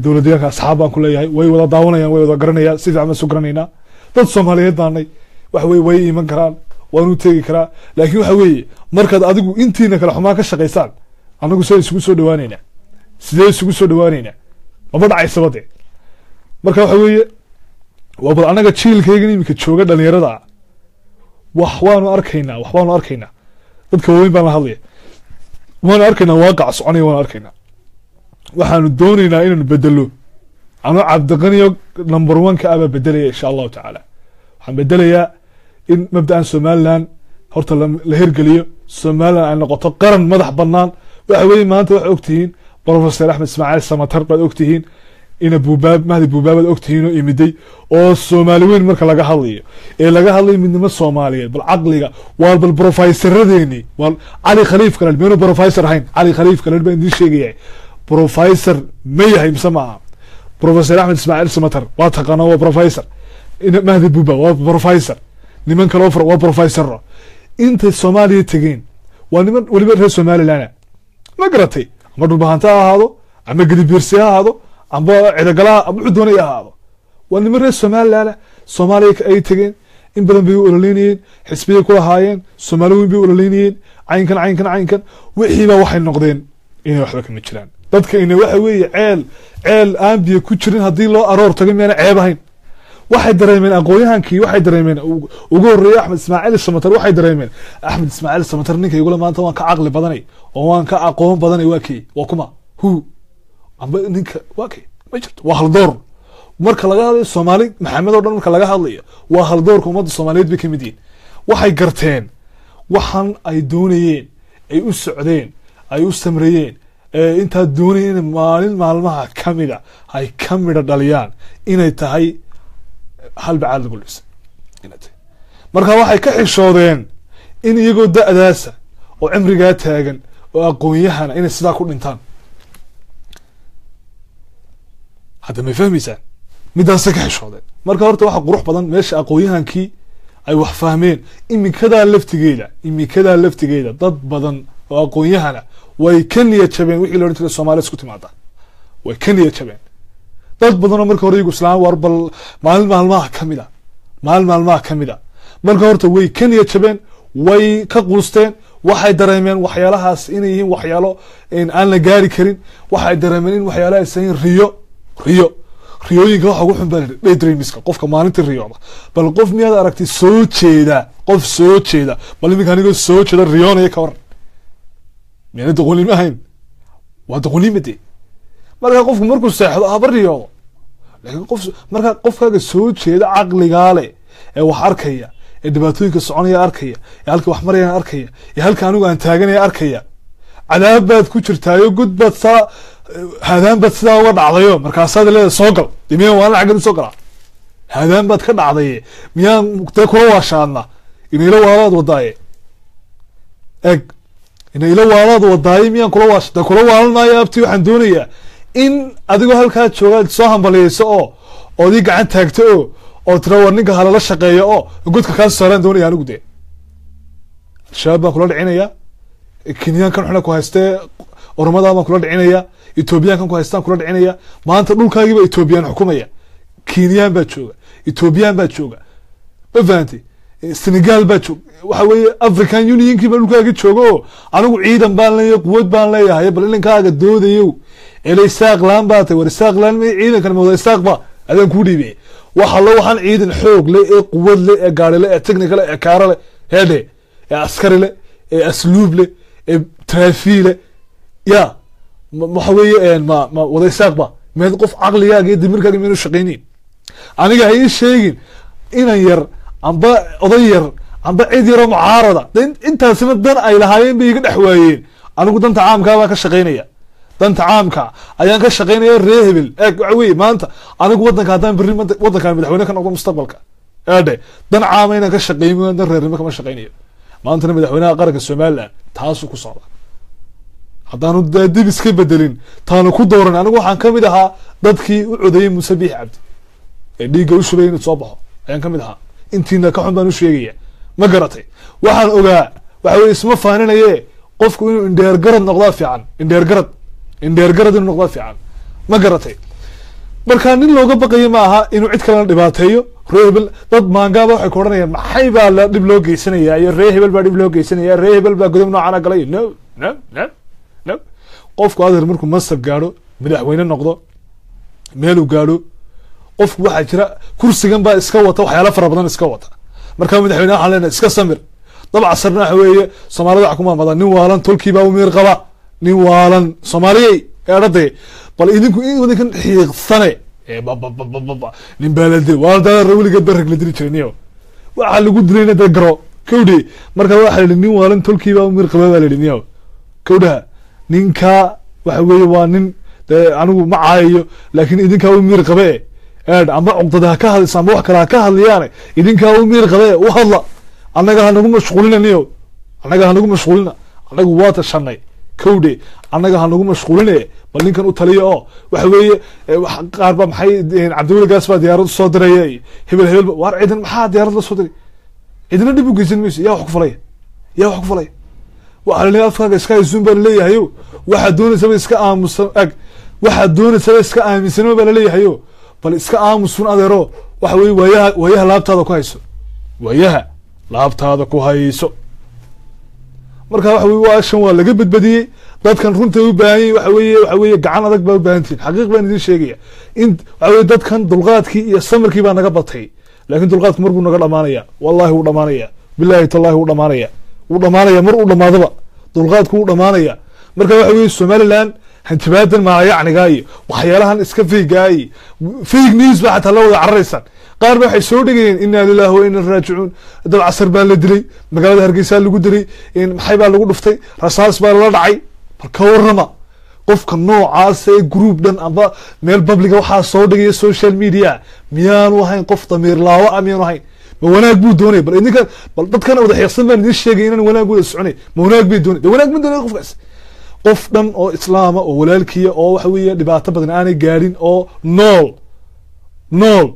dowladyaanka asxaab baan ku leeyahay way wada daawanayaan way wada garanayaan si fiican baan soo garanaynaa dad soomaaliyeed baanay waxa weye way iman karaan waanu tegi karaa laakiin waxa weeye markaad adigu intiina kale xumaan ka shaqaysaan anagu sidee isugu soo dhawaanaynaa maba dhacaysaba dee marka waxa weeye waa bal anaga jiilkaygan iminka jooga dhalinyarada waxbaanu arkaynaa dadka waaweyn baan la hadlaya waanu arkaynaa waaqac soconaya waanu arkaynaa waxaanu doonaynaa inaanu bedelo anoo cabdiqaniyo number 1 ka abaa bedelaya insha allahu tacaala waxaan bedelayaa in mabda'an somaliland horta la hirgeliyo somaliland ay noqoto qaran madax banaan waxa weeye maanta waxay ogtihiin professor axmed ismaaciil samatar baad ogtihiin ina mahdi buubaabaad ogtihiin oo imiday oo soomaali weyn marka laga hadlayo ee laga hadlayo midnimo soomaaliyeed bal caqliga waa bal professoradeeni waa cali khaliif kale meenu professor ahayn cali khaliif kale baan idin sheegayay professor ma yahay mise maaha professor axmed ismaaciil samatar waa taqaana waa professor ina mahdi buuba waa professor niman kale waa professor inta Soomaaliya tageen waa niman waliba reer Somaliland ma garatay ama dhulbahanta ahaado ama gadibiirsi ahaado ama cidagala ama cudoonay ahaado waa niman reer Somaliland Soomaaliya ay tageen in badan bay u ololeynayeen xisbiye ku lahaayeen Soomaaliyeed bay u ololeynayeen caynkan wixii ba waxay noqdeen inay waxba kama jiraan dadka inay waxa weeye ceel aan biyo ku jirin hadii loo aroor tagay meena ceeb ahayn waxay dareemeen aqoonyahankii waxay dareemeen ugu horeeyay axmed ismaaciil samatar waxay dareemeen axmed ismaaciil samatar ninka igula maanta waan ka caqli badanay oo waan ka aqoon badanay waa kuma amba ninka ma jirto waa hal door marka laga hadlayo Soomaali maxamed oo dhan marka laga hadlayo waa hal doorka ummadda Soomaaliyeed bay kamid yihiin waxay garteen waxan ay doonayeen ay u socdeen ay u samreeyeen inta doonayeen maalin maalmaha kamida ay kamida dhaliyaan inay tahay hal bacaad lagu lisay marka waxay ka xishoodeen in iyagoo da'daasa oo cimrigaa taagan oo aqoonyahana inay sidaa ku dhintaan hadda ma fahmaysaan midaas ka xishoodeen marka horta waxa qurux badan meesha aqoonyahankii ay wax fahmeen imikadaa laftigeeda dad badan oo aqoonyahana way ka niyad jabeen wixii la oran jiray Soomaaliya isku timaada way ka niyad jabeen dad badan oo marka hore igu islaam war bal maalin maalmaha kamida marka horta way ka niyad jabeen way ka quusteen waxay dareemeen waxyaalahaas inay yihiin waxyaalo aan la gaari karin waxay dareemeen in waxyaalahaas yihiin riyooyinka waxa ugu xun baa daydreamiska qofka maalinta riyooda bal qof miyaad aragtay soo jeeda bal iminka anigoo soo jeeda riyoonaya ka waran miyaan doqoni ma ahayn waa doqonimade marka qofku markuu seexdo haba riyoodo laakiin marka qofkaaga soo jeeda caqligaa leh ee wax arkaya ee dhibaatooyinka soconaya arkaya ee halka wax marayana arkaya ee halka anigu aan taaganaya arkaya cadaab baad ku jirtaayo gud baad haadaan baad sidaa uga dhacdayo markaasaad leedahay soo gal miyaan waan lacagad soo galaa haadaan baad ka dhacday miyaan dee kula waashaadna inayla waalaad wadaaye eg inayla waalaad wadaaye miyaan kula waash dee kula waalan maayo abti waxaan doonayaa in adigoo halkaa joogaad soo hambaliyeyso oo oodii gacan taagto oo tira war ninka halala shaqeeyo oo godka kaa saaraan doonaya anigu dee al-shabaab baan kula dhicinaya kenyaankan xuna ku haystee ormadaa baan kula dhicinaya ethoobiyaankan ku haystaan kula dhicinaya maanta dhulkaagiiba ethoobiyan xukumaya kenyaan baa jooga ethoobiyan baa jooga ma fahantay senegal baa jooga waxa weeye african unionkii baa dhulkaaga jooga oo anigu ciidan baan leeyahay quwad baan leeyahay bal inankaaga doodayow elay saaq laan baa tay war saaq laan ma ciidankan mooday saaq ba adaan ku dhiibay waxa loo waxaan ciidan xoog leh ee quwad leh ee gaari leh ee technical ee kaara leh heede ee askari leh ee asluub leh ee trafiile ya waxa weeye ma waday saaq ba meel qof caqligaaga iyo dimirkaaga meenu shaqeynin aniga hay sheegin inan yar amba oday yar amba cid yar oo mucaarada intaasina dan ay lahaayeen bay iga dhex waayeen anigu danta caamka baan ka shaqeynaya danta caamka ayaan ka shaqeynaya reer hebel waxa weeye maanta anigu wadanka haddaan berri wadanka madaxweyne ka noqdo mustaqbalka eedhe dan caama inaan ka shaqeymo dan reernimo kama shaqeynayo maantana madaxweynaha qaranka Somaliland taasuu ku socda haddaanu dib iska bedelin taanu ku dooran anigu waxaan kamid ahaa dadkii u codeeyey Muuse Biixi Cabdi ee dhiigga u shubay inuu soo baxo ayaan kamid ahaa intiina ka xun baan u sheegaya ma garatay waxaan ogaa waxa weeye isma faaninaye qofku inuu indheer garad noqdo fiican indheer garad inuu noqdo fiican ma garatay marka nin looga baqayo ma aha inuu cid kale dhibaateeyo reebel dad maangaaba waxay ku oranayaan maxay baa la dib loo geysanayaa iyo reebel baa dib loo geysanayaa reebel baa godob noocan galay no qofku adeer markuu masab gaadho madaxweyne noqdo meel uu gaadho qofku waxaa jira kursigan baa iska wata waxyaalo fara badan iska wata marka madaxweyne waxaan leenahay iska samir dabca sarna waxa weeye Soomaalida wax kuma madan nin waalan tolkiiba u miir qaba nin waalan Soomaaliyay eedaday bal idinku in wadankan xiiqsane nin baalade waalda rawliga barag la diri jiraniyo waxa lagu dilayna dad garo kowdi marka waxa la nin waalan tolkiiba u miir qaba la dhiniyo kowda ninka waxa weeye waa nin anigu ma caayo laakiin idinka u miir qabe amba cugdada ka hadlaysa ama wax kale ka hadlayaan idinka u miir qabe u hadla annaga hanagu mashquulinayo annaga hanagu mashquulina annagu waa tashanay kowde annaga hanagu mashquulinay bal ninkan u taliyo oo waxa weeye qaar ba maxay Cabdiweli Gaas baa diyaarad soo diray hebel war ciidan maxaa diyaarad la soo diray ciidana dib u geysan mayso yaa wax ku falay waxa la afkaaga iska isuun baa leeyahay waxa doonaysa iska aamusan waxa doonaysa iska aaminsan baa leeyahay bal iska aamusun adeero waxa weeye waayaha laabtaada ku hayso marka waxa weeye waashan waa laga badbadiyay dadkan runta u baahan waxa weeye gacan adag baa u baahantiin xaqiiq baan idin sheegaya in waxa weeye dadkan dulqaadkii iyo samirkii baa naga batay laakiin dulqaadku mar buu naga dhamaanaya wallahi wuu dhamaanaya billahi tallahi wuu dhamaanaya mar uu dhamaadaba dulqaadku wuu dhamaanaya marka waxa weeye Somaliland hanjabaadan ma yacniga iyo waxyaalahan iska fiigay fake news baa xataa la wada cararaysan qaar waxay soo dhigeen inna lillahi wa inna raaji'un dad casar baa la dilay magaalada Hargeysa lagu dilay in maxay baa lagu dhuftay rasaas baa la dhacay marka warrama qofka noocaas ee group dhan aba meel public waxa soo dhigay social media miyaanu ahayn qof damiir laawa miyaanu ahayn ma wanaag buu doonay bal idinka bal dadkan wada xiiqsan baan idin sheegay inaan wanaag buu soconay ma wanaag buu doonay wanaag ma doonay qofkaas qof dhan oo islaama oo walaalkiya oo waxa weeye dhibaato badan aanay gaadhin oo nool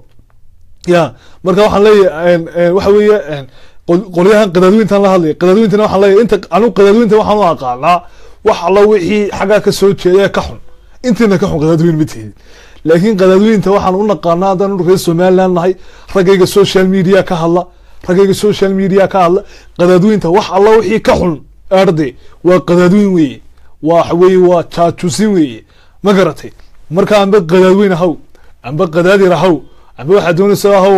ya marka waxaan leeyahay waxa weeye qolyahan qadaadweyntan la hadlay qadaadweyntana waxaan leeyahay inta anu qadaadweynta waxaan u aqaanaa wax alla wixii xagga ka soo jeeday ka xun intiina ka xun qadaadweyn mid laakiin qadaadweynta waxaan u naqaanaa haddaan reer Somaliland nahay ragayga social media ka hadla qadaadweynta wax alla wixii ka xun arday waa qadaadweyn weeye waxa weeye waa jaajusin weeye ma garatay marka amba qadaadweyn ahaw amba qadaadir ahaw amba waxa doonaysaa ahaw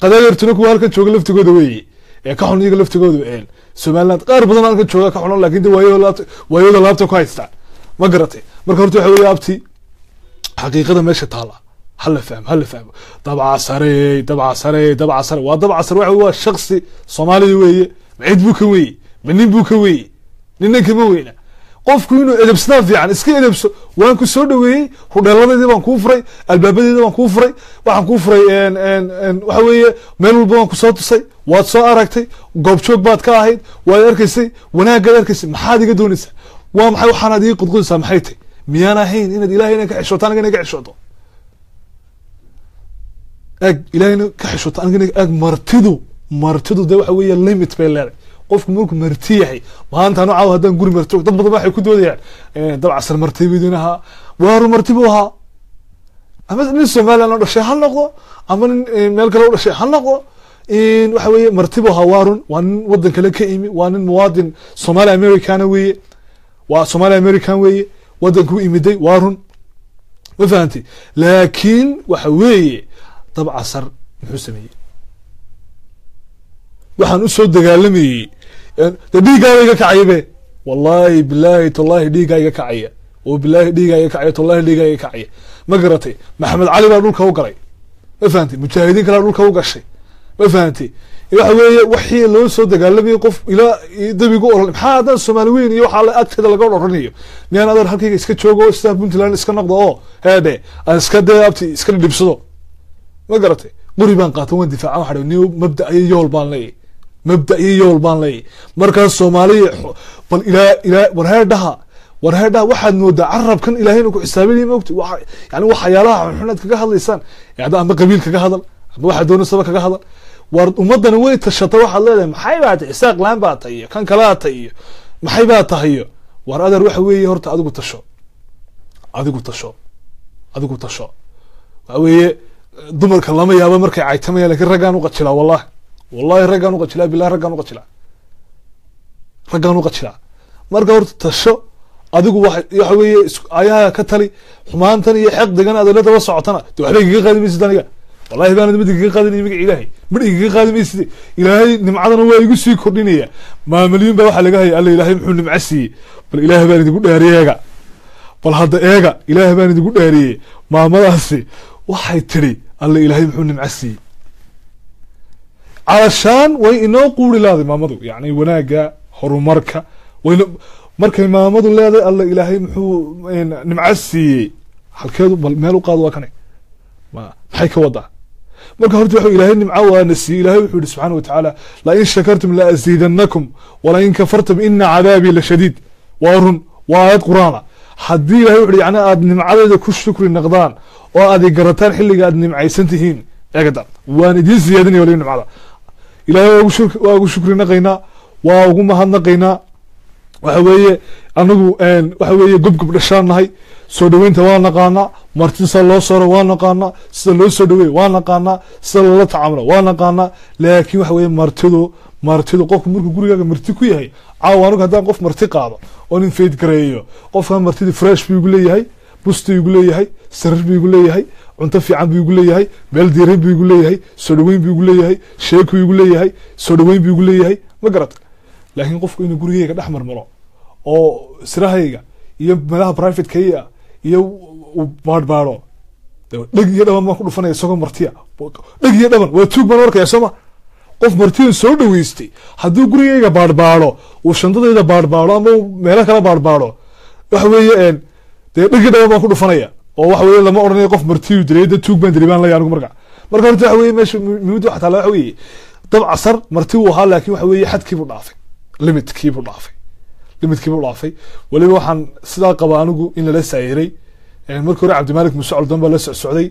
qadaadirtuna kuwa halkan jooga laftigooda weeye ee ka xun iyaga laftigooda Somaliland qaar badan halkan jooga ka xun laakiin waayada laabta ku haystaan ma garatay marka horta waxa weeye abti xaqiiqada meesha taala hal fahmo dabca sare waa dabca sare waa shakhsi Soomaali weeye cid buu ka weeye nin buu ka weeye ninna kama weyna qofku inuu edebsada fiican iska edebso waan ku soo dhaweeyay hudheeladeedii baan ku furay albaabadeedii baan ku furay waxaan ku furay waxa weeye meel walba waan ku soo tusay waad soo aragtay goob joog baad ka ahayd waad arkaysay wanaaggaad arkaysay maxaad iga doonaysaa waa maxay waxaanaad ii qudqudaysaa maxay tahay miyaan ahayn inaad ilaahayna ka xishooto anigana ka xishooto ilaahayna ka xishooto anigana martidu de waxa weeye limit bay leedahay qofku markuu marti yahay maanta anu caaw haddaan guri marti dad badan waxay ku doodayaan dabca sar martibidinaha waaru martibu ahaa ama nin Somaliland oo dhashay ha noqdo ama nin meel kale oo dhashay ha noqdo waxa weeye martibu ahaa waarun waa nin wadan kale ka imi waa nin muwaadin Somali American weeye wadanku imiday waarun ma fahanti laakiin waxa weeye dabca sar muxuu sameeyay waxaan u soo dagaalamayay dhiigayga kacaybe wallahi billahi tallahi dhiigayga kacaya oo billahi dhiigayga kacaya tallahi dhiigayga kacaya ma garatay maxamed cali baa dhulka u galay ma fahanti mujaahidiin kale dhulka u gashay ma fahanti waxa weeye wixii loo soo dagaalamay qof ila dabigu oran maxaa hadan Soomaali weyn iyo waxa la agteeda laga oranayo miyaan adeer halkayga iska joogo istaa Puntland iska noqdo oo heede aan iska deebti iska dhibsado ma garatay qori baan qaato waan difaaca waxa dhaw mabda ay yool baan leey marka Soomaaliya bal ila warheedaha war heedha waxaad moodaa carabkan ilaahayna ku xisaabinaya ma ogti yani waxyaalaha xunxunaad kaga hadlaysaan amba qabiil kaga hadal amba waxaa doonasaba kaga hadal war ummadana way tashata waxaad leedahay maxay baa tahay isaaq laan baa tahay iyo kan kalaa tahay iyo maxay baa tahay iyo war adeer waxa weeye horta adigu tasho waxa weeye dumarka lama yaabo markay caytamayaan laakiin raggaan u qajilaa wallahi raggaan u qajilaa billahi raggaan u qajilaa marka horta tasho adigu waxa weeye ayaha ka tali xumaantan iyo xaqdigan aad la daba socotana de waxba igaga qaadi maysid aniga wallahi baan mid igaga qaadinaya magaca ilaahay mid igaga qaadi maysid ilaahay nimcadana waa igu sii kordhinaya maamuliyeen baa waxa laga hayay alla ilaahay muxuu nimca siiyey bal ilaahay baan idigu dhaariyeega bal hadda eega ilaahay baan idigu dhaariyey maamadaasi waxay tiri alla ilaahay muxuu nimca siiyey calashaan way inoo quuri laaday maamadu yani wanaaga horumarka wayna markay maamadu leedahay alla ilaahay muxuu nimca siiyey halkeedu bal meel u qaado waa kane maxay ka wadaa marka horta wuxuu ilaahay nimca waana siiyey ilaahay wuxuu yihi subxaana watacaala la in shakartum la aziidannakum wala in kafartum ina cadaabii la shadiid waa run waa aayad qur-aana haddii ilahay wuxu yani aad nimcadeeda ku shukri naqdaan oo aad garataan xilliga aad nimcaysan tihiin eegada waan idiin siyaadinaya waliba nimcada ilahay waa ugu shukri naqaynaa waa ugu mahadnaqaynaa waxa weeye anagu waxa weeye gobgob dhashaan nahay soo dhaweynta waa naqaanaa marti sida loo sooro waa naqaanaa sida loo soo dhaweeyo waa naqaanaa sida loola tacaamulo waa naqaanaa laakiin waxa weeye martidu qofku markuu gurigaaga marti ku yahay caawa anigu haddaan qof marti qaado oo nin fayd gareeyo qofkan martidii fresh buu igu leeyahay busti igu leeyahay sarir buu igu leeyahay cunto fiican buu igu leeyahay meel diiran buu igu leeyahay soo dhaweyn buu igu leeyahay sheekuu igu leeyahay soo dhaweyn buu igu leeyahay ma garata laakiin qofku inuu gurigeyga dhex marmaro oo sirahayga iyo meelaha privatekaya iyo baadhbaadho dheg iyo dhaban baan ku dhufanaya isagoo martiya dheg iyo dhaban waa tuug baan arkaya sooma qof martidan soo dhaweystay hadduu gurigeyga baadhbaadho uu shandadayda baadhbaadho ama meelo kala baadhbaadho waxa weeye dee dheg iyo dhaban baan ku dhufanaya oo waxa weeye lama odhanayo qof martiyu dilay da tuug baan dilay baan leeyahay anigu marka horta waxa weeye meesha muhiimadu waxa taala waxa weeye dab casar marti uu ahaa laakiin waxa weeye xadkiibuu dhaafay limitkiibuu dhaafay waliba waxaan sidaa qaba anigu in lala saayiray markii hore cabdimaalik muuse coldan baa la socday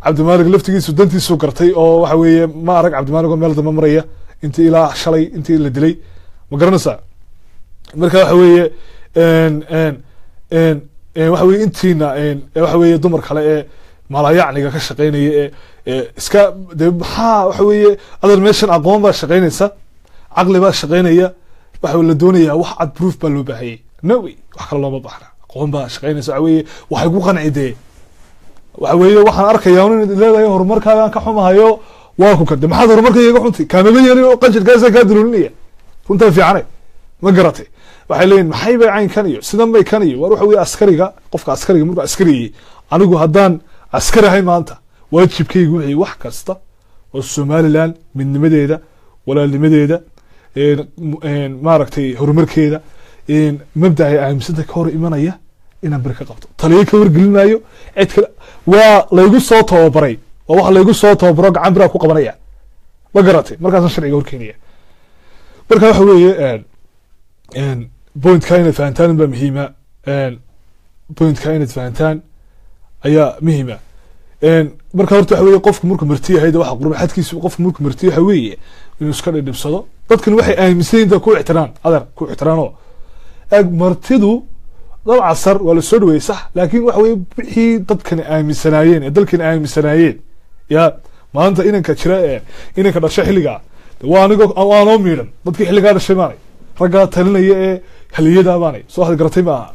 cabdimaalik laftigiisu dantiisu gartay oo waxa weeye ma arag cabdimaalik oo meel dambe maraya intii ilaa shalay intii la dilay ma garanaysaa marka waxa weeye waxa weeye intiina waxa weeye dumar kale ee maalayacniga ka shaqeynaya ee iska dee maxaa waxa weeye adar meeshan aqoon baa shaqeynaysa caqli baa shaqeynaya waxa la doonayaa wax cad proof baa loo baahayay no way wax kale looma baahna aqoon baa shaqeynaysa waxa weeye waxay ku qancidee waxa weeye waxaan arkayaa in leedahay horumarkaagaan ka xumahayo waa ku kade maxaad horumarkayga ka xuntay kaamaba yeelin oo qanjirkaasa kaa duloolinaya runtaa fiicane ma garatay waxay leeyihin maxay bay caynkan iyo sidan bay kan iyo war waxa weeye askariga qofka askariga markuu askariyey anigu haddaan askari ahay maanta waajibkaygu wixii wax kasta oo somaliland midnimadeeda walaalnimadeeda maaragtay horumarkeeda mabda ay aaminsanta ka hor imanaya inaan beri ka qabto taliyo ka wargelinaayo cid kale waa laygu soo tababaray waa wax laygu soo tababaro gacan biraa ku qabanaya ma garatay markaasaan sharciga horkeenaya marka waxa weeye pointka inaad fahantaan baa muhiima pointka inaad fahantaan ayaa muhiima marka horta waxa weeye qofku markuu marti yahay waxa qurba xadkiisu qofku markuu marti yahay weeye inuu iska dhibsado dadkan waxay aaminsan yihiin ku ixtiraan adeer ku ixtiraano ag martidu dab casar waa la soo dhaweeyay sax laakiin waxa weeye wixii dadkan aaminsanaayeen ee dalkan aaminsanaayeen ya maanta inanka jira inanka dhashay xilliga waa anoo miidhan dadkii xilligaa dhashay maanay raggaa talinaya ee haliyada maanay soo had garatay maaha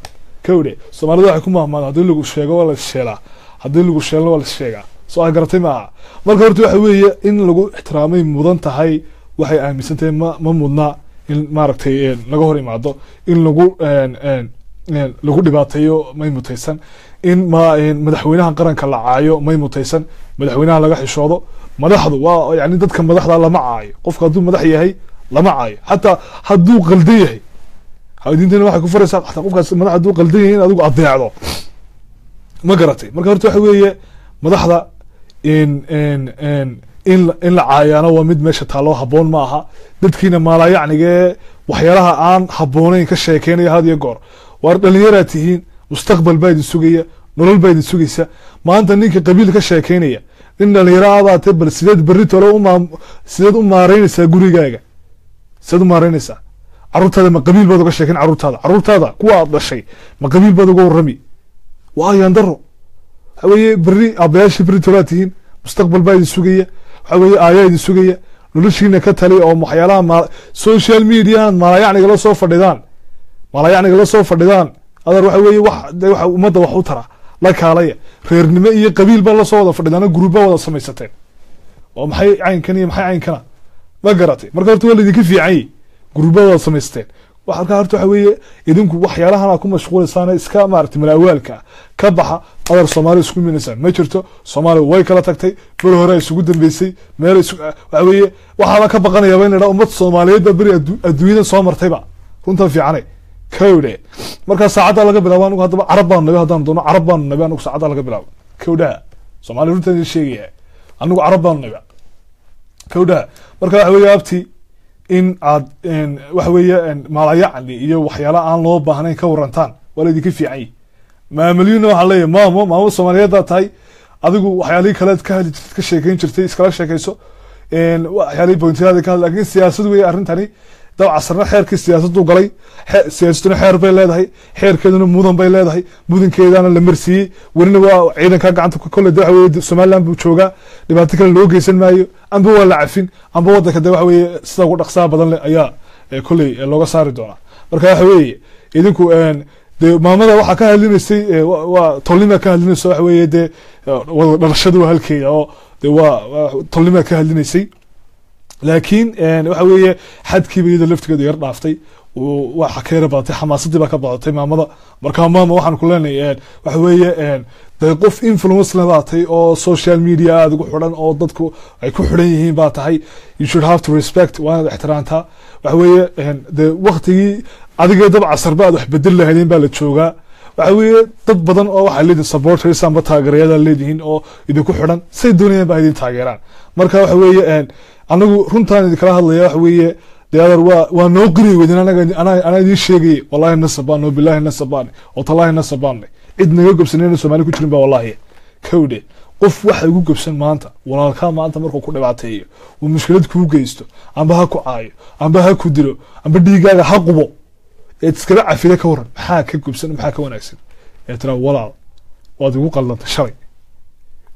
kawdhe soomaalida waxay ku mahmaada haddii lagu sheego waa la sheelaa haddii lagu sheelna waa la sheegaa soo had garatay maaha marka horta waxa weeye in lagu ixtiraamay mudan tahay waxay aaminsan tahay ma mudna in maaragtay laga hor imaado in lagu dhibaateeyo may mutaysan in madaxweynaha qaranka la caayo may mutaysan madaxweynaha laga xishoodo madaxdu waa yani dadka madaxda lama caayo qofka hadduu madax yahay lama caayo xataa hadduu qaldan yahay diintana waxay ku faraysaa xataa qofkaas madax hadduu qaldan yahay in adigu adeecdo ma garatay marka horta waxa weeye madaxda in la caayaana waa mid meesha taaloo haboon maaha dadkiina maalayacnigee waxyaalaha aan habooneyn ka sheekeynaya had iyo goor waar dhalinyaraad tihiin mustaqbal baa idin sugaya nolol baa idin sugaysa maanta ninka qabiil ka sheekeynaya nin dhalinyaro abaatee bal sideed berri tole sideed u maareynaysaa gurigaaga sideed u maareynaysaa carruurtaada ma qabiil baad uga sheekeyn carruurtaada kuwa aad dhashay ma qabiil baad uga warrami waa ayaan daro waxa weeye berri aabbayaashii berri tolaad tihiin mustaqbal baa idin sugaya waxa weeye aayaa idin sugaya noloshiina ka tali oo waxyaalaha social mediahan maalayacniga la soo fadhidaan adar waxa weeye waxa ummadda wax u tara la kaalaya reernimo iyo qabiil baa la soo wada fadhidaan gruuba wada samaysateen oo maxay caynkan iyo maxay caynkana ma garatay marka horta waa laydinka fiicanyay gruuba wada samaysteen horta waxa weeye idinku waxyaalahan ku mashquulaysaan iska maaragtay malaawaalka ka baxa adar Soomaali isku miinaysan ma jirto Soomaali way kala tagtay bar hore isugu dambeysay meel waxa weeye waxa ka baqanaya in ummad Soomaaliyeed bari adduunyada soo martayba runta fiicanay kowde marka saacada laga bilaabo anigu hadaba Arab baan nabi hadaan doono Arab baan nabi anigu saacada laga bilaabo kowda Soomaali runta sheegaya anigu Arab baan nabi kowda marka waxa weeye abti in aad waxa weeye maalayacni iyo waxyaala aan loo baahnayn ka warantaan walaydii ka fiicay maamuliyuna waxa leeyahay maamo Soomaaliyeed tahay adigu waxyaalii kale ka sheekeyn jirtay iskala sheekayso waxyaalii pointyada ka laakiin siyaasadu way arintani daw casarna xeerkii siyaasadu galay siyaasaduna xeer bay leedahay xeerkeeduna mudan bay leedahay mudankeedana la marsiiyay warina waa ciidanka gacanta ku kala waxa weeye Soomaaliland buu jooga dhibaato kale loo geysan maayo amba waa la cafin amba wadanka waxa weeye sida ugu dhaqsaha badan leh ayaa kulay looga saari doona marka waxa weeye idinku de maamada waxa ka hadlinaysay waa tolnima ka hadlinaysay waxa weeye de wada dhalashadu halkeeda oo de waa tolnima ka hadlinaysay laakiin waxa weeye xadkii bayda laftigeedu yar dhaaftay waxa ka yar baatay xamaasadii baa ka badatay maamada marka maama waxaan ku leenahay waxa weeye de qof influence la baatay oo social media aad ugu xidhan oo dadku ay ku xidhan yihiin baa tahay you should have to respect waana ixtiraamta waxa weeye de waqtigii adiga dab casar baad wax bedel lahayn baa la joogaa waxa weeye dad badan oo waxa leedahay supporters amba taageerayaal leedihiin oo idinku xidhan say doonayaan baa idin taageeraan marka waxa weeye anagu runtaan idin kala hadlaya waxa weeye deedar waa noo qiri weydin ana idin sheegay wallahi nasabaan oo billahi nasabaan oo tallahi nasabaan cid naga gobsanayna Soomaali ku jirin baa wallahi kowde qof waxa ugu gobsan maanta walaalka maanta markuu ku dhibaateeyo uu mushkilad ku geysto amba ha ku caayo amba ha ku dilo amba dhiigaaga ha qubo iskala cafida ka waran maxaa ka gobsan maxaa ka wanaagsan tira walaal waad ugu qaldantay shalay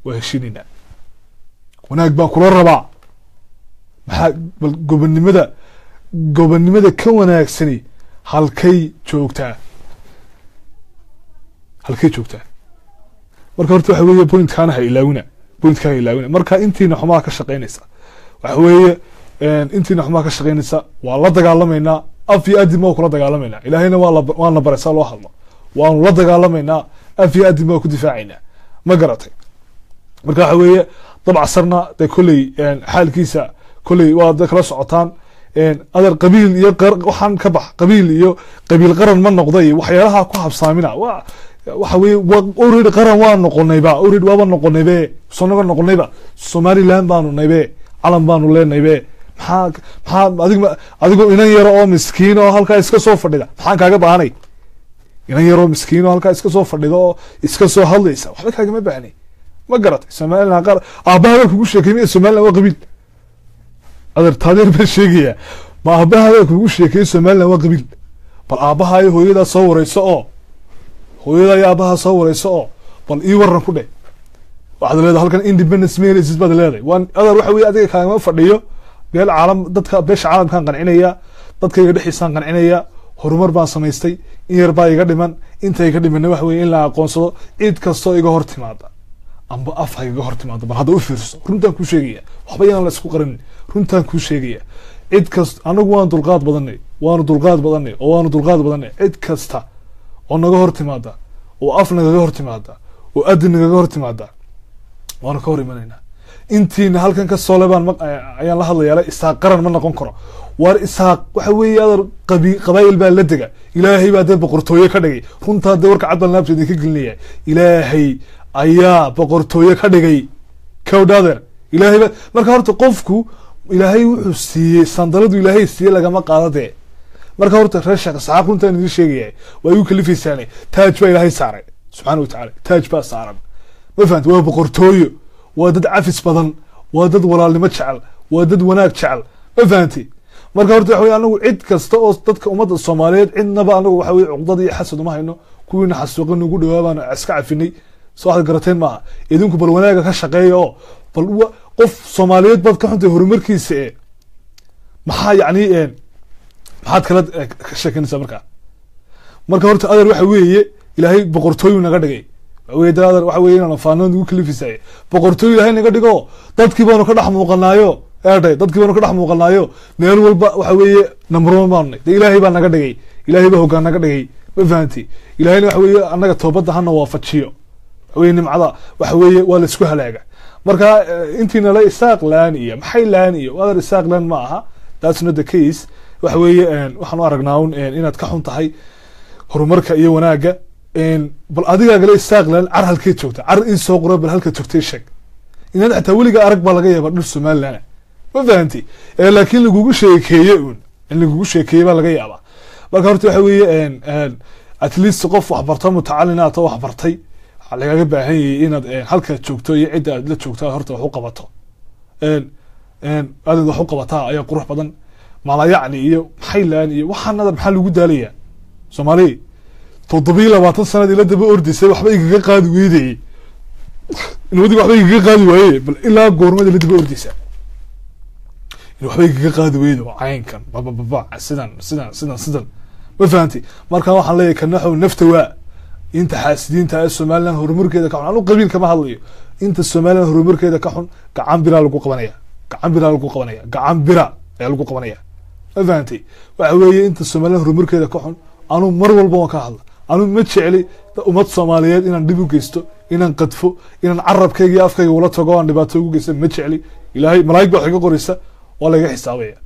waa heshinina wanaag baa kula rabaa maxaa gobonnimada ka wanaagsani halkay joogtaa marka horta waxa weeye pointkan ha ilaawina marka intiina xumaa ka shaqeynaysa waxa weeye intiina xumaa ka shaqeynaysa waa la dagaalameynaa af iyo adib ma kula dagaalameynaa ilaahayna waa na baraysaa loo hadlo waanu la dagaalameynaa af iyo adib ma ku difaacaynaa ma garatay marka waxa weeye dabca sarna de kulay xaalkiisa kulay waa dad kala socotaan adar qabiil iyo waxaan ka bax qabiil iyo qabiil qaran ma noqday waxyaalaha ku habsaamina waxa weeye already qaran waa noqonayba already waaba noqonaybe sonaga noqonayba Somaliland baanu naybe calan baanu leenaybe maxaa adigu inan yaro oo miskiin oo halka iska soo fadhida maxaan kaaga baahanay inan yaro miskiin oo halka iska soo fadhida oo iska soo hadlaysa waxba kaaga ma baahnay ma garatay Somaliland qar aabaha kugu sheekeeyay Somaliland waa qabiil adar taadeer ba sheegaya ma aabaha kugu sheekeeyay Somaliland waa qabiil bal aabaha iyo hooyada soo wareyso oo bal ii waran ku dheh waxaad leedahay halkan independence meelisiis baad leedahay waan adar waxa weeye adiga kaama fadhiyo beel caalam dadka beesha caalamkan qancinaya dadkayga dhixiisaan qancinaya horumar baan samaystay in yar baa iga dhiman intay iga dhiman waxa weeye in la aqoonsado cid kasto iga hor timaada amba af iga hor timaada bal hada u fiirso runtaan ku sheegaya waxba inaan la isku qarin runtaan ku sheegaya cid kasta anagu waan dulqaad badanay cid kasta oo naga hor timaada oo af naga hor timaada oo adin naga hor timaada waan ka hor imanayna intiina halkan ka soo leebaan ayaan la hadlayaa isaaq qaran ma noqon karo war isaaq waxa weeye adar qabiil baa la dega ilaahay baa dad boqortooyo ka dhigay runta warka cad baan laabteeda ka gelinaya ilaahay ayaa boqortooyo ka dhigay kowdader ilaahay marka horta qofku ilaahay wuxuu siiyay sandaladu ilaahay siiyay lagama qaadade marka horta reer sheekh saaq runtaan idin sheegaya waa igu kalifaysaane taaj baa ilaahay saaray subxaana wa tacaala taaj baa saaran ma fahamti waa boqortooyo waa dad cafis badan waa dad walaalnimo jecel waa dad wanaag jecel ma fahamti marka horta waxa weye anagu cid kasta oo dadka ummadda soomaaliyeed cidnaba anagu waxa weye cuqdad iyo xasad uma hayno kuwiina xasuuqin ugu dhawaabaan iska cafinay soo waxaad garateen maaha idinku bal wanaaga ka shaqeeya oo bal qof soomaaliyeed baad ka xuntay horumarkiisa ee maxaa yacni maxaad kala ka sheekeynaysaa marka horta adeer waxa weeye ilaahay boqortooyu naga dhigay adeer waxa weye inaan faanoon ugu kalifisay boqortooyu ilaahay naga dhigo dadkii baanu ka dhex muuqanaayo dadkii baanu ka dhex muuqanaayo meel walba waxa weeye number one baanu de ilaahay baa naga dhigay ilaahay baa hoggaan naga dhigay ma fahanti ilaahayna waxa weeye annaga toobadda hana waafajiyo waxa weye nimcada waxa weeye waa la isku halaaga marka intiina la isaaq laan iyo maxay laan iyo adeer isaaq laan ma aha that's not the case waxa weeye waxaan u aragnaa inaad ka xun tahay horumarka iyo wanaaga bal adigaagala isaaq laan car halkeed joogta car ii soo qora bal halka joogtay sheeg inaad xataa weliga arag baa laga yaabaa dhul somaliland ma fahanti laakiin lagugu sheekeeye in lagugu sheekeeye baa laga yaabaa marka horta waxa weeye at least qof wax barto mutacalin aad wax bartay waxaa lagaga baahan yahay inaad halka joogto iyo cidda aad la joogto horta wax u qabato aad wax u qabataa ayaa qurux badan malayacni iyo maxaylaan iyo waxaan adar maxaa lagu daalayaa soomaali 720 sanad ila daba ordisay waxba igaga qaadi weydayay in wadi waxba igaga qaadi waayay bal ilaa goormada ila daba ordisay in waxba igaga qaadi weydo caynkan baba sidan ma fahanti marka waxaan leeyahay kanaxo nafta waa inta xaasidiinta ee Soomaaliland horumarkeeda ka xun anu qabiil kama hadlayo inta Soomaaliland horumarkeeda ka xun gacan bira lagu qabanaya gacan bira ayaa lagu qabanaya ma fahanti waxa weeye inta Soomaaliland horumarkeeda ka xun anu mar walba waan ka hadla anu ma jeceli ummad Soomaaliyeed inaan dib u geysto inaan qadfo inaan carabkayga iyo afkayga wala tago aan dhibaato ugu geysto ma jeceli ilaahay malaa'ig baa iga qoraysa waa laga xisaabaya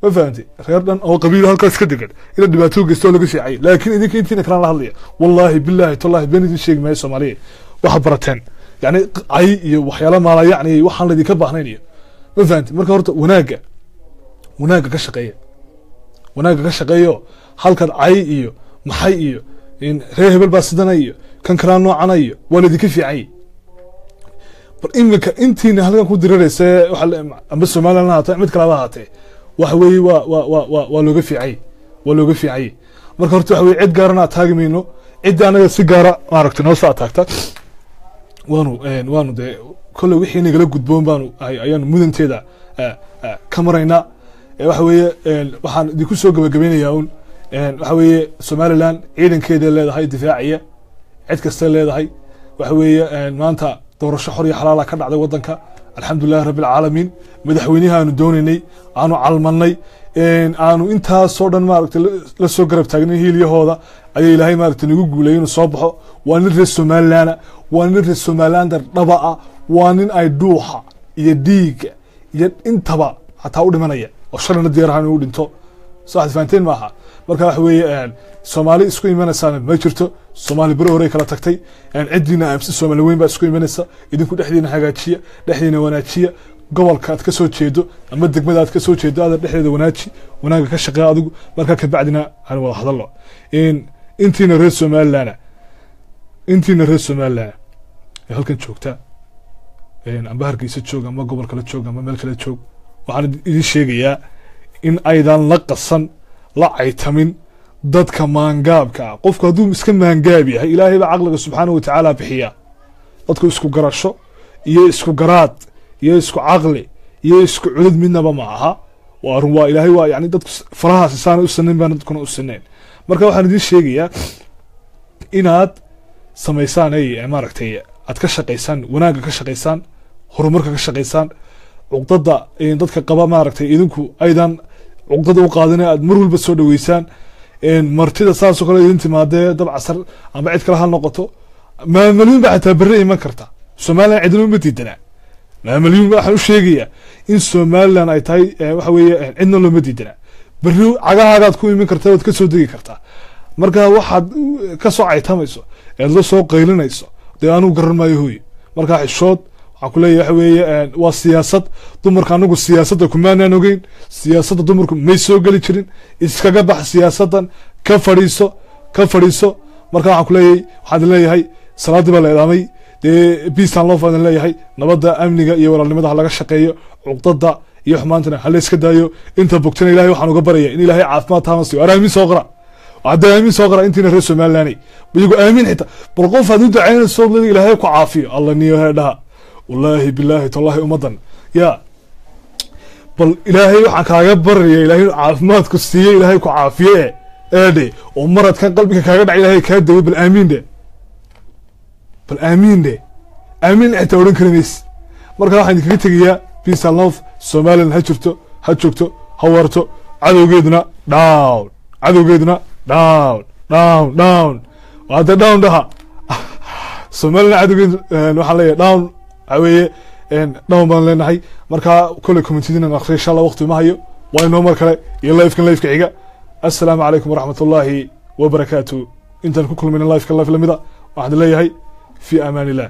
ma fahanti reer dhan oo qabiil halkaas ka degan ila dhibaato u geysto laga fiicay laakiin idinka intiina kala la hadlaya wallahi billahi tallahi been idin sheeg maayo Soomaaliyeed waxa barateen yani ay iyo waxyaalo maala yacni waxaan la idinka baahnaynayo ma fahanti marka horta wanaaga ka shaqeeyo halkan ay iyo maxay iyo in reer hebel baa sidana iyo kan kala noocana iyo waa idinka fiicay bar imika intiina halkan ku diraraysa waxa amba Soomaaliland haatay mid kala haatay waxa weeye waa looga fiicay marka horta waxa weeye cid gaarana taagmayno cid anaga si gaara maaragtay noo soo taagta waanu de kullu wixii nagala gudboon baanu ayaan mudanteeda ka marayna waxa weeye waxaan idinku soo gabagabeynayaa waxa weeye Somaliland ciidankeeda leedahay difaaciya cid kasta leedahay waxa weeye maanta doorasho xor iyo xalaal ka dhacday wadanka alxamdulillaah rabbil caalamiin madaxweynaha aanu doonaynay aanu calmanay aanu intaas soo dhan maaragtay la soo garab taagnay hiilyahooda ayay ilaahay maaragtay nagu guuleeyay inuu soo baxo waa nin reer Somaliland waa nin reer Somaliland dhaba ah waa nin ay dhuuxa iyo dhiiga iyo intaba hataa u dhimanaya oo shalana diyaarahan uu dhinto soo fahanteen maaha marka waxa weeye Soomaali isku imanaysa ma jirto Soomaali baro hore kala tagtay cidina amsi Soomaali weyn baa isku imanaysa idinku dhexdiina hagaajiya dhexdiina wanaajiya gobolka aad ka soo jeedo ama degmada aad ka soo jeedo aad dhexdeeda wanaaga ka shaqeeya adigu marka ka bacdina aan wada hadalno intiina reer Soomaaliland halkan joogta amba Hargeysa joog ama gobol kala joog ama meel kala joog waxaan idin sheegayaa in aydan la qasan la caytamin dadka maangaabka qofku hadduu iska maangaab yahay ilaahay baa caqliga subxaanahu wa tacaala bixiya dadku isku garasho iyo isku garaad iyo isku caqli iyo isku cudud midnaba ma aha waa ilaahay waa yani dadku farahaas isaan u sanayn baan dadkuna u sanayn marka waxaan idin sheegayaa inaad samaysaan ay maaragtay aad ka shaqaysaan wanaaga ka shaqaysaan horumarka ka shaqaysaan cuqdada dadka qaba maaragtay idinku aydan cuqdada u qaadanay aad mar walba soo dhaweysaan martida saas oo kale idin timaadee dab casar ama cid kale ha noqoto maamulin baa xataa berri iman karta Soomaaliland cidna ma diidana maamulin waxaan u sheegayaa in Soomaaliland ay tahay waxa weeye cidna loo ma diidana berri cagahaagaad ku iman kartaa waad ka soo degi kartaa marka waxaad ka soo caytamayso ee la soo qaylinayso dee aanu garan maayo hooy marka xishood waxaan ku leeyahay waxa weeye waa siyaasad dumarka anagu siyaasadda kumaanaan ogeyn siyaasadda dumarku may soo geli jirin iskaga bax siyaasaddan ka fadhiiso marka waxaan ku leeyahay waxaan leeyahay salaadii baa la eedaamay dee biistan loo faadan leeyahay nabadda amniga iyo walaalnimada ha laga shaqeeyo cuqdada iyo xumaantana ha la iska daayo inta bogtana ilahay waxaan uga baraya in ilaahay caafimaad taama siiyo aamin soo qora hadda aamin soo qora intiina reer somaliland iyagu aamin xitaa bal qof aad u ducaynayso ilaahay ku caafiyo alla niyo heedhaha wallaahi bilaahi tallahi ummadan ya bal ilaahay waxaan kaaga baraya ilaahay caafimaadku siiye ilaahay ku caafiye eedhe oo maradkan qalbiga kaaga dhaca ilaahay kaa dayo bal aamin de aamin xitaa odhan karimays marka waxaan idinkaga tegayaa peace and love somaliland ha jirto ha joogto ha warto cadowgeeduna down hadda down dhaha somaliland cadowgeed waxaan leeyahay down waxa weeye down baan leenahay marka kolley commentidina akhriya insha allah waqti ma hayo waa inoo mar kale iyo lifeka xiga assalaamu calaykum waraxmatullaahi wabarakaatu intaan ku kulmayna lifeka life lamida waxaan leeyahay fi amaan illah